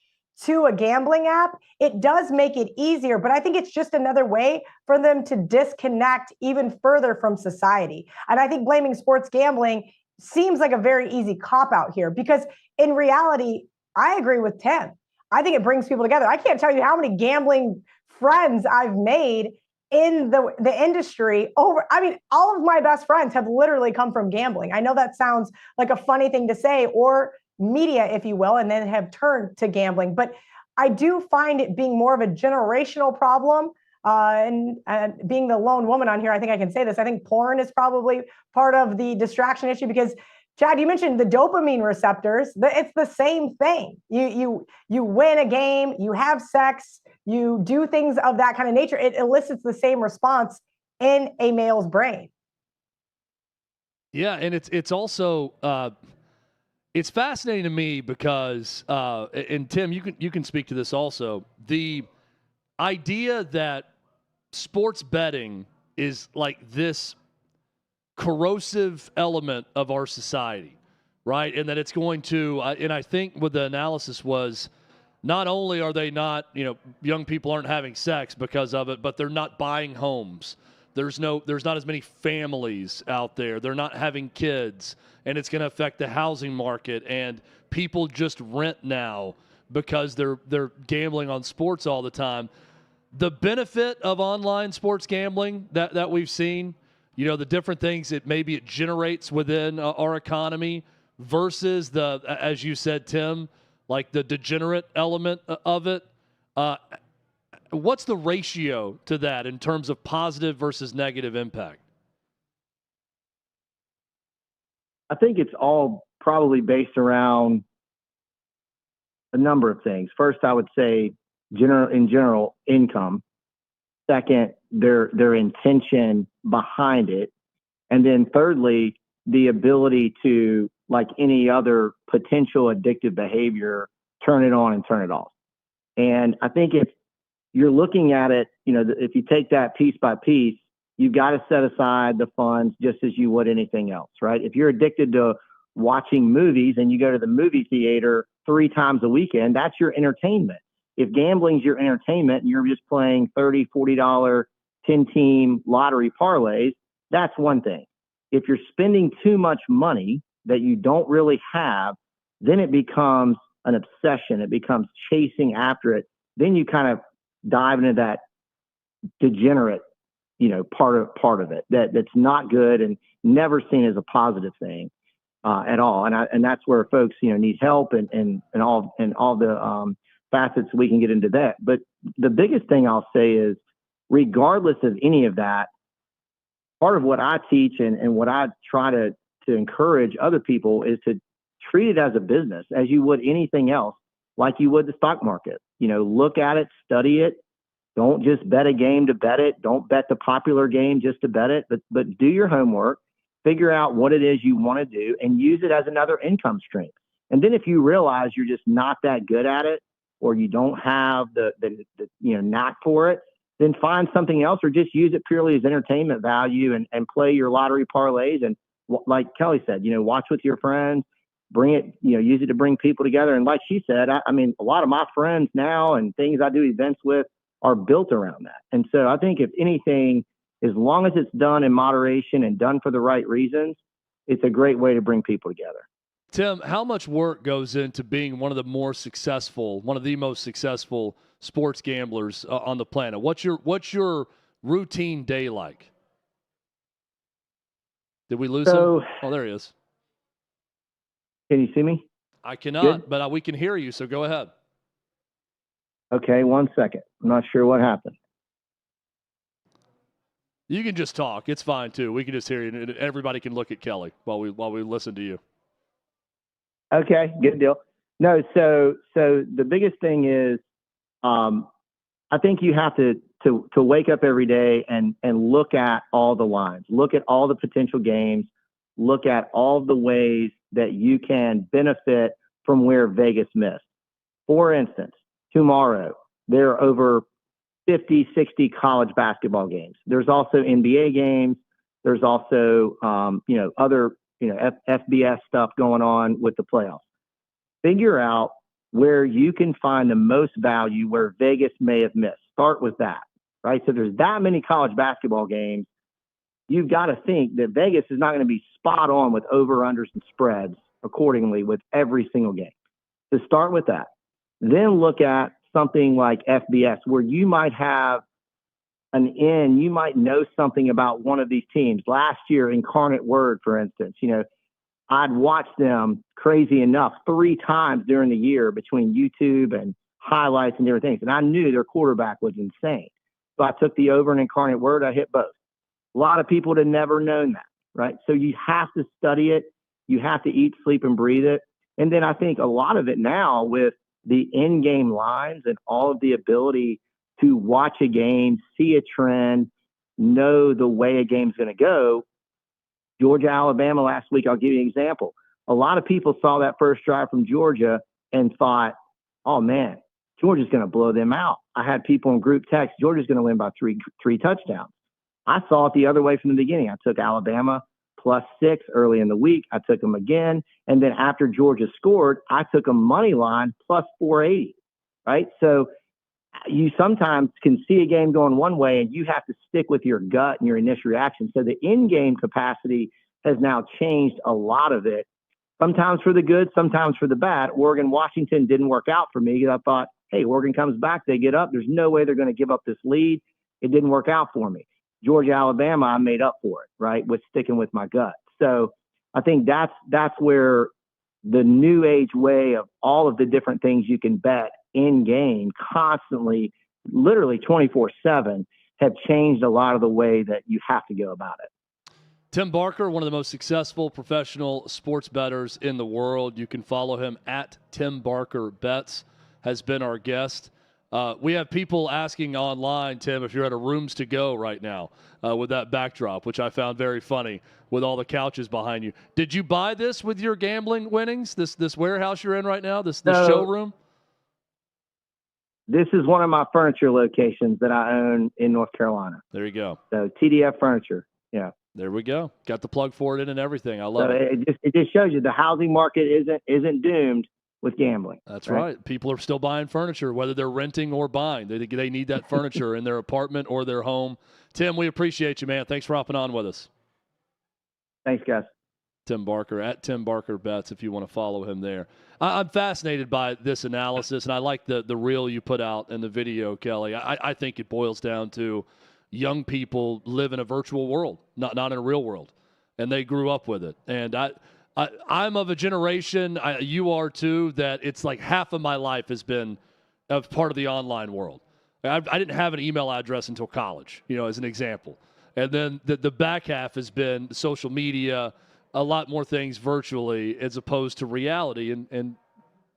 B: to a gambling app. It does make it easier, but I think it's just another way for them to disconnect even further from society. And I think blaming sports gambling seems like a very easy cop-out here because in reality, I agree with Tim. I think it brings people together. I can't tell you how many gambling friends I've made in the industry all of my best friends have literally come from gambling. I know that sounds like a funny thing to say, or media, if you will, and then have turned to gambling. But I do find it being more of a generational problem. And being the lone woman on here, I think I can say this. I think porn is probably part of the distraction issue because, Chad, you mentioned the dopamine receptors. It's the same thing. You win a game, you have sex, you do things of that kind of nature. It elicits the same response in a male's brain.
A: Yeah, and it's also it's fascinating to me because and Tim, you can speak to this also. The idea that sports betting is like this corrosive element of our society, right? And that it's going to, and I think what the analysis was, not only are they not, young people aren't having sex because of it, but they're not buying homes. There's not as many families out there. They're not having kids, and it's going to affect the housing market. And people just rent now because they're gambling on sports all the time. The benefit of online sports gambling that we've seen, the different things that maybe it generates within our economy versus the, as you said, Tim, like the degenerate element of it. What's the ratio to that in terms of positive versus negative impact?
O: I think it's all probably based around a number of things. First, I would say in general, income. Second, their intention behind it. And then thirdly, the ability to, like any other potential addictive behavior, turn it on and turn it off. And I think if you're looking at it, if you take that piece by piece, you've got to set aside the funds just as you would anything else, right? If you're addicted to watching movies and you go to the movie theater 3 times a weekend, that's your entertainment. If gambling's your entertainment and you're just playing $30, $40, 10-team lottery parlays, that's one thing. If you're spending too much money that you don't really have, then it becomes an obsession. It becomes chasing after it. Then you kind of dive into that degenerate, part of it that's not good and never seen as a positive thing at all. And that's where folks, need help and all the facets we can get into that. But the biggest thing I'll say is, regardless of any of that, part of what I teach and what I try to encourage other people is to treat it as a business, as you would anything else. like you would the stock market. Look at it, study it. Don't just bet a game to bet it. Don't bet the popular game just to bet it, but do your homework, figure out what it is you want to do, and use it as another income stream. And then if you realize you're just not that good at it, or you don't have the knack for it, then find something else, or just use it purely as entertainment value and play your lottery parlays. And like Kelly said, watch with your friends, bring it, use it to bring people together. And like she said, I mean, a lot of my friends now and things I do events with are built around that. And so I think if anything, as long as it's done in moderation and done for the right reasons, it's a great way to bring people together.
A: Tim, how much work goes into being one of the most successful sports gamblers on the planet? What's your routine day like? Did we lose him? Oh, there he is.
O: Can you see me?
A: I cannot,
O: Good?
A: but we can hear you, so go ahead.
O: Okay, 1 second. I'm not sure what happened.
A: You can just talk. It's fine, too. We can just hear you. Everybody can look at Kelly while we listen to you.
O: Okay, good deal. No, so the biggest thing is I think you have to wake up every day and look at all the lines, look at all the potential games, look at all the ways that you can benefit from where Vegas missed. For instance, tomorrow, there are over 50, 60 college basketball games. There's also NBA games. There's also, other, FBS stuff going on with the playoffs. Figure out where you can find the most value where Vegas may have missed. Start with that, right? So there's that many college basketball games. You've got to think that Vegas is not going to be spot on with over-unders and spreads accordingly with every single game. So start with that. Then look at something like FBS where you might have an in, you might know something about one of these teams. Last year, Incarnate Word, for instance, I'd watched them crazy enough 3 times during the year between YouTube and highlights and different things. And I knew their quarterback was insane. So I took the over and Incarnate Word. I hit both. A lot of people would have never known that, right? So you have to study it. You have to eat, sleep, and breathe it. And then I think a lot of it now with the in-game lines and all of the ability to watch a game, see a trend, know the way a game's going to go. Georgia, Alabama last week, I'll give you an example. A lot of people saw that first drive from Georgia and thought, oh, man, Georgia's going to blow them out. I had people in group text, Georgia's going to win by three touchdowns. I saw it the other way from the beginning. I took Alabama +6 early in the week. I took them again. And then after Georgia scored, I took a money line +480, right? So you sometimes can see a game going one way and you have to stick with your gut and your initial reaction. So the in-game capacity has now changed a lot of it, sometimes for the good, sometimes for the bad. Oregon, Washington didn't work out for me because I thought, hey, Oregon comes back, they get up. There's no way they're going to give up this lead. It didn't work out for me. Georgia, Alabama, I made up for it, right, with sticking with my gut. So I think that's where the new age way of all of the different things you can bet in game constantly, literally 24/7, have changed a lot of the way that you have to go about it.
A: Tim Barker, one of the most successful professional sports bettors in the world. You can follow him at Tim Barker Bets, has been our guest. We have people asking online, Tim, if you're at a Rooms to Go right now with that backdrop, which I found very funny with all the couches behind you. Did you buy this with your gambling winnings, this warehouse you're in right now, this showroom?
O: This is one of my furniture locations that I own in North Carolina.
A: There you go.
O: So TDF Furniture, yeah.
A: There we go. Got the plug for it in and everything. I love it.
O: It just shows you the housing market isn't doomed with gambling.
A: That's right. People are still buying furniture, whether they're renting or buying. They need that furniture in their apartment or their home. Tim, we appreciate you, man. Thanks for hopping on with us.
O: Thanks, guys.
A: Tim Barker, at Tim Barker Bets, if you want to follow him there. I'm fascinated by this analysis, and I like the reel you put out in the video, Kelly. I think it boils down to young people live in a virtual world, not in a real world, and they grew up with it. And I'm of a generation, you are too, that it's like half of my life has been a part of the online world. I didn't have an email address until college, as an example. And then the back half has been social media, a lot more things virtually as opposed to reality. And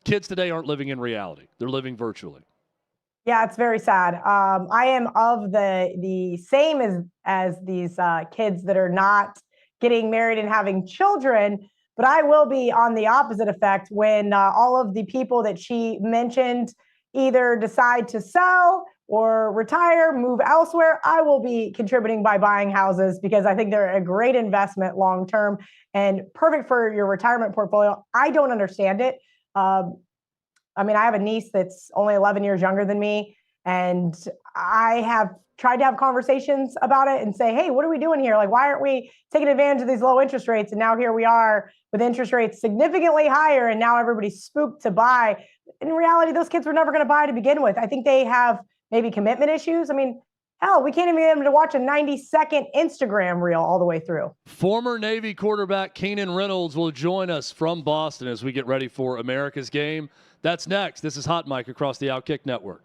A: Kids today aren't living in reality. They're living virtually.
B: Yeah, it's very sad. I am of the same as these kids that are not getting married and having children, but I will be on the opposite effect when all of the people that she mentioned either decide to sell or retire, move elsewhere. I will be contributing by buying houses because I think they're a great investment long term and perfect for your retirement portfolio. I don't understand it. I mean, I have a niece that's only 11 years younger than me, and I have tried to have conversations about it and say, hey, what are we doing here? Like, why aren't we taking advantage of these low interest rates? And now here we are with interest rates significantly higher, and now everybody's spooked to buy. In reality, those kids were never going to buy to begin with. I think they have maybe commitment issues. I mean, hell, we can't even get them to watch a 90-second Instagram reel all the way through.
A: Former Navy quarterback Keenan Reynolds will join us from Boston as we get ready for America's game. That's next. This is Hot Mic across the OutKick Network.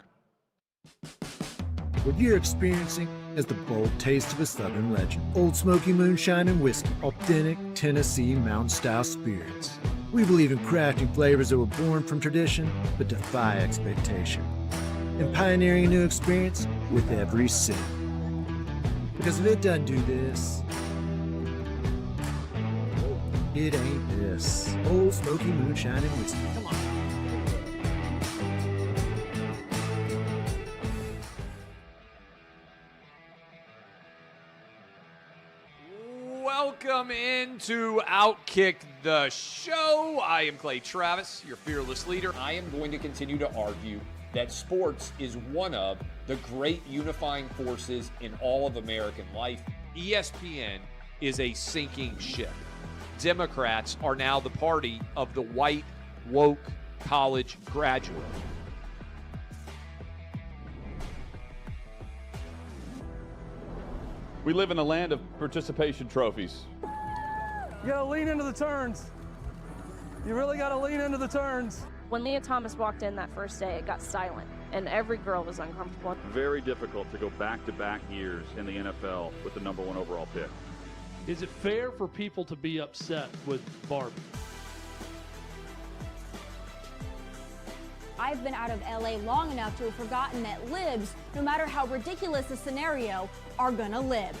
H: What you're experiencing is the bold taste of a Southern legend. Old Smoky Moonshine and Whiskey. Authentic Tennessee mountain-style spirits. We believe in crafting flavors that were born from tradition but defy expectation. And pioneering a new experience with every sip. Because if it doesn't do this, it ain't this. Old Smoky Moonshine and Whiskey. Come on.
I: Welcome into OutKick the show. I am Clay Travis, your fearless leader. I am going to continue to argue that sports is one of the great unifying forces in all of American life. ESPN is a sinking ship. Democrats are now the party of the white, woke college graduate.
J: We live in a land of participation trophies.
K: You gotta lean into the turns. You really gotta lean into the turns.
L: When Leah Thomas walked in that first day, it got silent, and every girl was uncomfortable.
J: Very difficult to go back-to-back years in the NFL with the number 1 overall pick.
A: Is it fair for people to be upset with Barbie?
M: I've been out of LA long enough to have forgotten that libs, no matter how ridiculous the scenario, are gonna live.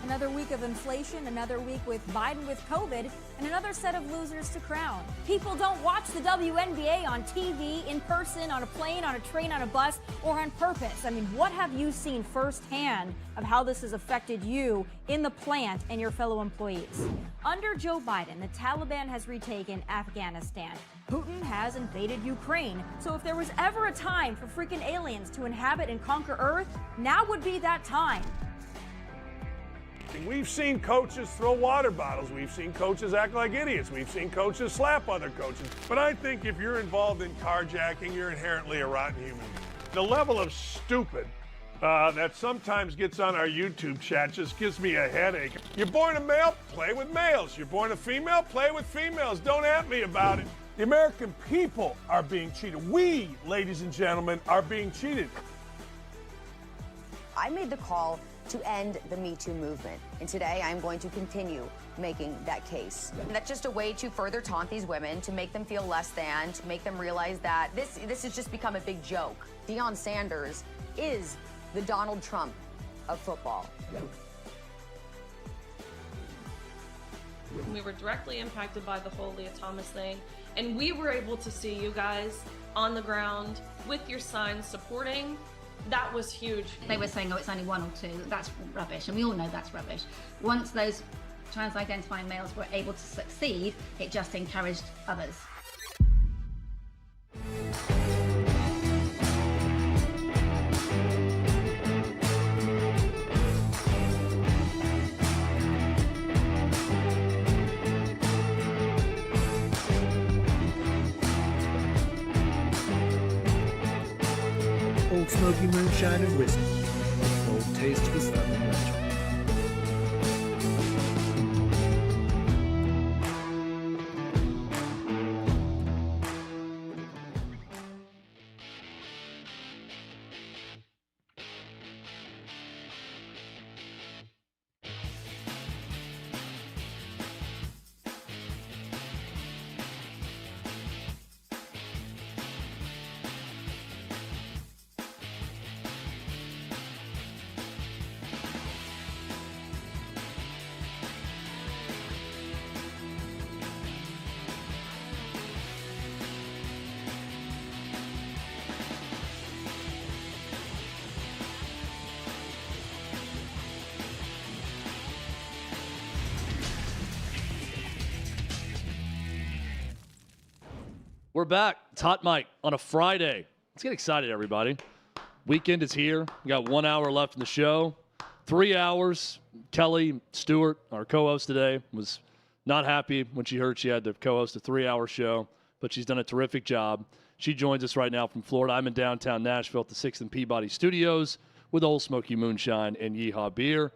M: Another week of inflation, another week with Biden with COVID, and another set of losers to crown. People don't watch the WNBA on TV, in person, on a plane, on a train, on a bus, or on purpose. I mean, what have you seen firsthand of how this has affected you in the plant and your fellow employees? Under Joe Biden, the Taliban has retaken Afghanistan. Putin has invaded Ukraine. So if there was ever a time for freaking aliens to inhabit and conquer Earth, now would be that time.
F: We've seen coaches throw water bottles. We've seen coaches act like idiots. We've seen coaches slap other coaches. But I think if you're involved in carjacking, you're inherently a rotten human being. The level of stupid that sometimes gets on our YouTube chat just gives me a headache. You're born a male, play with males. You're born a female, play with females. Don't at me about it. The American people are being cheated. We, ladies and gentlemen, are being cheated.
C: I made the call to end the Me Too movement. And today I'm going to continue making that case. That's just a way to further taunt these women, to make them feel less than, to make them realize that this has just become a big joke. Deion Sanders is the Donald Trump of football.
L: We were directly impacted by the whole Leah Thomas thing, and we were able to see you guys on the ground with your signs supporting. That was huge.
N: They were saying, oh, it's only 1 or 2. That's rubbish, and we all know that's rubbish. Once those trans-identifying males were able to succeed, it just encouraged others.
H: Old Smoky Moonshine and Whiskey. The bold taste of a Southern legend.
A: We're back. It's Hot Mike on a Friday. Let's get excited, everybody. Weekend is here. We got 1 hour left in the show. 3 hours. Kelly Stewart, our co-host today, was not happy when she heard she had to co-host a 3-hour show, but she's done a terrific job. She joins us right now from Florida. I'm in downtown Nashville at the 6th and Peabody Studios with Old Smoky Moonshine and Yeehaw Beer.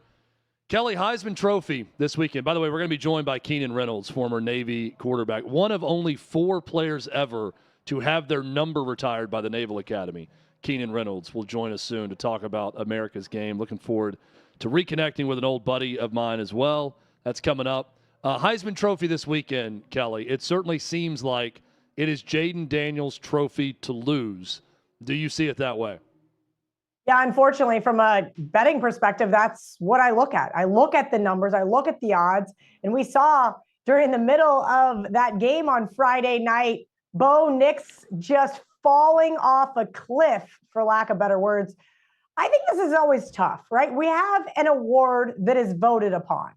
A: Kelly, Heisman Trophy this weekend. By the way, we're going to be joined by Keenan Reynolds, former Navy quarterback, one of only 4 players ever to have their number retired by the Naval Academy. Keenan Reynolds will join us soon to talk about America's game. Looking forward to reconnecting with an old buddy of mine as well. That's coming up. Heisman Trophy this weekend, Kelly. It certainly seems like it is Jayden Daniels' trophy to lose. Do you see it that way?
B: Yeah, unfortunately, from a betting perspective, that's what I look at. I look at the numbers, I look at the odds, and we saw during the middle of that game on Friday night, Bo Nix just falling off a cliff, for lack of better words. I think this is always tough, right? We have an award that is voted upon,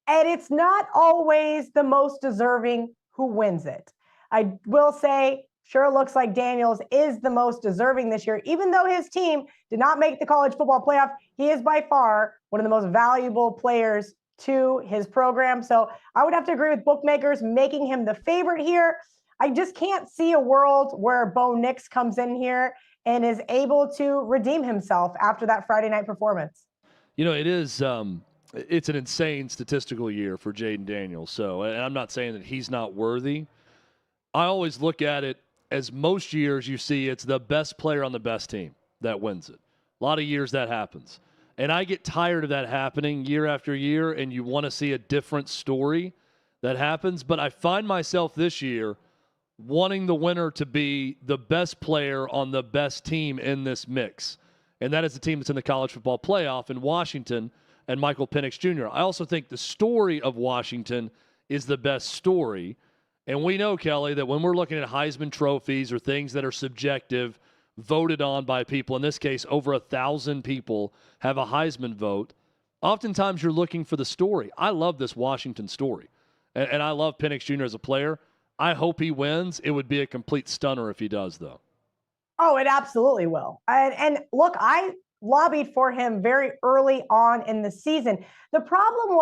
B: and it's not always the most deserving who wins it. I will say, sure looks like Daniels is the most deserving this year. Even though his team did not make the college football playoff, he is by far one of the most valuable players to his program. So I would have to agree with bookmakers making him the favorite here. I just can't see a world where Bo Nix comes in here and is able to redeem himself after that Friday night performance.
A: You know, it is it's an insane statistical year for Jayden Daniels. So, and I'm not saying that he's not worthy. I always look at it as most years you see it's the best player on the best team that wins it. A lot of years that happens. And I get tired of that happening year after year, and you want to see a different story that happens. But I find myself this year wanting the winner to be the best player on the best team in this mix. And that is the team that's in the college football playoff in Washington and Michael Penix Jr. I also think the story of Washington is the best story. And we know, Kelly, that when we're looking at Heisman trophies or things that are subjective, voted on by people, in this case, over 1,000 people have a Heisman vote, oftentimes you're looking for the story. I love this Washington story, and I love Penix Jr. as a player. I hope he wins. It would be a complete stunner if he does, though.
B: Oh, it absolutely will. And look, I lobbied for him very early on in the season. The problem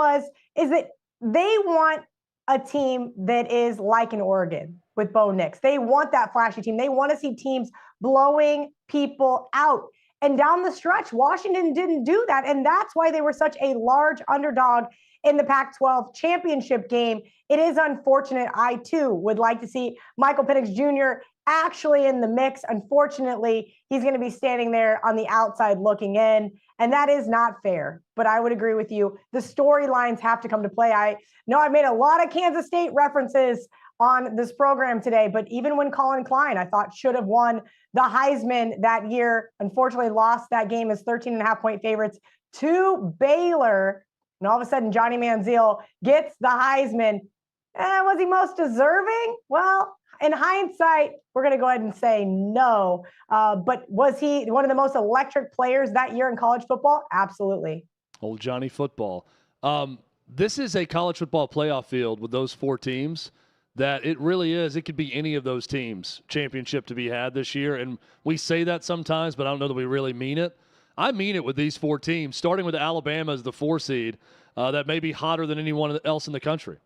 B: is that they want a team that is like an Oregon with Bo Nix. They want that flashy team. They want to see teams blowing people out. And down the stretch, Washington didn't do that. And that's why they were such a large underdog in the Pac-12 championship game. It is unfortunate. I, too, would like to see Michael Penix Jr. actually in the mix. Unfortunately, he's going to be standing there on the outside looking in. And that is not fair. But I would agree with you. The storylines have to come to play. I know I made a lot of Kansas State references on this program today, but even when Colin Klein, I thought, should have won the Heisman that year, unfortunately lost that game as 13.5-point favorites to Baylor. And all of a sudden, Johnny Manziel gets the Heisman. Was he most deserving? Well, in hindsight, we're going to go ahead and say no. But was he one of the most electric players that year in college football? Absolutely.
A: Old Johnny football. This is a college football playoff field with those 4 teams that it really is. It could be any of those teams' championship to be had this year. And we say that sometimes, but I don't know that we really mean it. I mean it with these 4 teams, starting with Alabama as the 4 seed, that may be hotter than anyone else in the country.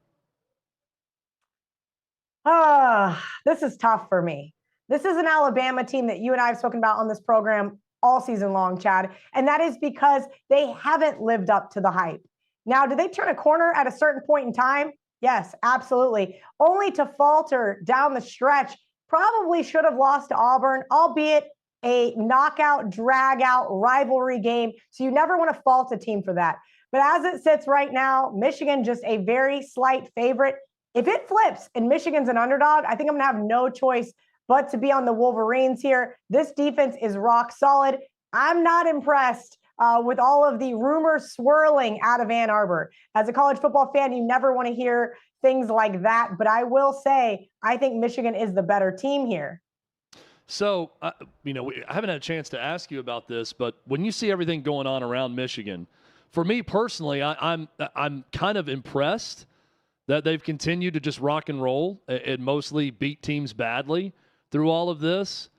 B: This is tough for me. This is an Alabama team that you and I have spoken about on this program all season long, Chad. And that is because they haven't lived up to the hype. Now, did they turn a corner at a certain point in time? Yes, absolutely. Only to falter down the stretch. Probably should have lost to Auburn, albeit a knockout, drag-out rivalry game. So you never want to fault a team for that. But as it sits right now, Michigan just a very slight favorite. If it flips and Michigan's an underdog, I think I'm going to have no choice but to be on the Wolverines here. This defense is rock solid. I'm not impressed with all of the rumors swirling out of Ann Arbor. As a college football fan, you never want to hear things like that. But I will say, I think Michigan is the better team here.
A: So, I haven't had a chance to ask you about this, but when you see everything going on around Michigan, for me personally, I'm kind of impressed that they've continued to just rock and roll and mostly beat teams badly through all of this.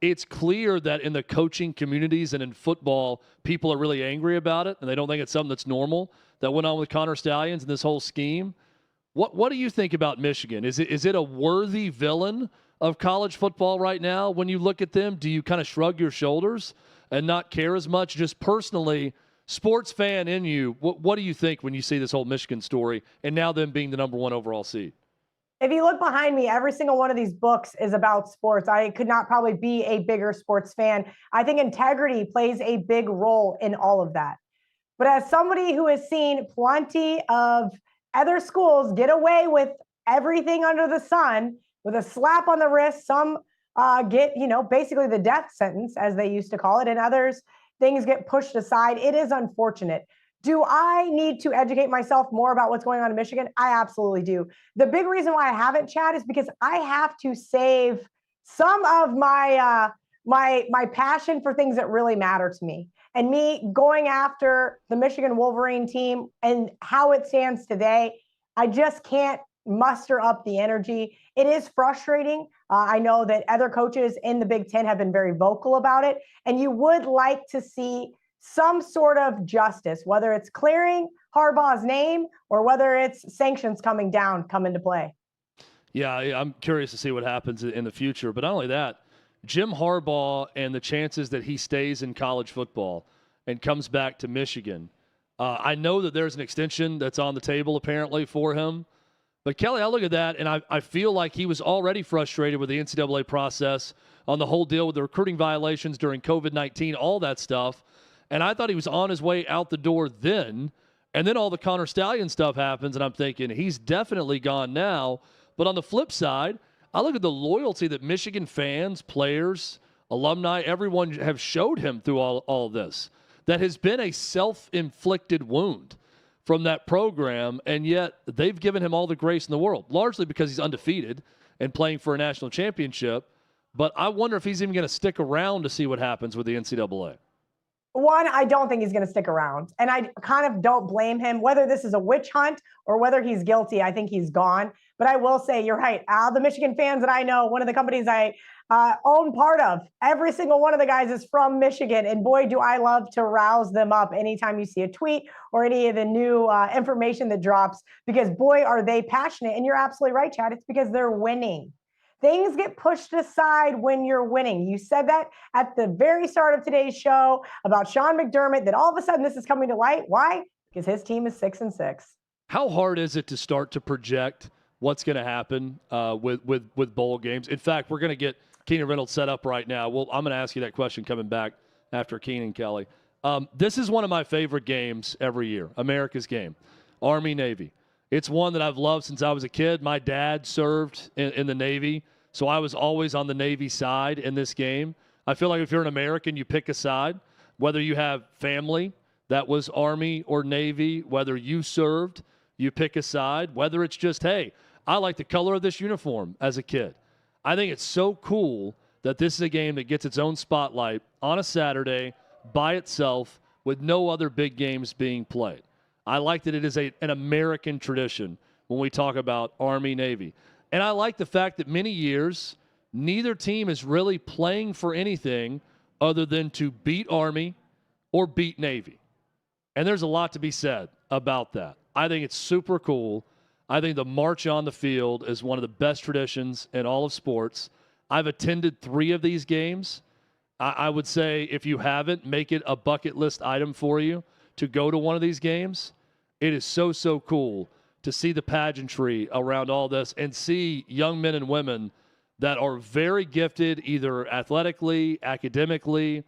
A: It's clear that in the coaching communities and in football, people are really angry about it, and they don't think it's something that's normal that went on with Connor Stallions and this whole scheme. What do you think about Michigan? Is it a worthy villain of college football right now? When you look at them, do you kind of shrug your shoulders and not care as much? Just personally, sports fan in you, what do you think when you see this whole Michigan story and now them being the number 1 overall seed?
B: If you look behind me, every single one of these books is about sports. I could not probably be a bigger sports fan. I think integrity plays a big role in all of that. But as somebody who has seen plenty of other schools get away with everything under the sun with a slap on the wrist, some get, basically the death sentence, as they used to call it, and others, things get pushed aside. It is unfortunate. Do I need to educate myself more about what's going on in Michigan? I absolutely do. The big reason why I haven't, Chad, is because I have to save some of my my passion for things that really matter to me. And me going after the Michigan Wolverine team and how it stands today, I just can't muster up the energy. It is frustrating. I know that other coaches in the Big Ten have been very vocal about it, and you would like to see some sort of justice, whether it's clearing Harbaugh's name or whether it's sanctions come into play.
A: Yeah, I'm curious to see what happens in the future. But not only that, Jim Harbaugh and the chances that he stays in college football and comes back to Michigan. I know that there's an extension that's on the table apparently for him. But Kelly, I look at that and I feel like he was already frustrated with the NCAA process on the whole deal with the recruiting violations during COVID-19, all that stuff. And I thought he was on his way out the door then. And then all the Connor Stallion stuff happens, and I'm thinking he's definitely gone now. But on the flip side, I look at the loyalty that Michigan fans, players, alumni, everyone have showed him through all of this. That has been a self-inflicted wound from that program, and yet they've given him all the grace in the world, largely because he's undefeated and playing for a national championship. But I wonder if he's even going to stick around to see what happens with the NCAA.
B: One, I don't think he's going to stick around. And I kind of don't blame him. Whether this is a witch hunt or whether he's guilty, I think he's gone. But I will say, you're right. The Michigan fans that I know, one of the companies I own part of, every single one of the guys is from Michigan. And boy, do I love to rouse them up anytime you see a tweet or any of the new information that drops, because boy, are they passionate. And you're absolutely right, Chad. It's because they're winning. Things get pushed aside when you're winning. You said that at the very start of today's show about Sean McDermott, that all of a sudden this is coming to light. Why? Because his team is 6-6.
A: How hard is it to start to project what's going to happen with bowl games? In fact, we're going to get Keenan Reynolds set up right now. Well, I'm going to ask you that question coming back after Keenan, Kelly. This is one of my favorite games every year, America's game, Army-Navy. It's one that I've loved since I was a kid. My dad served in the Navy, so I was always on the Navy side in this game. I feel like if you're an American, you pick a side, whether you have family that was Army or Navy, whether you served, you pick a side, whether it's just, hey, I like the color of this uniform as a kid. I think it's so cool that this is a game that gets its own spotlight on a Saturday by itself with no other big games being played. I like that it is an American tradition when we talk about Army-Navy. And I like the fact that many years, neither team is really playing for anything other than to beat Army or beat Navy. And there's a lot to be said about that. I think it's super cool. I think the march on the field is one of the best traditions in all of sports. I've attended 3 of these games. I would say if you haven't, make it a bucket list item for you to go to one of these games. It is so, so cool to see the pageantry around all this and see young men and women that are very gifted, either athletically, academically,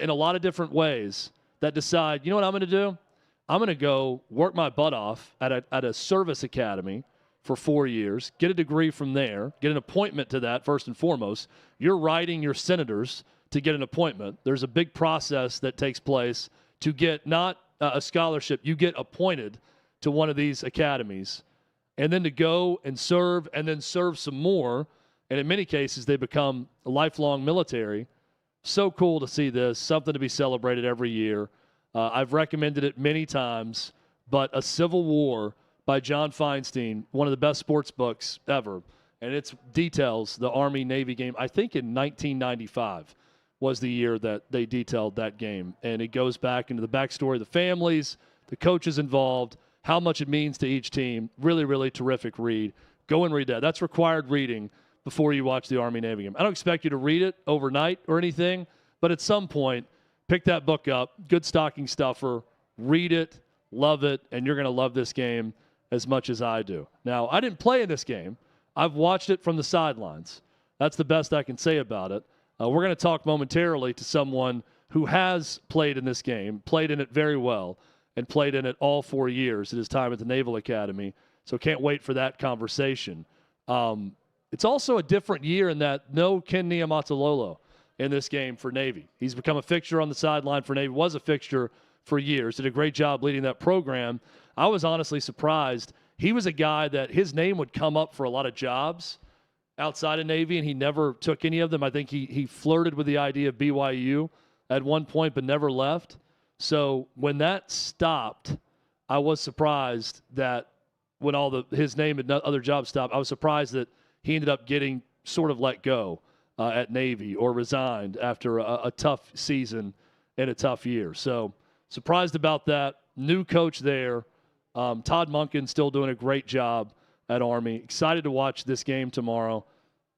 A: in a lot of different ways, that decide, you know what I'm going to do? I'm going to go work my butt off at a service academy for 4 years, get a degree from there, get an appointment to that first and foremost. You're writing your senators to get an appointment. There's a big process that takes place to get not a scholarship, you get appointed to one of these academies, and then to go and serve and then serve some more. And in many cases, they become lifelong military. So cool to see this, something to be celebrated every year. I've recommended it many times, but a Civil War by John Feinstein, one of the best sports books ever. And it details the Army-Navy game. I think in 1995 was the year that they detailed that game. And it goes back into the backstory of the families, the coaches involved, how much it means to each team. Really, really terrific read. Go and read that. That's required reading before you watch the Army-Navy game. I don't expect you to read it overnight or anything, but at some point, pick that book up. Good stocking stuffer. Read it, love it, and you're going to love this game as much as I do. Now, I didn't play in this game. I've watched it from the sidelines. That's the best I can say about it. We're going to talk momentarily to someone who has played in this game, played in it very well, and played in it all 4 years at his time at the Naval Academy. So can't wait for that conversation. It's also a different year in that no Ken Niumatalolo in this game for Navy. He's become a fixture on the sideline for Navy, was a fixture for years, did a great job leading that program. I was honestly surprised. He was a guy that his name would come up for a lot of jobs outside of Navy, and he never took any of them. I think he flirted with the idea of BYU at one point, but never left. So when that stopped, I was surprised that when his name and other jobs stopped, I was surprised that he ended up getting sort of let go at Navy or resigned after a tough season and a tough year. So surprised about that. New coach there. Todd Monken still doing a great job at Army. Excited to watch this game tomorrow.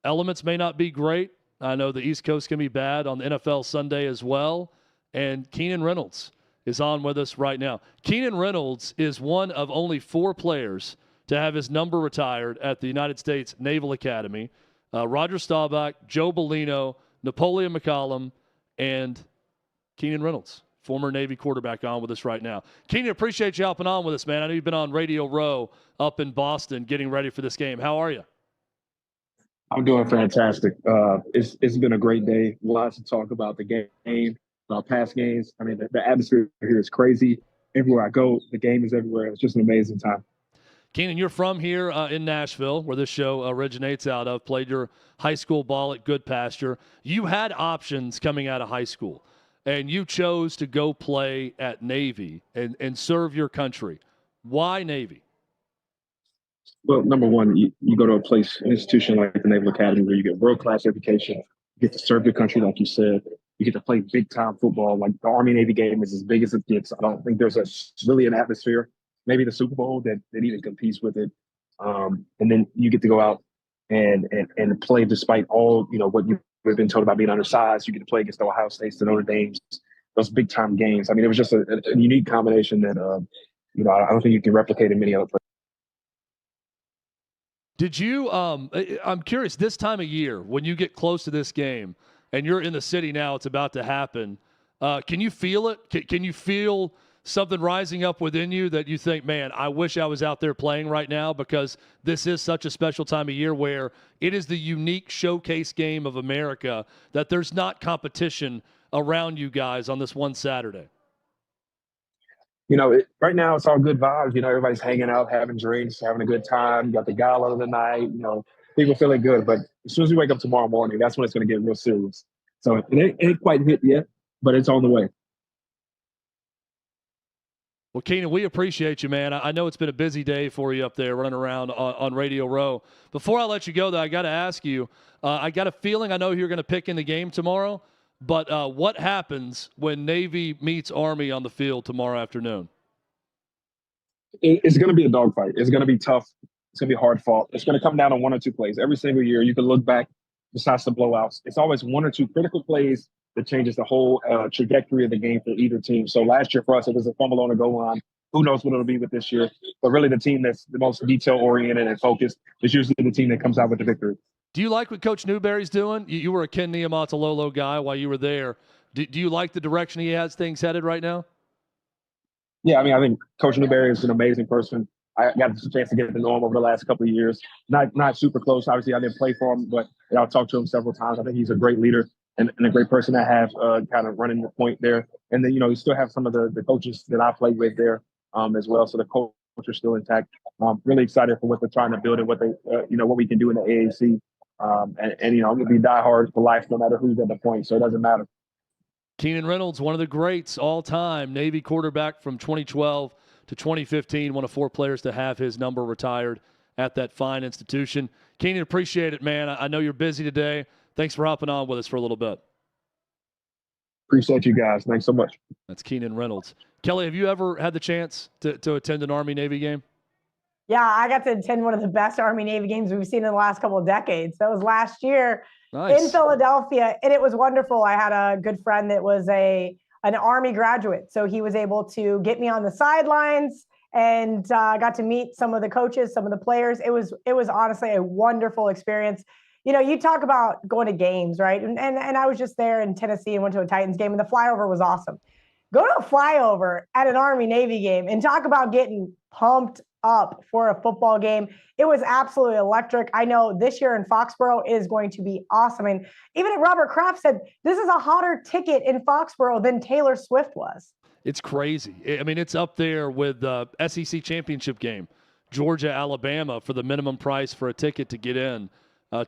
A: Elements may not be great. I know the East Coast can be bad on the NFL Sunday as well. And Keenan Reynolds is on with us right now. Keenan Reynolds is one of only 4 players to have his number retired at the United States Naval Academy. Roger Staubach, Joe Bellino, Napoleon McCollum, and Keenan Reynolds, former Navy quarterback, on with us right now. Keenan, appreciate you hopping on with us, man. I know you've been on Radio Row up in Boston getting ready for this game. How are you?
P: I'm doing fantastic. It's been a great day. Lots to talk about the game, about past games. I mean, the atmosphere here is crazy. Everywhere I go, the game is everywhere. It's just an amazing time.
A: Keenan, you're from here in Nashville, where this show originates out of. Played your high school ball at Goodpasture. You had options coming out of high school, and you chose to go play at Navy and serve your country. Why Navy?
P: Well, number one, you go to an institution like the Naval Academy where you get world-class education. You get to serve your country, like you said. You get to play big-time football. Like the Army-Navy game is as big as it gets. I don't think there's really an atmosphere, maybe the Super Bowl, that even competes with it. And then you get to go out and play despite all, what you've been told about being undersized. You get to play against the Ohio States, the Notre Dames, those big-time games. I mean, it was just a unique combination that, I don't think you can replicate in many other places.
A: Did you, I'm curious, this time of year, when you get close to this game and you're in the city now, it's about to happen, can you feel it? Can you feel something rising up within you that you think, man, I wish I was out there playing right now, because this is such a special time of year where it is the unique showcase game of America that there's not competition around you guys on this one Saturday?
P: Right now it's all good vibes. Everybody's hanging out, having drinks, having a good time. You got the gala of the night. People feeling good. But as soon as we wake up tomorrow morning, that's when it's going to get real serious. So it ain't quite hit yet, but it's on the way.
A: Well, Keenan, we appreciate you, man. I know it's been a busy day for you up there running around on Radio Row. Before I let you go, though, I got to ask you, I got a feeling I know who you're going to pick in the game tomorrow. But what happens when Navy meets Army on the field tomorrow afternoon?
P: It's going to be a dogfight. It's going to be tough. It's going to be hard fought. It's going to come down to 1 or 2 plays. Every single year, you can look back, besides the blowouts, it's always 1 or 2 critical plays that changes the whole trajectory of the game for either team. So last year for us, it was a fumble on a goal line. Who knows what it'll be with this year? But really, the team that's the most detail-oriented and focused is usually the team that comes out with the victory.
A: Do you like what Coach Newberry's doing? You were a Ken Niumatalolo guy while you were there. Do you like the direction he has things headed right now?
P: Yeah, I think Coach Newberry is an amazing person. I got a chance to get to know him over the last couple of years. Not super close. Obviously, I didn't play for him, but I've talked to him several times. I think he's a great leader and a great person to have kind of running the point there. And then, you still have some of the coaches that I played with there as well. So the culture is still intact. I'm really excited for what they're trying to build and what they, what we can do in the AAC. I'm going to be diehard for life no matter who's at the point, so it doesn't matter.
A: Keenan Reynolds, one of the greats all time, Navy quarterback from 2012 to 2015, one of 4 players to have his number retired at that fine institution. Keenan, appreciate it, man. I know you're busy today. Thanks for hopping on with us for a little bit.
P: Appreciate you guys. Thanks so much.
A: That's Keenan Reynolds. Kelly, have you ever had the chance to attend an Army-Navy game?
B: Yeah, I got to attend one of the best Army-Navy games we've seen in the last couple of decades. That was last year in Philadelphia, and it was wonderful. I had a good friend that was an Army graduate, so he was able to get me on the sidelines and got to meet some of the coaches, some of the players. It was honestly a wonderful experience. You know, you talk about going to games, right? And I was just there in Tennessee and went to a Titans game, and the flyover was awesome. Go to a flyover at an Army-Navy game and talk about getting pumped up for a football game. It was absolutely electric. I know this year in Foxborough is going to be awesome. And even Robert Kraft said, this is a hotter ticket in Foxborough than Taylor Swift was.
A: It's crazy. I mean, it's up there with the SEC championship game, Georgia, Alabama, for the minimum price for a ticket to get in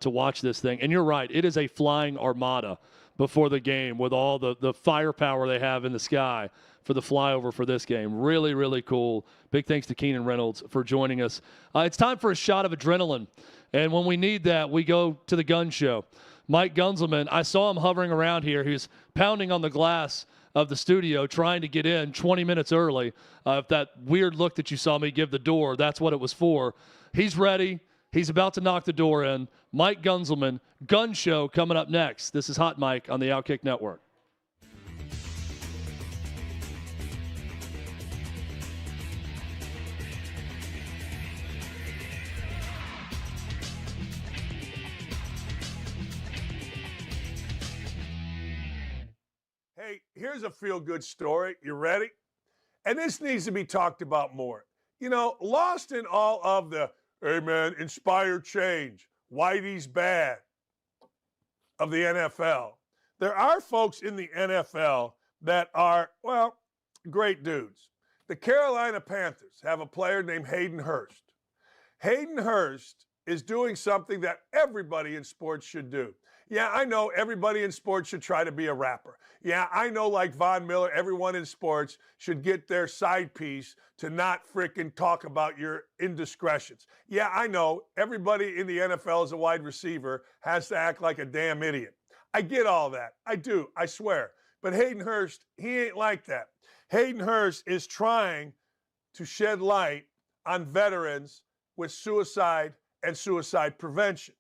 A: to watch this thing. And you're right. It is a flying armada before the game with all the firepower they have in the sky for the flyover for this game. Really, really cool. Big thanks to Keenan Reynolds for joining us. It's time for a shot of adrenaline. And when we need that, we go to the gun show. Mike Gunzelman, I saw him hovering around here. He was pounding on the glass of the studio trying to get in 20 minutes early. If that weird look that you saw me give the door, that's what it was for. He's ready. He's about to knock the door in. Mike Gunzelman, Gun Show coming up next. This is Hot Mike on the OutKick Network.
F: Hey, here's a feel-good story. You ready? And this needs to be talked about more. You know, lost in all of the, hey, man, inspire change, Whitey's bad of the NFL. There are folks in the NFL that are, well, great dudes. The Carolina Panthers have a player named Hayden Hurst. Hayden Hurst is doing something that everybody in sports should do. Yeah, I know everybody in sports should try to be a rapper. Yeah, I know, like Von Miller, everyone in sports should get their side piece to not frickin' talk about your indiscretions. Yeah, I know everybody in the NFL as a wide receiver has to act like a damn idiot. I get all that. I do, I swear. But Hayden Hurst, he ain't like that. Hayden Hurst is trying to shed light on veterans with suicide and suicide prevention.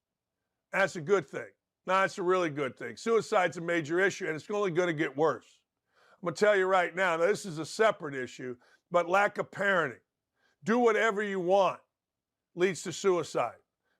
F: That's a good thing. No, it's a really good thing. Suicide's a major issue, and it's only going to get worse. I'm going to tell you right now, this is a separate issue, but lack of parenting. Do whatever you want leads to suicide.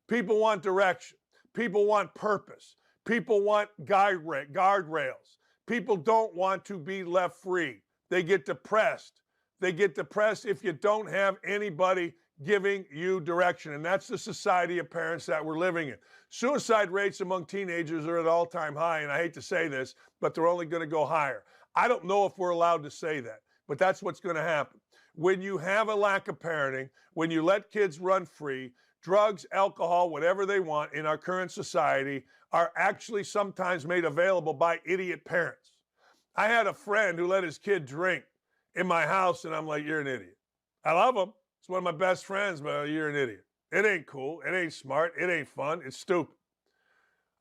F: People want direction. People want purpose. People want guardrails. People don't want to be left free. They get depressed. They get depressed if you don't have anybody giving you direction. And that's the society of parents that we're living in. Suicide rates among teenagers are at an all-time high, and I hate to say this, but they're only going to go higher. I don't know if we're allowed to say that, but that's what's going to happen. When you have a lack of parenting, when you let kids run free, drugs, alcohol, whatever they want in our current society are actually sometimes made available by idiot parents. I had a friend who let his kid drink in my house, and I'm like, you're an idiot. I love him. It's one of my best friends, but you're an idiot. It ain't cool. It ain't smart. It ain't fun. It's stupid.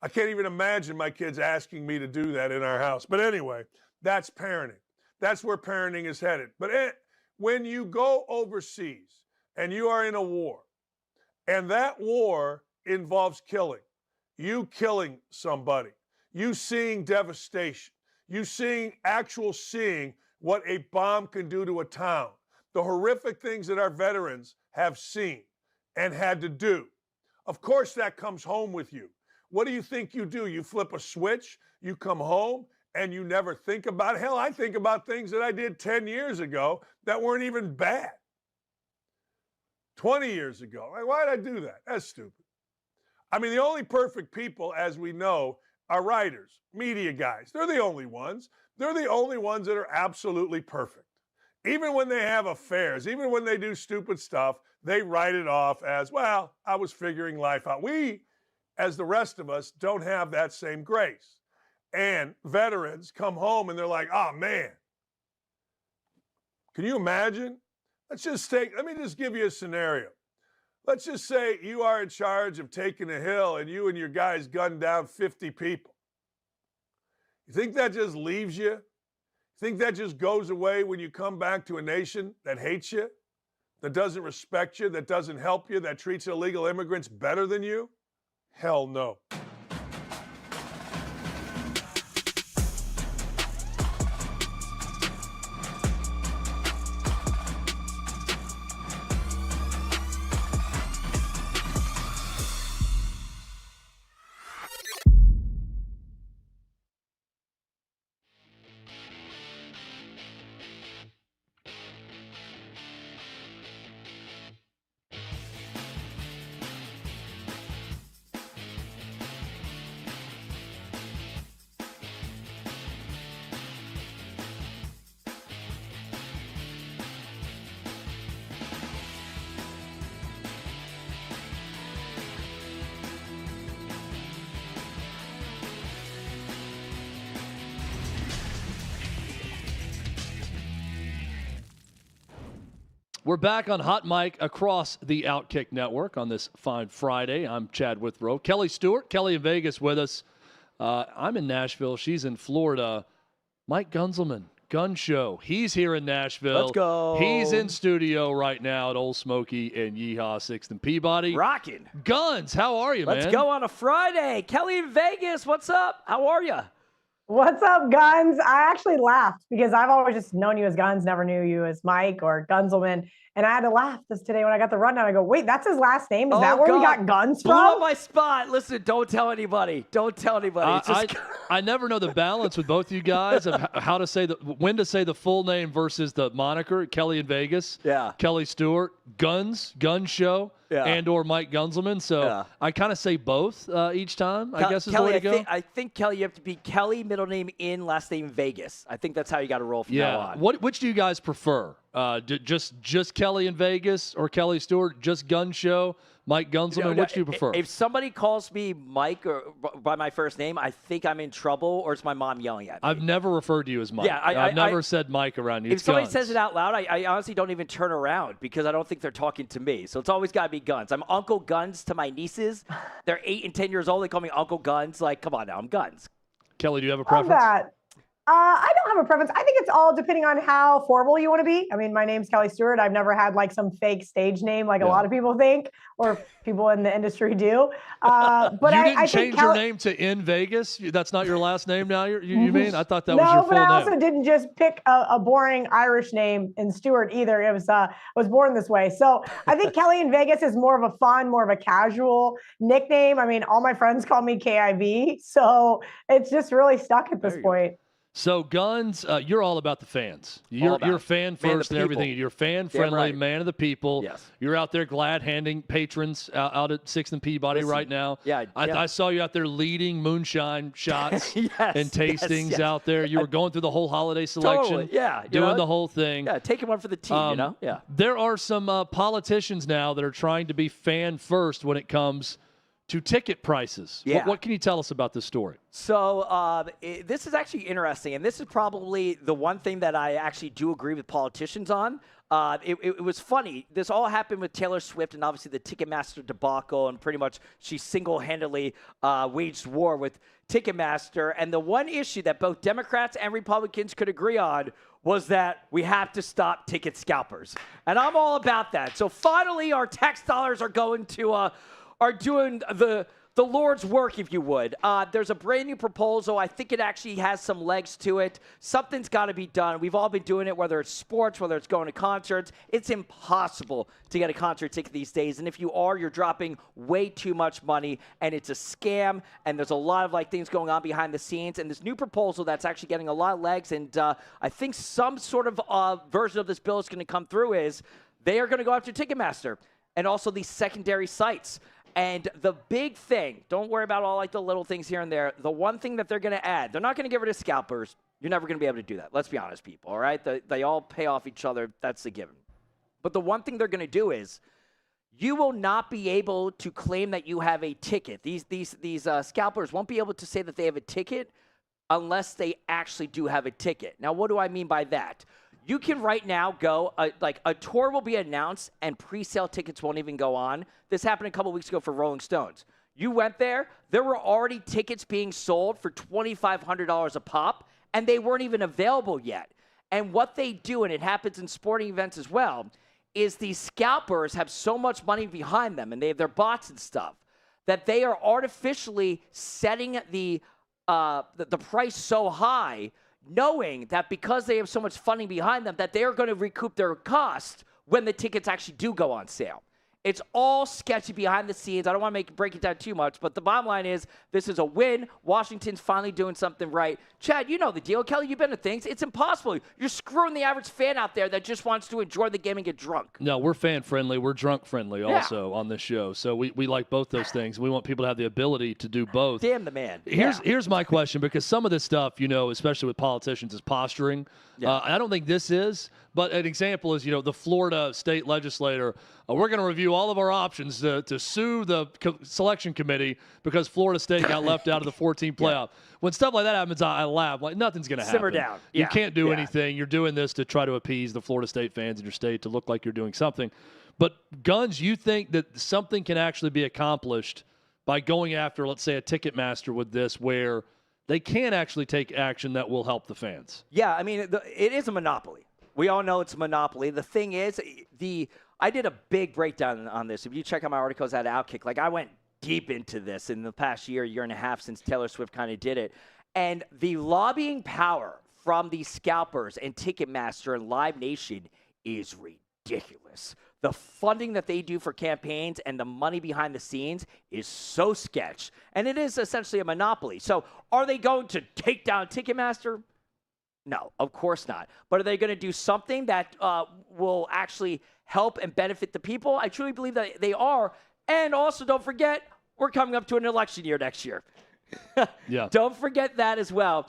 F: I can't even imagine my kids asking me to do that in our house. But anyway, that's parenting. That's where parenting is headed. But when you go overseas and you are in a war, and that war involves killing, you killing somebody, you seeing devastation, you seeing what a bomb can do to a town, the horrific things that our veterans have seen and had to do. Of course, that comes home with you. What do you think you do? You flip a switch, you come home, and you never think about it. Hell, I think about things that I did 10 years ago that weren't even bad. 20 years ago. Like, why did I do that? That's stupid. I mean, the only perfect people, as we know, are writers, media guys. They're the only ones. They're the only ones that are absolutely perfect. Even when they have affairs, even when they do stupid stuff, they write it off as, well, I was figuring life out. We, as the rest of us, don't have that same grace. And veterans come home and they're like, oh, man. Can you imagine Let me just give you a scenario. Let's just say you are in charge of taking a hill and you and your guys gunned down 50 people. You think that just leaves you? You think that just goes away when you come back to a nation that hates you, that doesn't respect you, that doesn't help you, that treats illegal immigrants better than you? Hell no.
A: We're back on Hot Mic across the OutKick network on this fine Friday. I'm Chad Withrow. Kelly Stewart, Kelly in Vegas with us. I'm in Nashville. She's in Florida. Mike Gunzelman, Gun Show. He's here in Nashville.
Q: Let's go.
A: He's in studio right now at Old Smoky and Yeehaw 6th and Peabody.
Q: Rocking.
A: Guns, how are you, man?
Q: Let's go on a Friday. Kelly in Vegas, what's up? How are you?
B: What's up, Guns? I actually laughed because I've always just known you as Guns, never knew you as Mike or Gunzelman. And I had to laugh this today when I got the rundown. I go, wait, that's his last name? Is that where we got Guns
Q: Blew
B: from?
Q: up my spot. Listen, don't tell anybody. Don't tell anybody.
A: I never know the balance with both you guys of how to say when to say the full name versus the moniker. Kelly in Vegas.
Q: Yeah.
A: Kelly Stewart. Guns. Gun Show.
Q: Yeah.
A: And or Mike Gunzelman. So I kind of say both each time, I guess is
Q: Kelly,
A: the way to go.
Q: I think, Kelly, you have to be Kelly, middle name in, last name Vegas. I think that's how you got to roll from now on.
A: Which do you guys prefer? Just Kelly in Vegas or Kelly Stewart? Just Gun Show? Mike Gunzelman? Which do you prefer?
Q: If somebody calls me Mike or by my first name, I think I'm in trouble or it's my mom yelling at me.
A: I've never referred to you as Mike.
Q: Yeah,
A: I've never said Mike around you.
Q: If somebody says it out loud, I honestly don't even turn around because I don't think they're talking to me. So it's always got to be Guns. I'm Uncle Guns to my nieces. They're 8 and 10 years old. They call me Uncle Guns. Like, come on now, I'm Guns.
A: Kelly, do you have a
B: Love
A: preference?
B: that. I don't have a preference. I think it's all depending on how formal you want to be. I mean, my name's Kelly Stewart. I've never had like some fake stage name like a lot of people think or people in the industry do. But
A: you didn't
B: I
A: change
B: think
A: your name to In Vegas? That's not your last name now? You mean? I thought that was your
B: No,
A: full
B: but I
A: name.
B: also didn't just pick a boring Irish name in Stewart either. It was was born this way. So I think Kelly in Vegas is more of a fun, more of a casual nickname. I mean, all my friends call me KIV. So it's just really stuck at this point.
A: So, Guns, you're all about the fans. You're fan first and everything. You're fan-friendly, man of the people.
Q: Yes.
A: You're out there glad-handing patrons out at 6th and Peabody right now.
Q: Yeah,
A: I saw you out there leading moonshine shots and tastings out there. You were going through the whole holiday selection.
Q: Totally,
A: doing the whole thing.
Q: Yeah, taking one for the team, you know? Yeah.
A: There are some politicians now that are trying to be fan first when it comes to ticket prices.
Q: Yeah.
A: What can you tell us about this story?
Q: So this is actually interesting, and this is probably the one thing that I actually do agree with politicians on. It was funny. This all happened with Taylor Swift and obviously the Ticketmaster debacle, and pretty much she single-handedly waged war with Ticketmaster. And the one issue that both Democrats and Republicans could agree on was that we have to stop ticket scalpers. And I'm all about that. So finally, our tax dollars are going to are doing the Lord's work, if you would. There's a brand new proposal. I think it actually has some legs to it. Something's got to be done. We've all been doing it, whether it's sports, whether it's going to concerts. It's impossible to get a concert ticket these days. And if you are, you're dropping way too much money, and it's a scam, and there's a lot of things going on behind the scenes. And this new proposal that's actually getting a lot of legs, and I think some sort of version of this bill is going to come through is they are going to go after Ticketmaster and also these secondary sites. And the big thing, don't worry about all the little things here and there. The one thing that they're going to add, they're not going to get rid of scalpers. You're never going to be able to do that. Let's be honest, people, all right? They all pay off each other. That's a given. But the one thing they're going to do is you will not be able to claim that you have a ticket. These scalpers won't be able to say that they have a ticket unless they actually do have a ticket. Now, what do I mean by that? You can right now go, like a tour will be announced and pre-sale tickets won't even go on. This happened a couple weeks ago for Rolling Stones. You went there were already tickets being sold for $2,500 a pop, and they weren't even available yet. And what they do, and it happens in sporting events as well, is these scalpers have so much money behind them, and they have their bots and stuff, that they are artificially setting the price so high, knowing that because they have so much funding behind them, that they are going to recoup their cost when the tickets actually do go on sale. It's all sketchy behind the scenes. I don't want to break it down too much, but the bottom line is this is a win. Washington's finally doing something right. Chad, you know the deal. Kelly, you've been to things. It's impossible. You're screwing the average fan out there that just wants to enjoy the game and get drunk.
A: No, we're fan-friendly. We're drunk-friendly also on this show. So we like both those things. We want people to have the ability to do both.
Q: Damn the man.
A: Here's my question, because some of this stuff, especially with politicians, is posturing.
Q: Yeah.
A: I don't think this is, but an example is, the Florida state legislator, we're going to review all of our options to sue the selection committee because Florida State got left out of the 14 playoff. When stuff like that happens, I laugh. Like, nothing's going to happen.
Q: Simmer down.
A: You can't do anything. You're doing this to try to appease the Florida State fans in your state to look like you're doing something. But, Guns, you think that something can actually be accomplished by going after, let's say, a Ticketmaster with this, where they can actually take action that will help the fans?
Q: Yeah, I mean, it is a monopoly. We all know it's a monopoly. The thing is, I did a big breakdown on this. If you check out my articles at OutKick, like I went deep into this in the past year and a half since Taylor Swift kind of did it. And the lobbying power from these scalpers and Ticketmaster and Live Nation is ridiculous. The funding that they do for campaigns and the money behind the scenes is so sketch. And it is essentially a monopoly. So are they going to take down Ticketmaster? No, of course not. But are they going to do something that will actually help and benefit the people? I truly believe that they are. And also, don't forget, we're coming up to an election year next year.
A: Yeah.
Q: Don't forget that as well.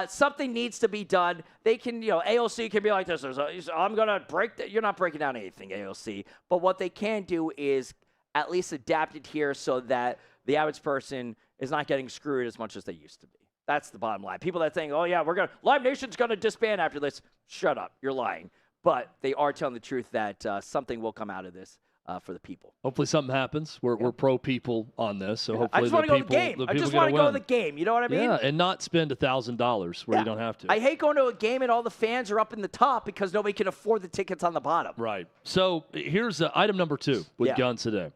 Q: Something needs to be done. They can, AOC can be like this. I'm going to break that. You're not breaking down anything, AOC. But what they can do is at least adapt it here so that the average person is not getting screwed as much as they used to be. That's the bottom line. People that think, oh, yeah, Live Nation's going to disband after this. Shut up. You're lying. But they are telling the truth that something will come out of this for the people.
A: Hopefully something happens. We're pro-people on this, so hopefully
Q: I just want to go to the game. I just want to go to the game. You know what I mean?
A: Yeah, and not spend $1,000 where you don't have to.
Q: I hate going to a game and all the fans are up in the top because nobody can afford the tickets on the bottom.
A: Right. So here's item number 2 with Guns today.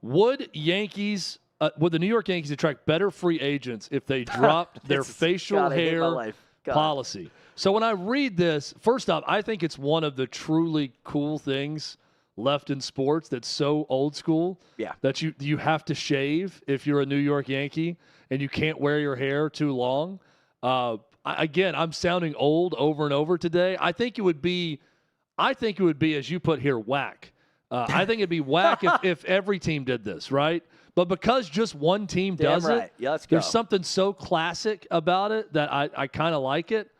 A: Would the New York Yankees attract better free agents if they dropped their facial hair policy? So when I read this, first off, I think it's one of the truly cool things left in sports that's so old school that you have to shave if you're a New York Yankee and you can't wear your hair too long. Again, I'm sounding old over and over today. I think it would be, as you put here, whack. I think it'd be whack if every team did this, right? But because just one team does it, there's something so classic about it that I kind of like it.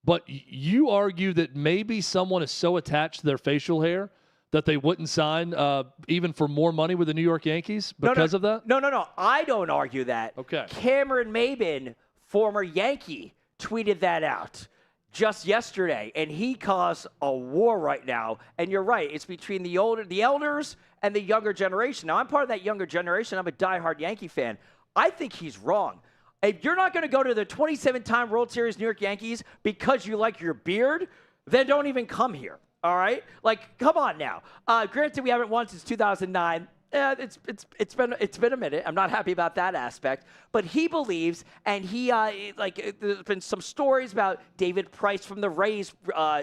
A: But you argue that maybe someone is so attached to their facial hair that they wouldn't sign even for more money with the New York Yankees because of that?
Q: No. I don't argue that.
A: Okay.
Q: Cameron Maybin, former Yankee, tweeted that out just yesterday, and he caused a war right now. And you're right, it's between the elders and the younger generation. Now, I'm part of that younger generation. I'm a diehard Yankee fan. I think he's wrong. If you're not going to go to the 27-time World Series New York Yankees because you like your beard, then don't even come here. All right? Like, come on now. Granted, we haven't won since 2009. It's been a minute. I'm not happy about that aspect. But he believes, and he there's been some stories about David Price from the Rays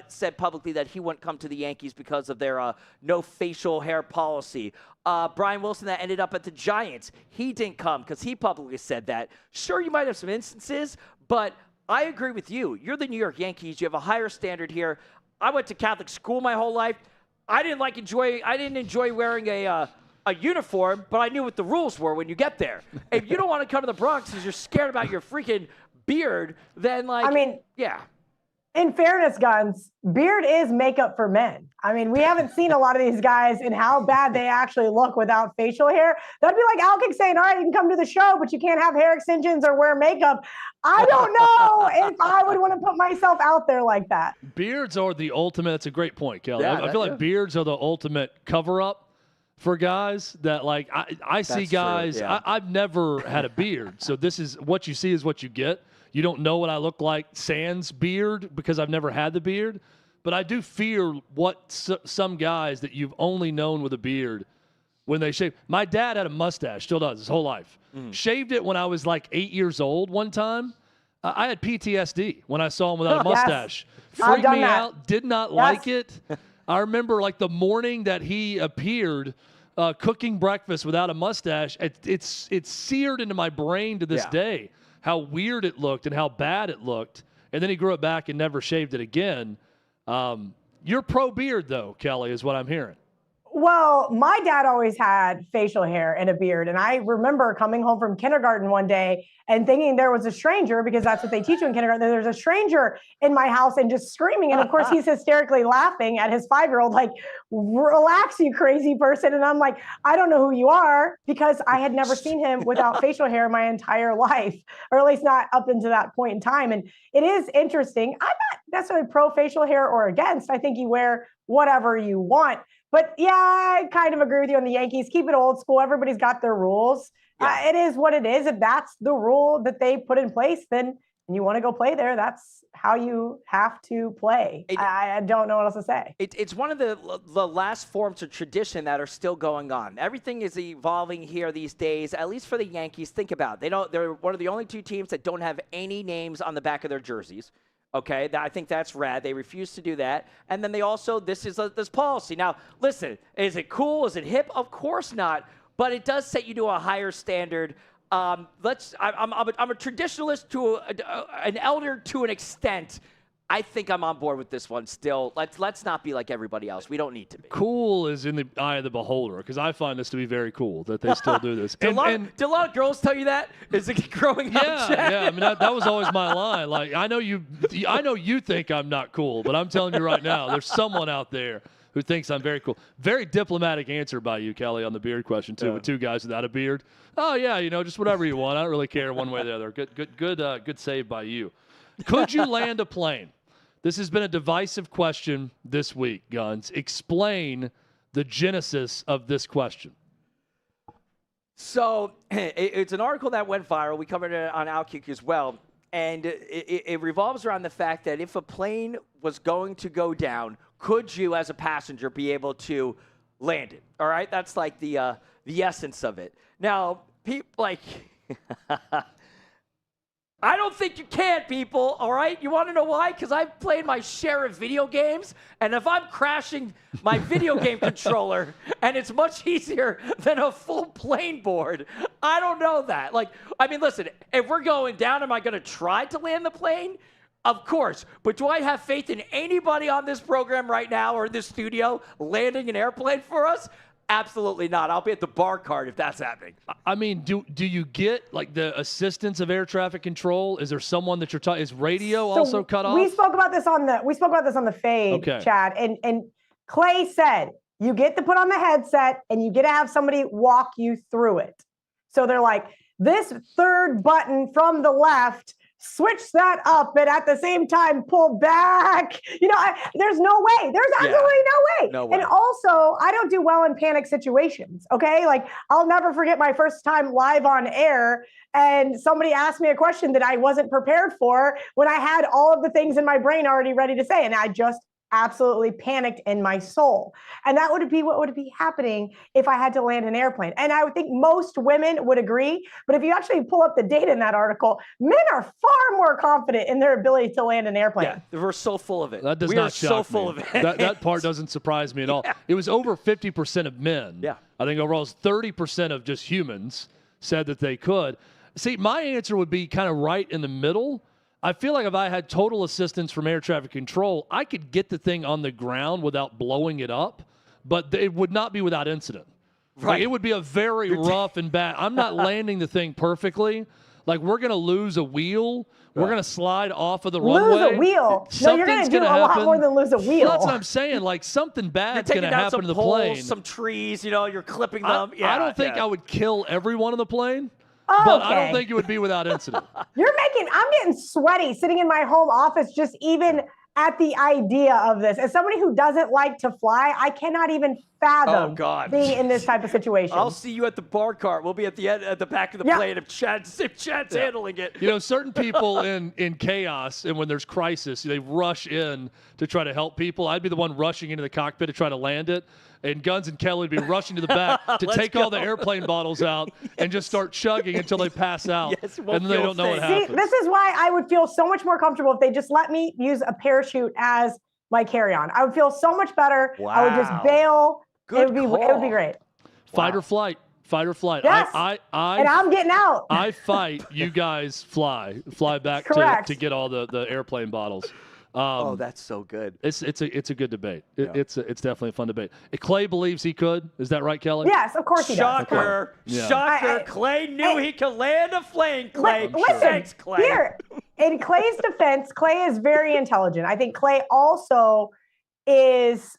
Q: said publicly that he wouldn't come to the Yankees because of their no facial hair policy. Brian Wilson that ended up at the Giants, he didn't come because he publicly said that. Sure, you might have some instances, but I agree with you. You're the New York Yankees. You have a higher standard here. I went to Catholic school my whole life. I didn't enjoy wearing a uniform, but I knew what the rules were when you get there. If you don't want to come to the Bronx because you're scared about your freaking beard, then
B: in fairness, Guns, beard is makeup for men. I mean, we haven't seen a lot of these guys and how bad they actually look without facial hair. That'd be like OutKick saying, all right, you can come to the show, but you can't have hair extensions or wear makeup. I don't know if I would want to put myself out there like that.
A: Beards are the ultimate. That's a great point, Kelly.
Q: Yeah,
A: I feel like beards are the ultimate cover-up for guys that, like, I see
Q: That's
A: guys.
Q: true, yeah.
A: I've never had a beard, so this is what you see is what you get. You don't know what I look like sans beard because I've never had the beard. But I do fear what some guys that you've only known with a beard when they shave. My dad had a mustache, still does his whole life. Shaved it when I was like 8 years old one time. I had PTSD when I saw him without a mustache. Freaked me out, did not like it. I remember like the morning that he appeared cooking breakfast without a mustache. It's seared into my brain to this day how weird it looked and how bad it looked. And then he grew it back and never shaved it again. You're pro beard, though, Kelly, is what I'm hearing.
B: Well, my dad always had facial hair and a beard. And I remember coming home from kindergarten one day and thinking there was a stranger, because that's what they teach you in kindergarten. There's a stranger in my house and just screaming. And of course, he's hysterically laughing at his 5-year-old, like, relax, you crazy person. And I'm like, I don't know who you are, because I had never seen him without facial hair my entire life, or at least not up into that point in time. And it is interesting. I'm not necessarily pro facial hair or against. I think you wear whatever you want. But yeah, I kind of agree with you on the Yankees. Keep it old school. Everybody's got their rules. It is what it is. If that's the rule that they put in place, then and you want to go play there, that's how you have to play. I don't know what else to say.
Q: It's one of the last forms of tradition that are still going on. Everything is evolving here these days, at least for the Yankees. Think about it. They're one of the only two teams that don't have any names on the back of their jerseys. Okay, I think that's rad. They refuse to do that. And then they also, this policy. Now, listen, is it cool? Is it hip? Of course not. But it does set you to a higher standard. I'm a traditionalist to an elder to an extent. I think I'm on board with this one still. Let's not be like everybody else. We don't need to be.
A: Cool is in the eye of the beholder, because I find this to be very cool that they still do this.
Q: Do a lot of girls tell you that? Is it growing up?
A: Yeah. I mean, that was always my line. Like, I know you think I'm not cool, but I'm telling you right now, there's someone out there who thinks I'm very cool. Very diplomatic answer by you, Kelly, on the beard question too. With two guys without a beard. Oh yeah, just whatever you want. I don't really care one way or the other. Good save by you. Could you land a plane? This has been a divisive question this week, Guns. Explain the genesis of this question.
Q: So it's an article that went viral. We covered it on OutKick as well. And it revolves around the fact that if a plane was going to go down, could you, as a passenger, be able to land it? All right? That's like the essence of it. Now, people like... I don't think you can, people, all right? You want to know why? Because I've played my share of video games, and if I'm crashing my video game controller and it's much easier than a full plane board, I don't know that. Listen, if we're going down, am I going to try to land the plane? Of course. But do I have faith in anybody on this program right now or in this studio landing an airplane for us? Absolutely not. I'll be at the bar cart if that's happening.
A: I mean, do you get like the assistance of air traffic control? Is there someone that you're talking? Is radio also cut off?
B: We spoke about this on the fade, Chad, and Clay said you get to put on the headset and you get to have somebody walk you through it. So they're like, this third button from the left, switch that up, and at the same time pull back. There's no way. There's absolutely no way. And also, I don't do well in panic situations. Okay, like I'll never forget my first time live on air, and somebody asked me a question that I wasn't prepared for when I had all of the things in my brain already ready to say, and I just absolutely panicked in my soul. And that would be what would be happening if I had to land an airplane. And I would think most women would agree. But if you actually pull up the data in that article, men are far more confident in their ability to land an airplane.
Q: Yeah, we're so full of it.
A: That does
Q: we
A: not
Q: are
A: shock
Q: so
A: me.
Q: full of it.
A: That part doesn't surprise me at all. It was over 50% of men.
Q: Yeah.
A: I think overall 30% of just humans said that they could. See, my answer would be kind of right in the middle. I feel like if I had total assistance from air traffic control, I could get the thing on the ground without blowing it up, but it would not be without incident.
Q: Right.
A: Like, it would be a very rough and bad. I'm not landing the thing perfectly. Like, we're going to lose a wheel. We're going to slide off of the
B: Lose
A: runway.
B: a wheel. No, you're going to do a lot more than lose a wheel.
A: Well, that's what I'm saying. Like, something bad's going to happen to the
Q: poles,
A: plane.
Q: some trees, you're clipping them.
A: I don't think I would kill everyone on the plane.
B: Oh,
A: but I
B: okay.
A: don't think it would be without incident.
B: I'm getting sweaty sitting in my home office just even at the idea of this. As somebody who doesn't like to fly, I cannot even fathom being in this type of situation.
Q: I'll see you at the bar cart. We'll be at the back of the plane if Chad's handling it.
A: Certain people in chaos and when there's crisis, they rush in to try to help people. I'd be the one rushing into the cockpit to try to land it. And Guns and Kelly would be rushing to the back to take all the airplane bottles out and just start chugging until they pass out. And then they don't know what happens.
B: See, this is why I would feel so much more comfortable if they just let me use a parachute as my carry-on. I would feel so much better.
A: Wow.
B: I would just bail. It would be great.
A: Fight or flight. Fight or flight.
B: Yes.
A: And
B: I'm getting out.
A: I fight. You guys fly back to get all the airplane bottles.
Q: That's so good.
A: It's a good debate. It's definitely a fun debate. Clay believes he could. Is that right, Kelly?
B: Yes, of course he does.
Q: Shocker. Clay knew he could land a plane. Clay.
B: Listen,
Q: Thanks, Clay.
B: Here, in Clay's defense, Clay is very intelligent. I think Clay also is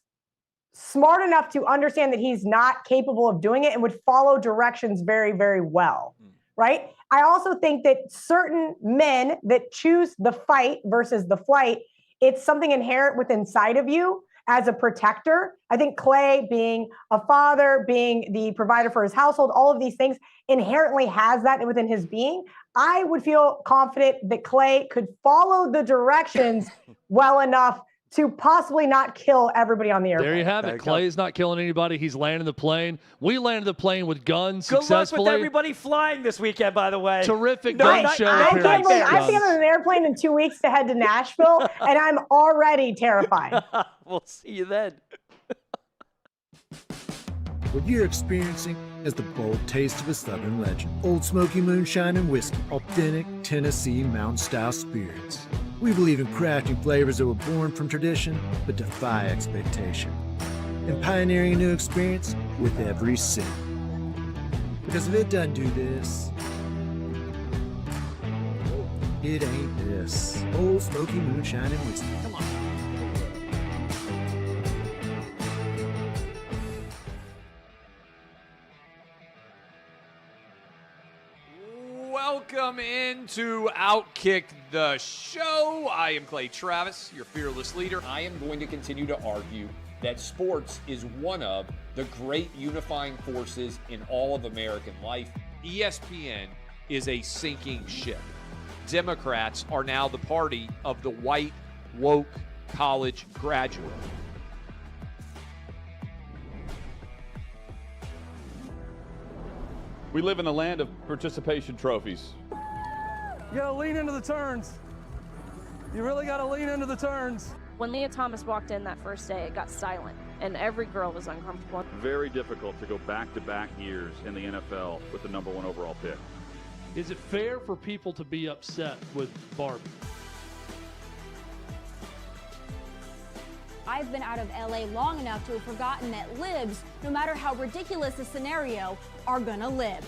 B: smart enough to understand that he's not capable of doing it and would follow directions very, very well. Right? I also think that certain men that choose the fight versus the flight, it's something inherent within inside of you as a protector. I think Clay, being a father, being the provider for his household, all of these things inherently has that within his being. I would feel confident that Clay could follow the directions well enough to possibly not kill everybody on the airplane.
A: There you have it. Clay's not killing anybody. He's landing the plane. We landed the plane with guns
Q: Good
A: successfully.
Q: luck with everybody flying this weekend, by the way.
A: Terrific gun show appearance.
B: I'm getting on an airplane in 2 weeks to head to Nashville, and I'm already terrified.
Q: We'll see you then.
H: What you're experiencing is the bold taste of a Southern legend. Old Smoky Moonshine and Whiskey. Authentic Tennessee mountain-style spirits. We believe in crafting flavors that were born from tradition but defy expectation. And pioneering a new experience with every sip. Because if it doesn't do this, it ain't this. Old Smoky Moonshine and Whiskey. Come on.
I: Welcome into OutKick the show. I am Clay Travis, your fearless leader. I am going to continue to argue that sports is one of the great unifying forces in all of American life. ESPN is a sinking ship. Democrats are now the party of the white, woke college graduate.
J: We live in a land of participation trophies.
K: You gotta lean into the turns. You really gotta lean into the turns.
L: When Leah Thomas walked in that first day, it got silent, and every girl was uncomfortable.
J: Very difficult to go back-to-back years in the NFL with the #1 overall pick.
A: Is it fair for people to be upset with Barbie?
M: I've been out of LA long enough to have forgotten that libs, no matter how ridiculous the scenario, are gonna lib.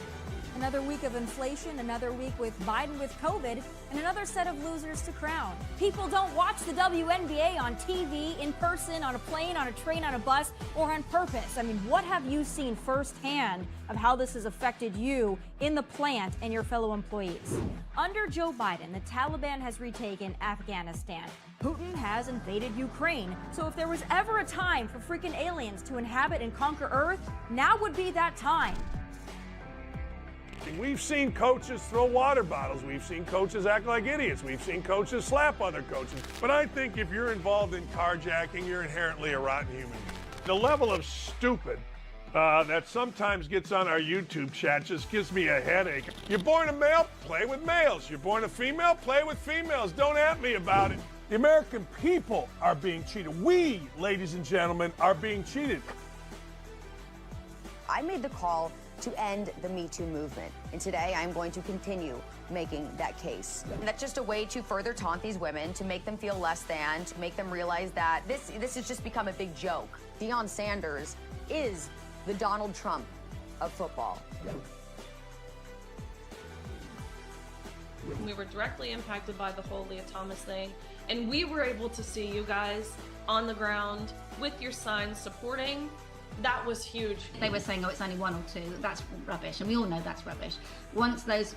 M: Another week of inflation, another week with Biden with COVID, and another set of losers to crown. People don't watch the WNBA on TV, in person, on a plane, on a train, on a bus, or on purpose. I mean, what have you seen firsthand of how this has affected you in the plant and your fellow employees? Under Joe Biden, the Taliban has retaken Afghanistan. Putin has invaded Ukraine. So if there was ever a time for freaking aliens to inhabit and conquer Earth, now would be that time.
F: We've seen coaches throw water bottles. We've seen coaches act like idiots. We've seen coaches slap other coaches. But I think if you're involved in carjacking, you're inherently a rotten human being. The level of stupid that sometimes gets on our YouTube chat just gives me a headache. You're born a male, play with males. You're born a female, play with females. Don't at me about it. The American people are being cheated. We, ladies and gentlemen, are being cheated.
C: I made the call to end the Me Too movement. And today I'm going to continue making that case. And that's just a way to further taunt these women, to make them feel less than, to make them realize that this has just become a big joke. Deion Sanders is the Donald Trump of football.
L: We were directly impacted by the whole Leah Thomas thing, and we were able to see you guys on the ground with your signs supporting. That was huge.
N: They were saying, oh, it's only one or two. That's rubbish, and we all know that's rubbish. Once those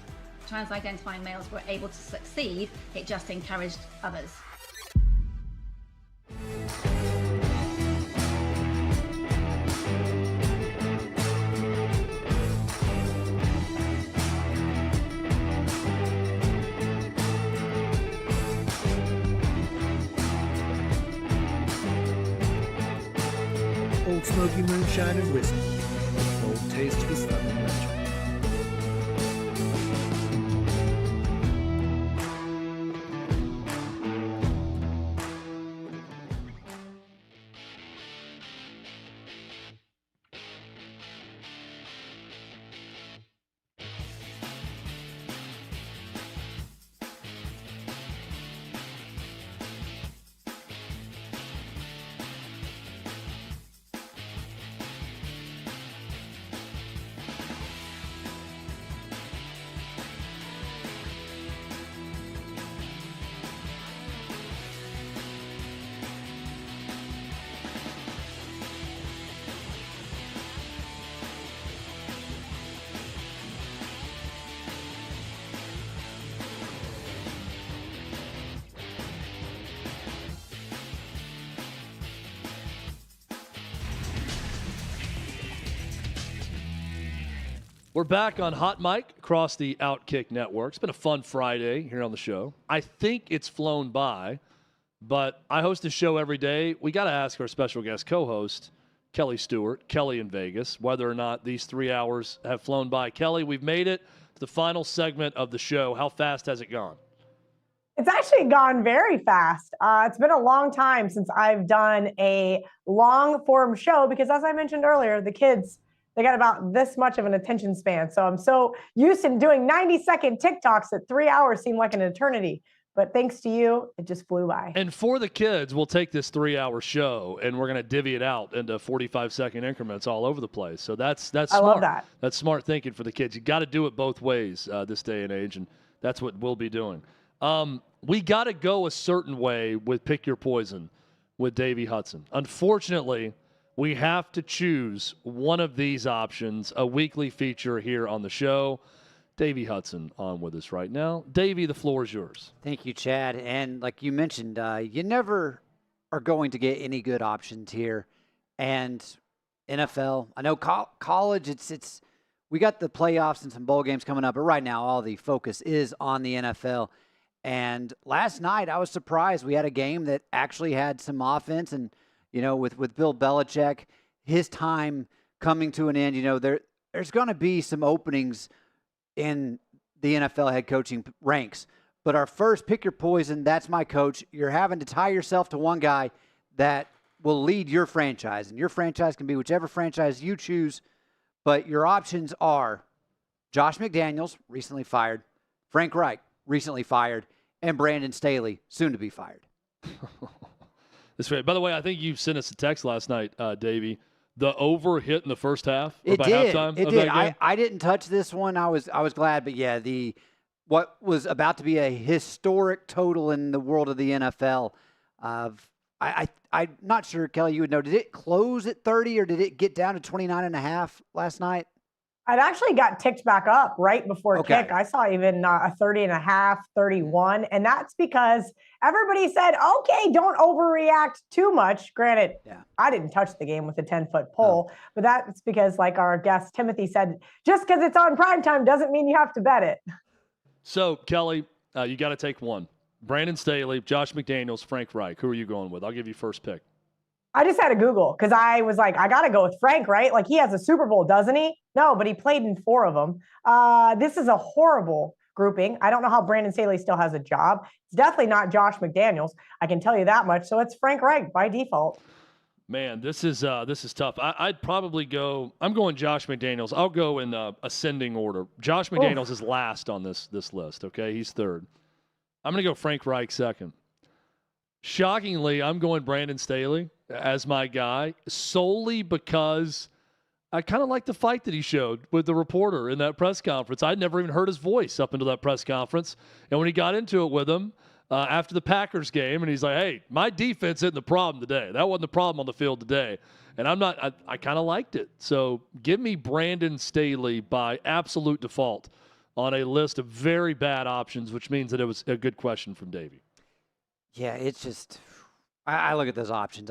N: trans-identifying males were able to succeed, it just encouraged others.
H: Old Smoky Moonshine and Whiskey. Bold taste of the Southern Legend.
A: We're back on Hot Mic across the OutKick network. It's been a fun Friday here on the show. I think it's flown by, but I host a show every day. We got to ask our special guest co-host, Kelly Stewart, Kelly in Vegas, whether or not these 3 hours have flown by. Kelly, we've made it to the final segment of the show. How fast has it gone?
B: It's actually gone very fast. It's been a long time since I've done a long form show because, as I mentioned earlier, the kids, they got about this much of an attention span. So I'm so used to doing 90-second TikToks that 3 hours seem like an eternity. But thanks to you, it just flew by.
A: And for the kids, we'll take this 3-hour show and we're going to divvy it out into 45-second increments all over the place. So that's smart.
B: I love that.
A: That's smart thinking for the kids. You got to do it both ways this day and age, and that's what we'll be doing. We got to go a certain way with Pick Your Poison with Davey Hudson. Unfortunately, we have to choose one of these options, a weekly feature here on the show. Davey Hudson on with us right now. Davey, the floor is yours.
D: Thank you, Chad. And like you mentioned, you never are going to get any good options here. And NFL, I know college, it's we got the playoffs and some bowl games coming up, but right now all the focus is on the NFL. And last night I was surprised we had a game that actually had some offense, and you know, with Bill Belichick, his time coming to an end, you know, there's going to be some openings in the NFL head coaching ranks. But our first Pick Your Poison, that's my coach. You're having to tie yourself to one guy that will lead your franchise. And your franchise can be whichever franchise you choose. But your options are Josh McDaniels, recently fired, Frank Reich, recently fired, and Brandon Staley, soon to be fired.
A: That's great. By the way, I think you sent us a text last night, Davey. The over hit in the first half.
D: It
A: by
D: did.
A: Halftime
D: It
A: of
D: did.
A: that game?
D: I didn't touch this one. I was glad, but yeah, what was about to be a historic total in the world of the NFL. I'm not sure, Kelly, you would know. Did it close at 30 or did it get down to 29.5 last night?
B: It actually got ticked back up right before kick. I saw even a 30.5, 31. And that's because everybody said, okay, don't overreact too much. Granted, I didn't touch the game with a 10-foot pole, but that's because, like our guest Timothy said, just because it's on primetime doesn't mean you have to bet it.
A: So, Kelly, you got to take one. Brandon Staley, Josh McDaniels, Frank Reich. Who are you going with? I'll give you first pick.
B: I just had to Google because I was like, I got to go with Frank, right? Like, he has a Super Bowl, doesn't he? No, but he played in 4 of them. This is a horrible grouping. I don't know how Brandon Staley still has a job. It's definitely not Josh McDaniels. I can tell you that much. So it's Frank Reich by default.
A: Man, this is tough. I'd probably go. I'm going Josh McDaniels. I'll go in ascending order. Josh McDaniels is last on this list. Okay, he's third. I'm going to go Frank Reich second. Shockingly, I'm going Brandon Staley as my guy solely because I kind of like the fight that he showed with the reporter in that press conference. I'd never even heard his voice up until that press conference. And when he got into it with him after the Packers game, and he's like, hey, my defense isn't the problem today. That wasn't the problem on the field today. And I kind of liked it. So give me Brandon Staley by absolute default on a list of very bad options, which means that it was a good question from Davey.
D: Yeah, it's just, I look at those options.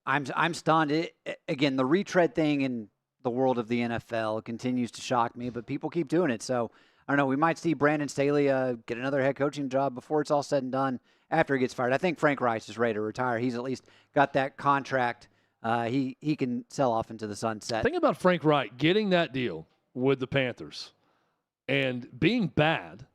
D: I'm stunned. Again, the retread thing in the world of the NFL continues to shock me, but people keep doing it. So I don't know. We might see Brandon Staley get another head coaching job before it's all said and done after he gets fired. I think Frank Reich is ready to retire. He's at least got that contract. He can sell off into the sunset.
A: Think about Frank Reich getting that deal with the Panthers and being bad,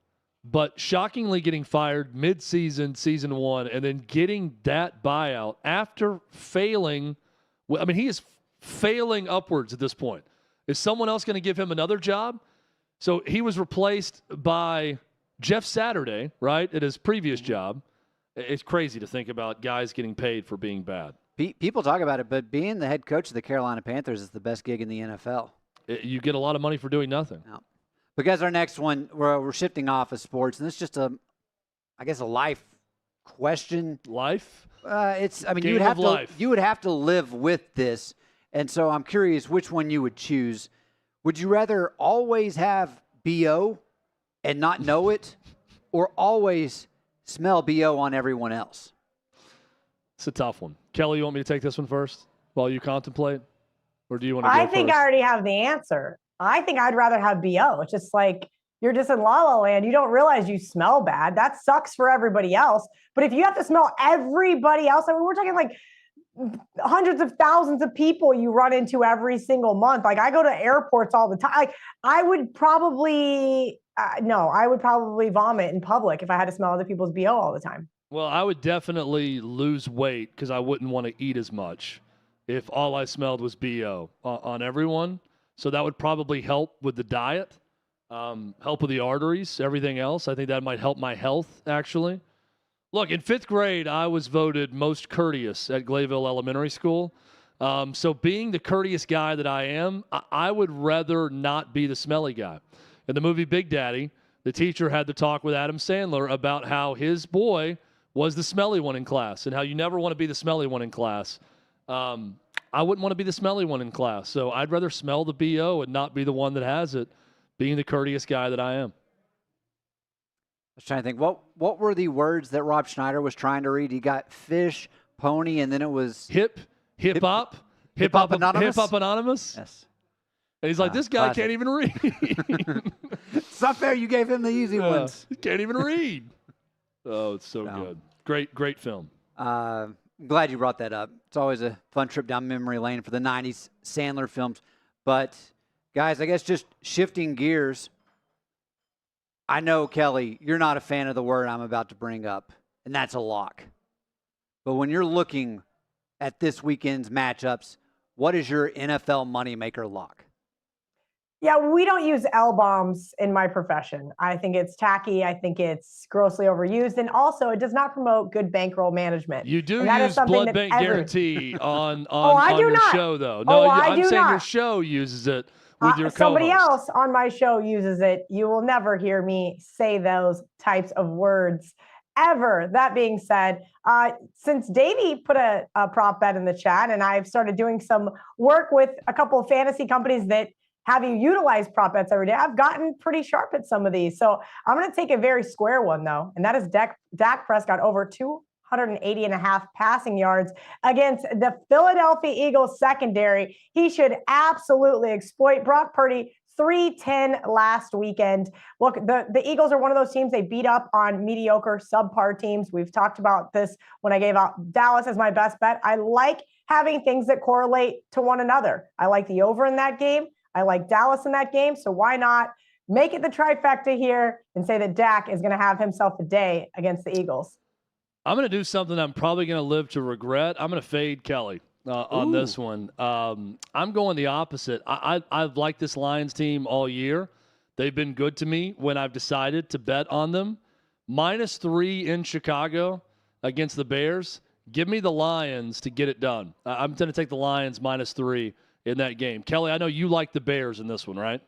A: but shockingly getting fired mid-season, season one, and then getting that buyout after failing. I mean, he is failing upwards at this point. Is someone else going to give him another job? So he was replaced by Jeff Saturday, right, at his previous job. It's crazy to think about guys getting paid for being bad.
D: People talk about it, but being the head coach of the Carolina Panthers is the best gig in the NFL.
A: You get a lot of money for doing nothing.
D: No. Because our next one, we're shifting off of sports, and it's just a life question.
A: Life?
D: You would have to live with this. And so I'm curious which one you would choose. Would you rather always have BO and not know it, or always smell BO on everyone else?
A: It's a tough one. Kelly, you want me to take this one first while you contemplate? Or do you want to go
B: I think
A: first?
B: I already have the answer. I think I'd rather have BO. It's just like you're just in La La Land. You don't realize you smell bad. That sucks for everybody else. But if you have to smell everybody else, I mean, we're talking like hundreds of thousands of people you run into every single month. Like I go to airports all the time. Like I would probably vomit in public if I had to smell other people's BO all the time.
A: Well, I would definitely lose weight because I wouldn't want to eat as much if all I smelled was BO on everyone. So that would probably help with the diet, help with the arteries, everything else. I think that might help my health, actually. Look, in 5th grade, I was voted most courteous at Glayville Elementary School. So being the courteous guy that I am, I would rather not be the smelly guy. In the movie Big Daddy, the teacher had to talk with Adam Sandler about how his boy was the smelly one in class and how you never want to be the smelly one in class. I wouldn't want to be the smelly one in class. So I'd rather smell the BO and not be the one that has it, being the courteous guy that I am.
D: I was trying to think, what were the words that Rob Schneider was trying to read? He got fish, pony, and then it was
A: hip hop anonymous.
D: Yes.
A: And he's like, this guy
D: classic.
A: can't even read.
D: It's not fair. You gave him the easy ones.
A: He can't even read. Oh, it's so good. Great film.
D: I'm glad you brought that up. It's always a fun trip down memory lane for the 90s Sandler films. But, guys, I guess just shifting gears. I know, Kelly, you're not a fan of the word I'm about to bring up, and that's a lock. But when you're looking at this weekend's matchups, what is your NFL moneymaker lock?
B: Yeah, we don't use L-bombs in my profession. I think it's tacky. I think it's grossly overused. And also, it does not promote good bankroll management.
A: You do use blood bank guarantee on your show, though.
B: No,
A: I'm saying your show uses it with your co-host.
B: Somebody else on my show uses it. You will never hear me say those types of words ever. That being said, since Davey put a prop bet in the chat, and I've started doing some work with a couple of fantasy companies that have you utilize prop bets every day, I've gotten pretty sharp at some of these. So I'm going to take a very square one, though, and that is Dak Prescott over 280.5 passing yards against the Philadelphia Eagles secondary. He should absolutely exploit Brock Purdy. 310 last weekend. Look, the Eagles are one of those teams, they beat up on mediocre, subpar teams. We've talked about this when I gave out Dallas as my best bet. I like having things that correlate to one another. I like the over in that game. I like Dallas in that game. So why not make it the trifecta here and say that Dak is going to have himself a day against the Eagles?
A: I'm going to do something I'm probably going to live to regret. I'm going to fade Kelly on this one. I'm going the opposite. I've liked this Lions team all year. They've been good to me when I've decided to bet on them. -3 in Chicago against the Bears. Give me the Lions to get it done. I'm going to take the Lions -3 in that game. Kelly, I know you like the Bears in this one, right?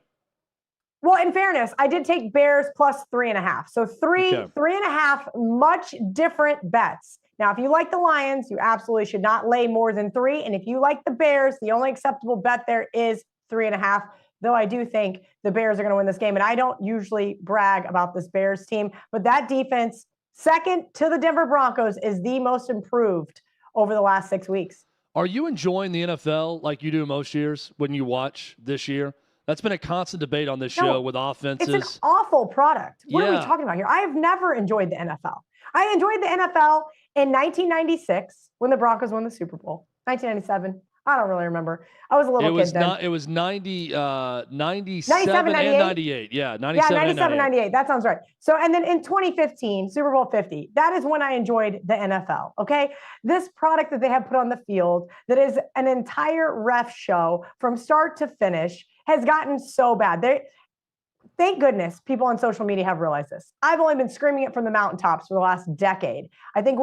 B: Well, in fairness, I did take Bears plus 3.5. So three and a half, much different bets. Now, if you like the Lions, you absolutely should not lay more than 3. And if you like the Bears, the only acceptable bet there is 3.5. Though I do think the Bears are going to win this game. And I don't usually brag about this Bears team, but that defense, second to the Denver Broncos, is the most improved over the last 6 weeks.
A: Are you enjoying the NFL like you do most years when you watch this year? That's been a constant debate on this show with offenses.
B: It's an awful product. What are we talking about here? I have never enjoyed the NFL. I enjoyed the NFL in 1996 when the Broncos won the Super Bowl. 1997. I don't really remember. I was a little kid then.
A: It was 97 and
B: 98.
A: Yeah, 97
B: 98. That sounds right. So, and then in 2015, Super Bowl 50, that is when I enjoyed the NFL, okay? This product that they have put on the field that is an entire ref show from start to finish has gotten so bad. Thank goodness people on social media have realized this. I've only been screaming it from the mountaintops for the last decade. I think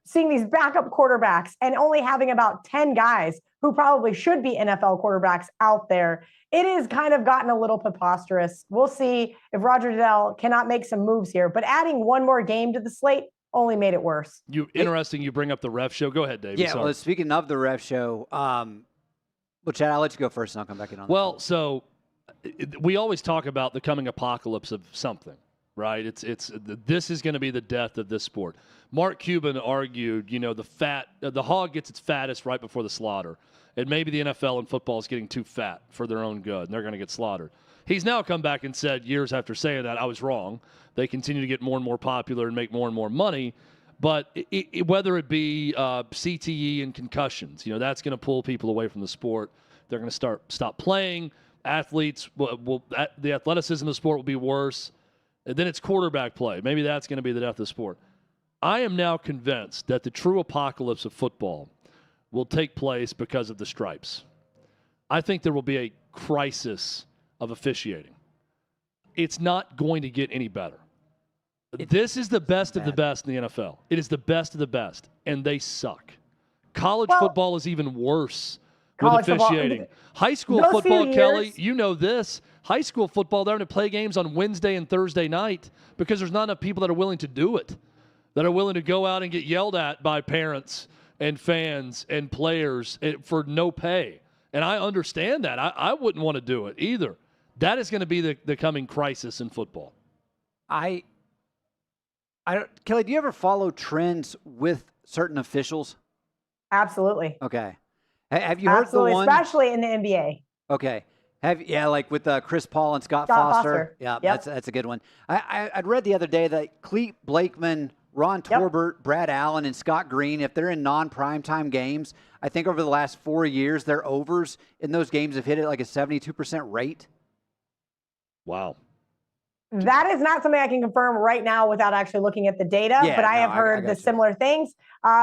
B: seeing these backup quarterbacks and only having about 10 guys who probably should be NFL quarterbacks out there, it has kind of gotten a little preposterous. We'll see if Roger Goodell cannot make some moves here, but adding one more game to the slate only made it worse.
A: Interesting you bring up the ref show. Go ahead, Dave.
D: Yeah, well, speaking of the ref show, well, Chad, I'll let you go first and I'll come back in on that.
A: Well, so we always talk about the coming apocalypse of something, right? This is going to be the death of this sport. Mark Cuban argued, the hog gets its fattest right before the slaughter. And maybe the NFL and football is getting too fat for their own good, and they're going to get slaughtered. He's now come back and said, years after saying that, I was wrong. They continue to get more and more popular and make more and more money. But whether it be CTE and concussions, that's going to pull people away from the sport. They're going to stop playing. Athletes, the athleticism of the sport will be worse. And then it's quarterback play. Maybe that's going to be the death of the sport. I am now convinced that the true apocalypse of football will take place because of the stripes. I think there will be a crisis of officiating. It's not going to get any better. This is the best of the best in the NFL. It is the best of the best, and they suck. College football is even worse with officiating. High school football, Kelly, you know this. High school football, they're going to play games on Wednesday and Thursday night because there's not enough people that are willing to do it, that are willing to go out and get yelled at by parents and fans and players for no pay. And I understand that. I wouldn't want to do it either. That is going to be the coming crisis in football.
D: Kelly, do you ever follow trends with certain officials?
B: Absolutely.
D: Okay. Have you heard the one?
B: Especially in the NBA.
D: Okay. Like with Chris Paul and Scott Foster. Yeah,
B: yep.
D: That's a good one. I'd read the other day that Clete Blakeman, Ron Torbert, Brad Allen, and Scott Green, if they're in non-primetime games, I think over the last 4 years, their overs in those games have hit it like a 72% rate.
A: Wow.
B: That is not something I can confirm right now without actually looking at the data, but I have heard the similar things.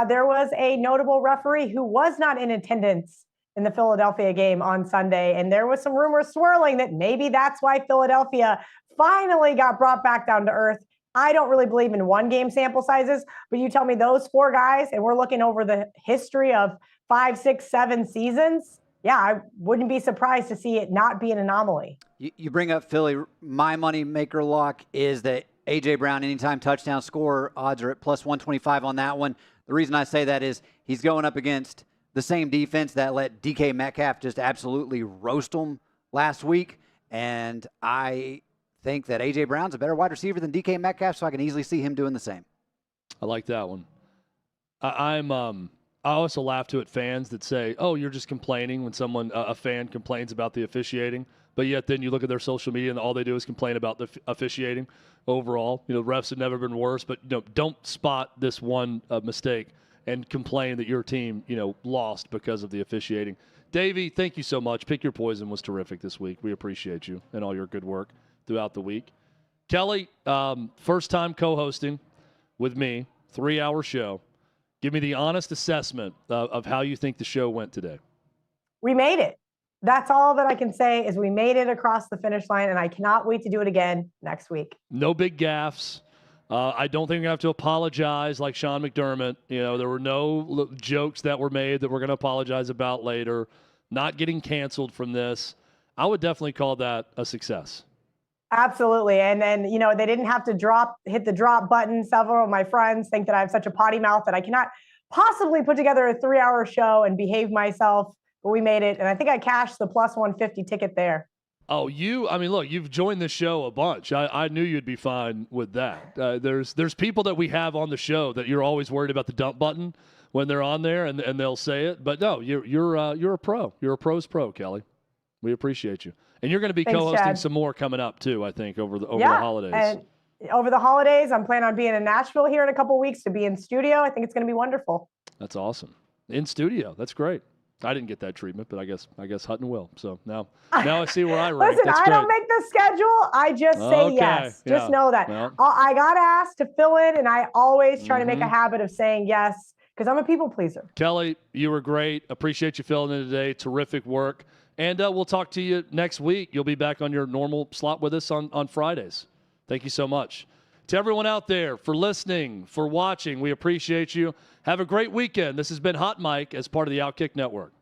B: There was a notable referee who was not in attendance in the Philadelphia game on Sunday, and there was some rumors swirling that maybe that's why Philadelphia finally got brought back down to earth. I don't really believe in one game sample sizes, but you tell me those 4 guys, and we're looking over the history of 5, 6, 7 seasons. Yeah, I wouldn't be surprised to see it not be an anomaly.
D: You bring up Philly. My money maker lock is that A.J. Brown anytime touchdown score odds are at plus 125 on that one. The reason I say that is he's going up against the same defense that let DK Metcalf just absolutely roast him last week. And I think that A.J. Brown's a better wide receiver than DK Metcalf, so I can easily see him doing the same.
A: I like that one. I also laugh to at fans that say, "Oh, you're just complaining," when a fan complains about the officiating, but yet then you look at their social media and all they do is complain about the officiating overall. Refs have never been worse, but don't spot this one mistake and complain that your team, lost because of the officiating. Davey, thank you so much. Pick Your Poison was terrific this week. We appreciate you and all your good work throughout the week. Kelly, first time co-hosting with me, 3-hour show. Give me the honest assessment of how you think the show went today.
B: We made it. That's all that I can say is we made it across the finish line, and I cannot wait to do it again next week.
A: No big gaffes. I don't think we have to apologize like Sean McDermott. There were no jokes that were made that we're going to apologize about later. not getting canceled from this, I would definitely call that a success.
B: Absolutely. And then, they didn't have to hit the drop button. Several of my friends think that I have such a potty mouth that I cannot possibly put together a 3-hour show and behave myself, but we made it. And I think I cashed the plus 150 ticket there.
A: Oh, look, you've joined the show a bunch. I knew you'd be fine with that. There's people that we have on the show that you're always worried about the dump button when they're on there and they'll say it. But no, you're a pro. You're a pro's pro, Kelly. We appreciate you. And you're going to be co-hosting
B: Chad.
A: some more coming up too, I think, over the holidays.
B: And over the holidays, I'm planning on being in Nashville here in a couple of weeks to be in studio. I think it's going to be wonderful.
A: That's awesome. In studio. That's great. I didn't get that treatment, but I guess Hutton will. So now I see where I rank.
B: Listen,
A: That's
B: I
A: great.
B: don't make the schedule. I just say yes.
A: Yeah.
B: Just know that.
A: Well.
B: I got asked to fill in, and I always try to make a
A: Mm-hmm.
B: habit of saying yes because I'm a people pleaser.
A: Kelly, you were great. Appreciate you filling in today. Terrific work. And we'll talk to you next week. You'll be back on your normal slot with us on Fridays. Thank you so much. To everyone out there for listening, for watching, we appreciate you. Have a great weekend. This has been Hot Mike as part of the OutKick Network.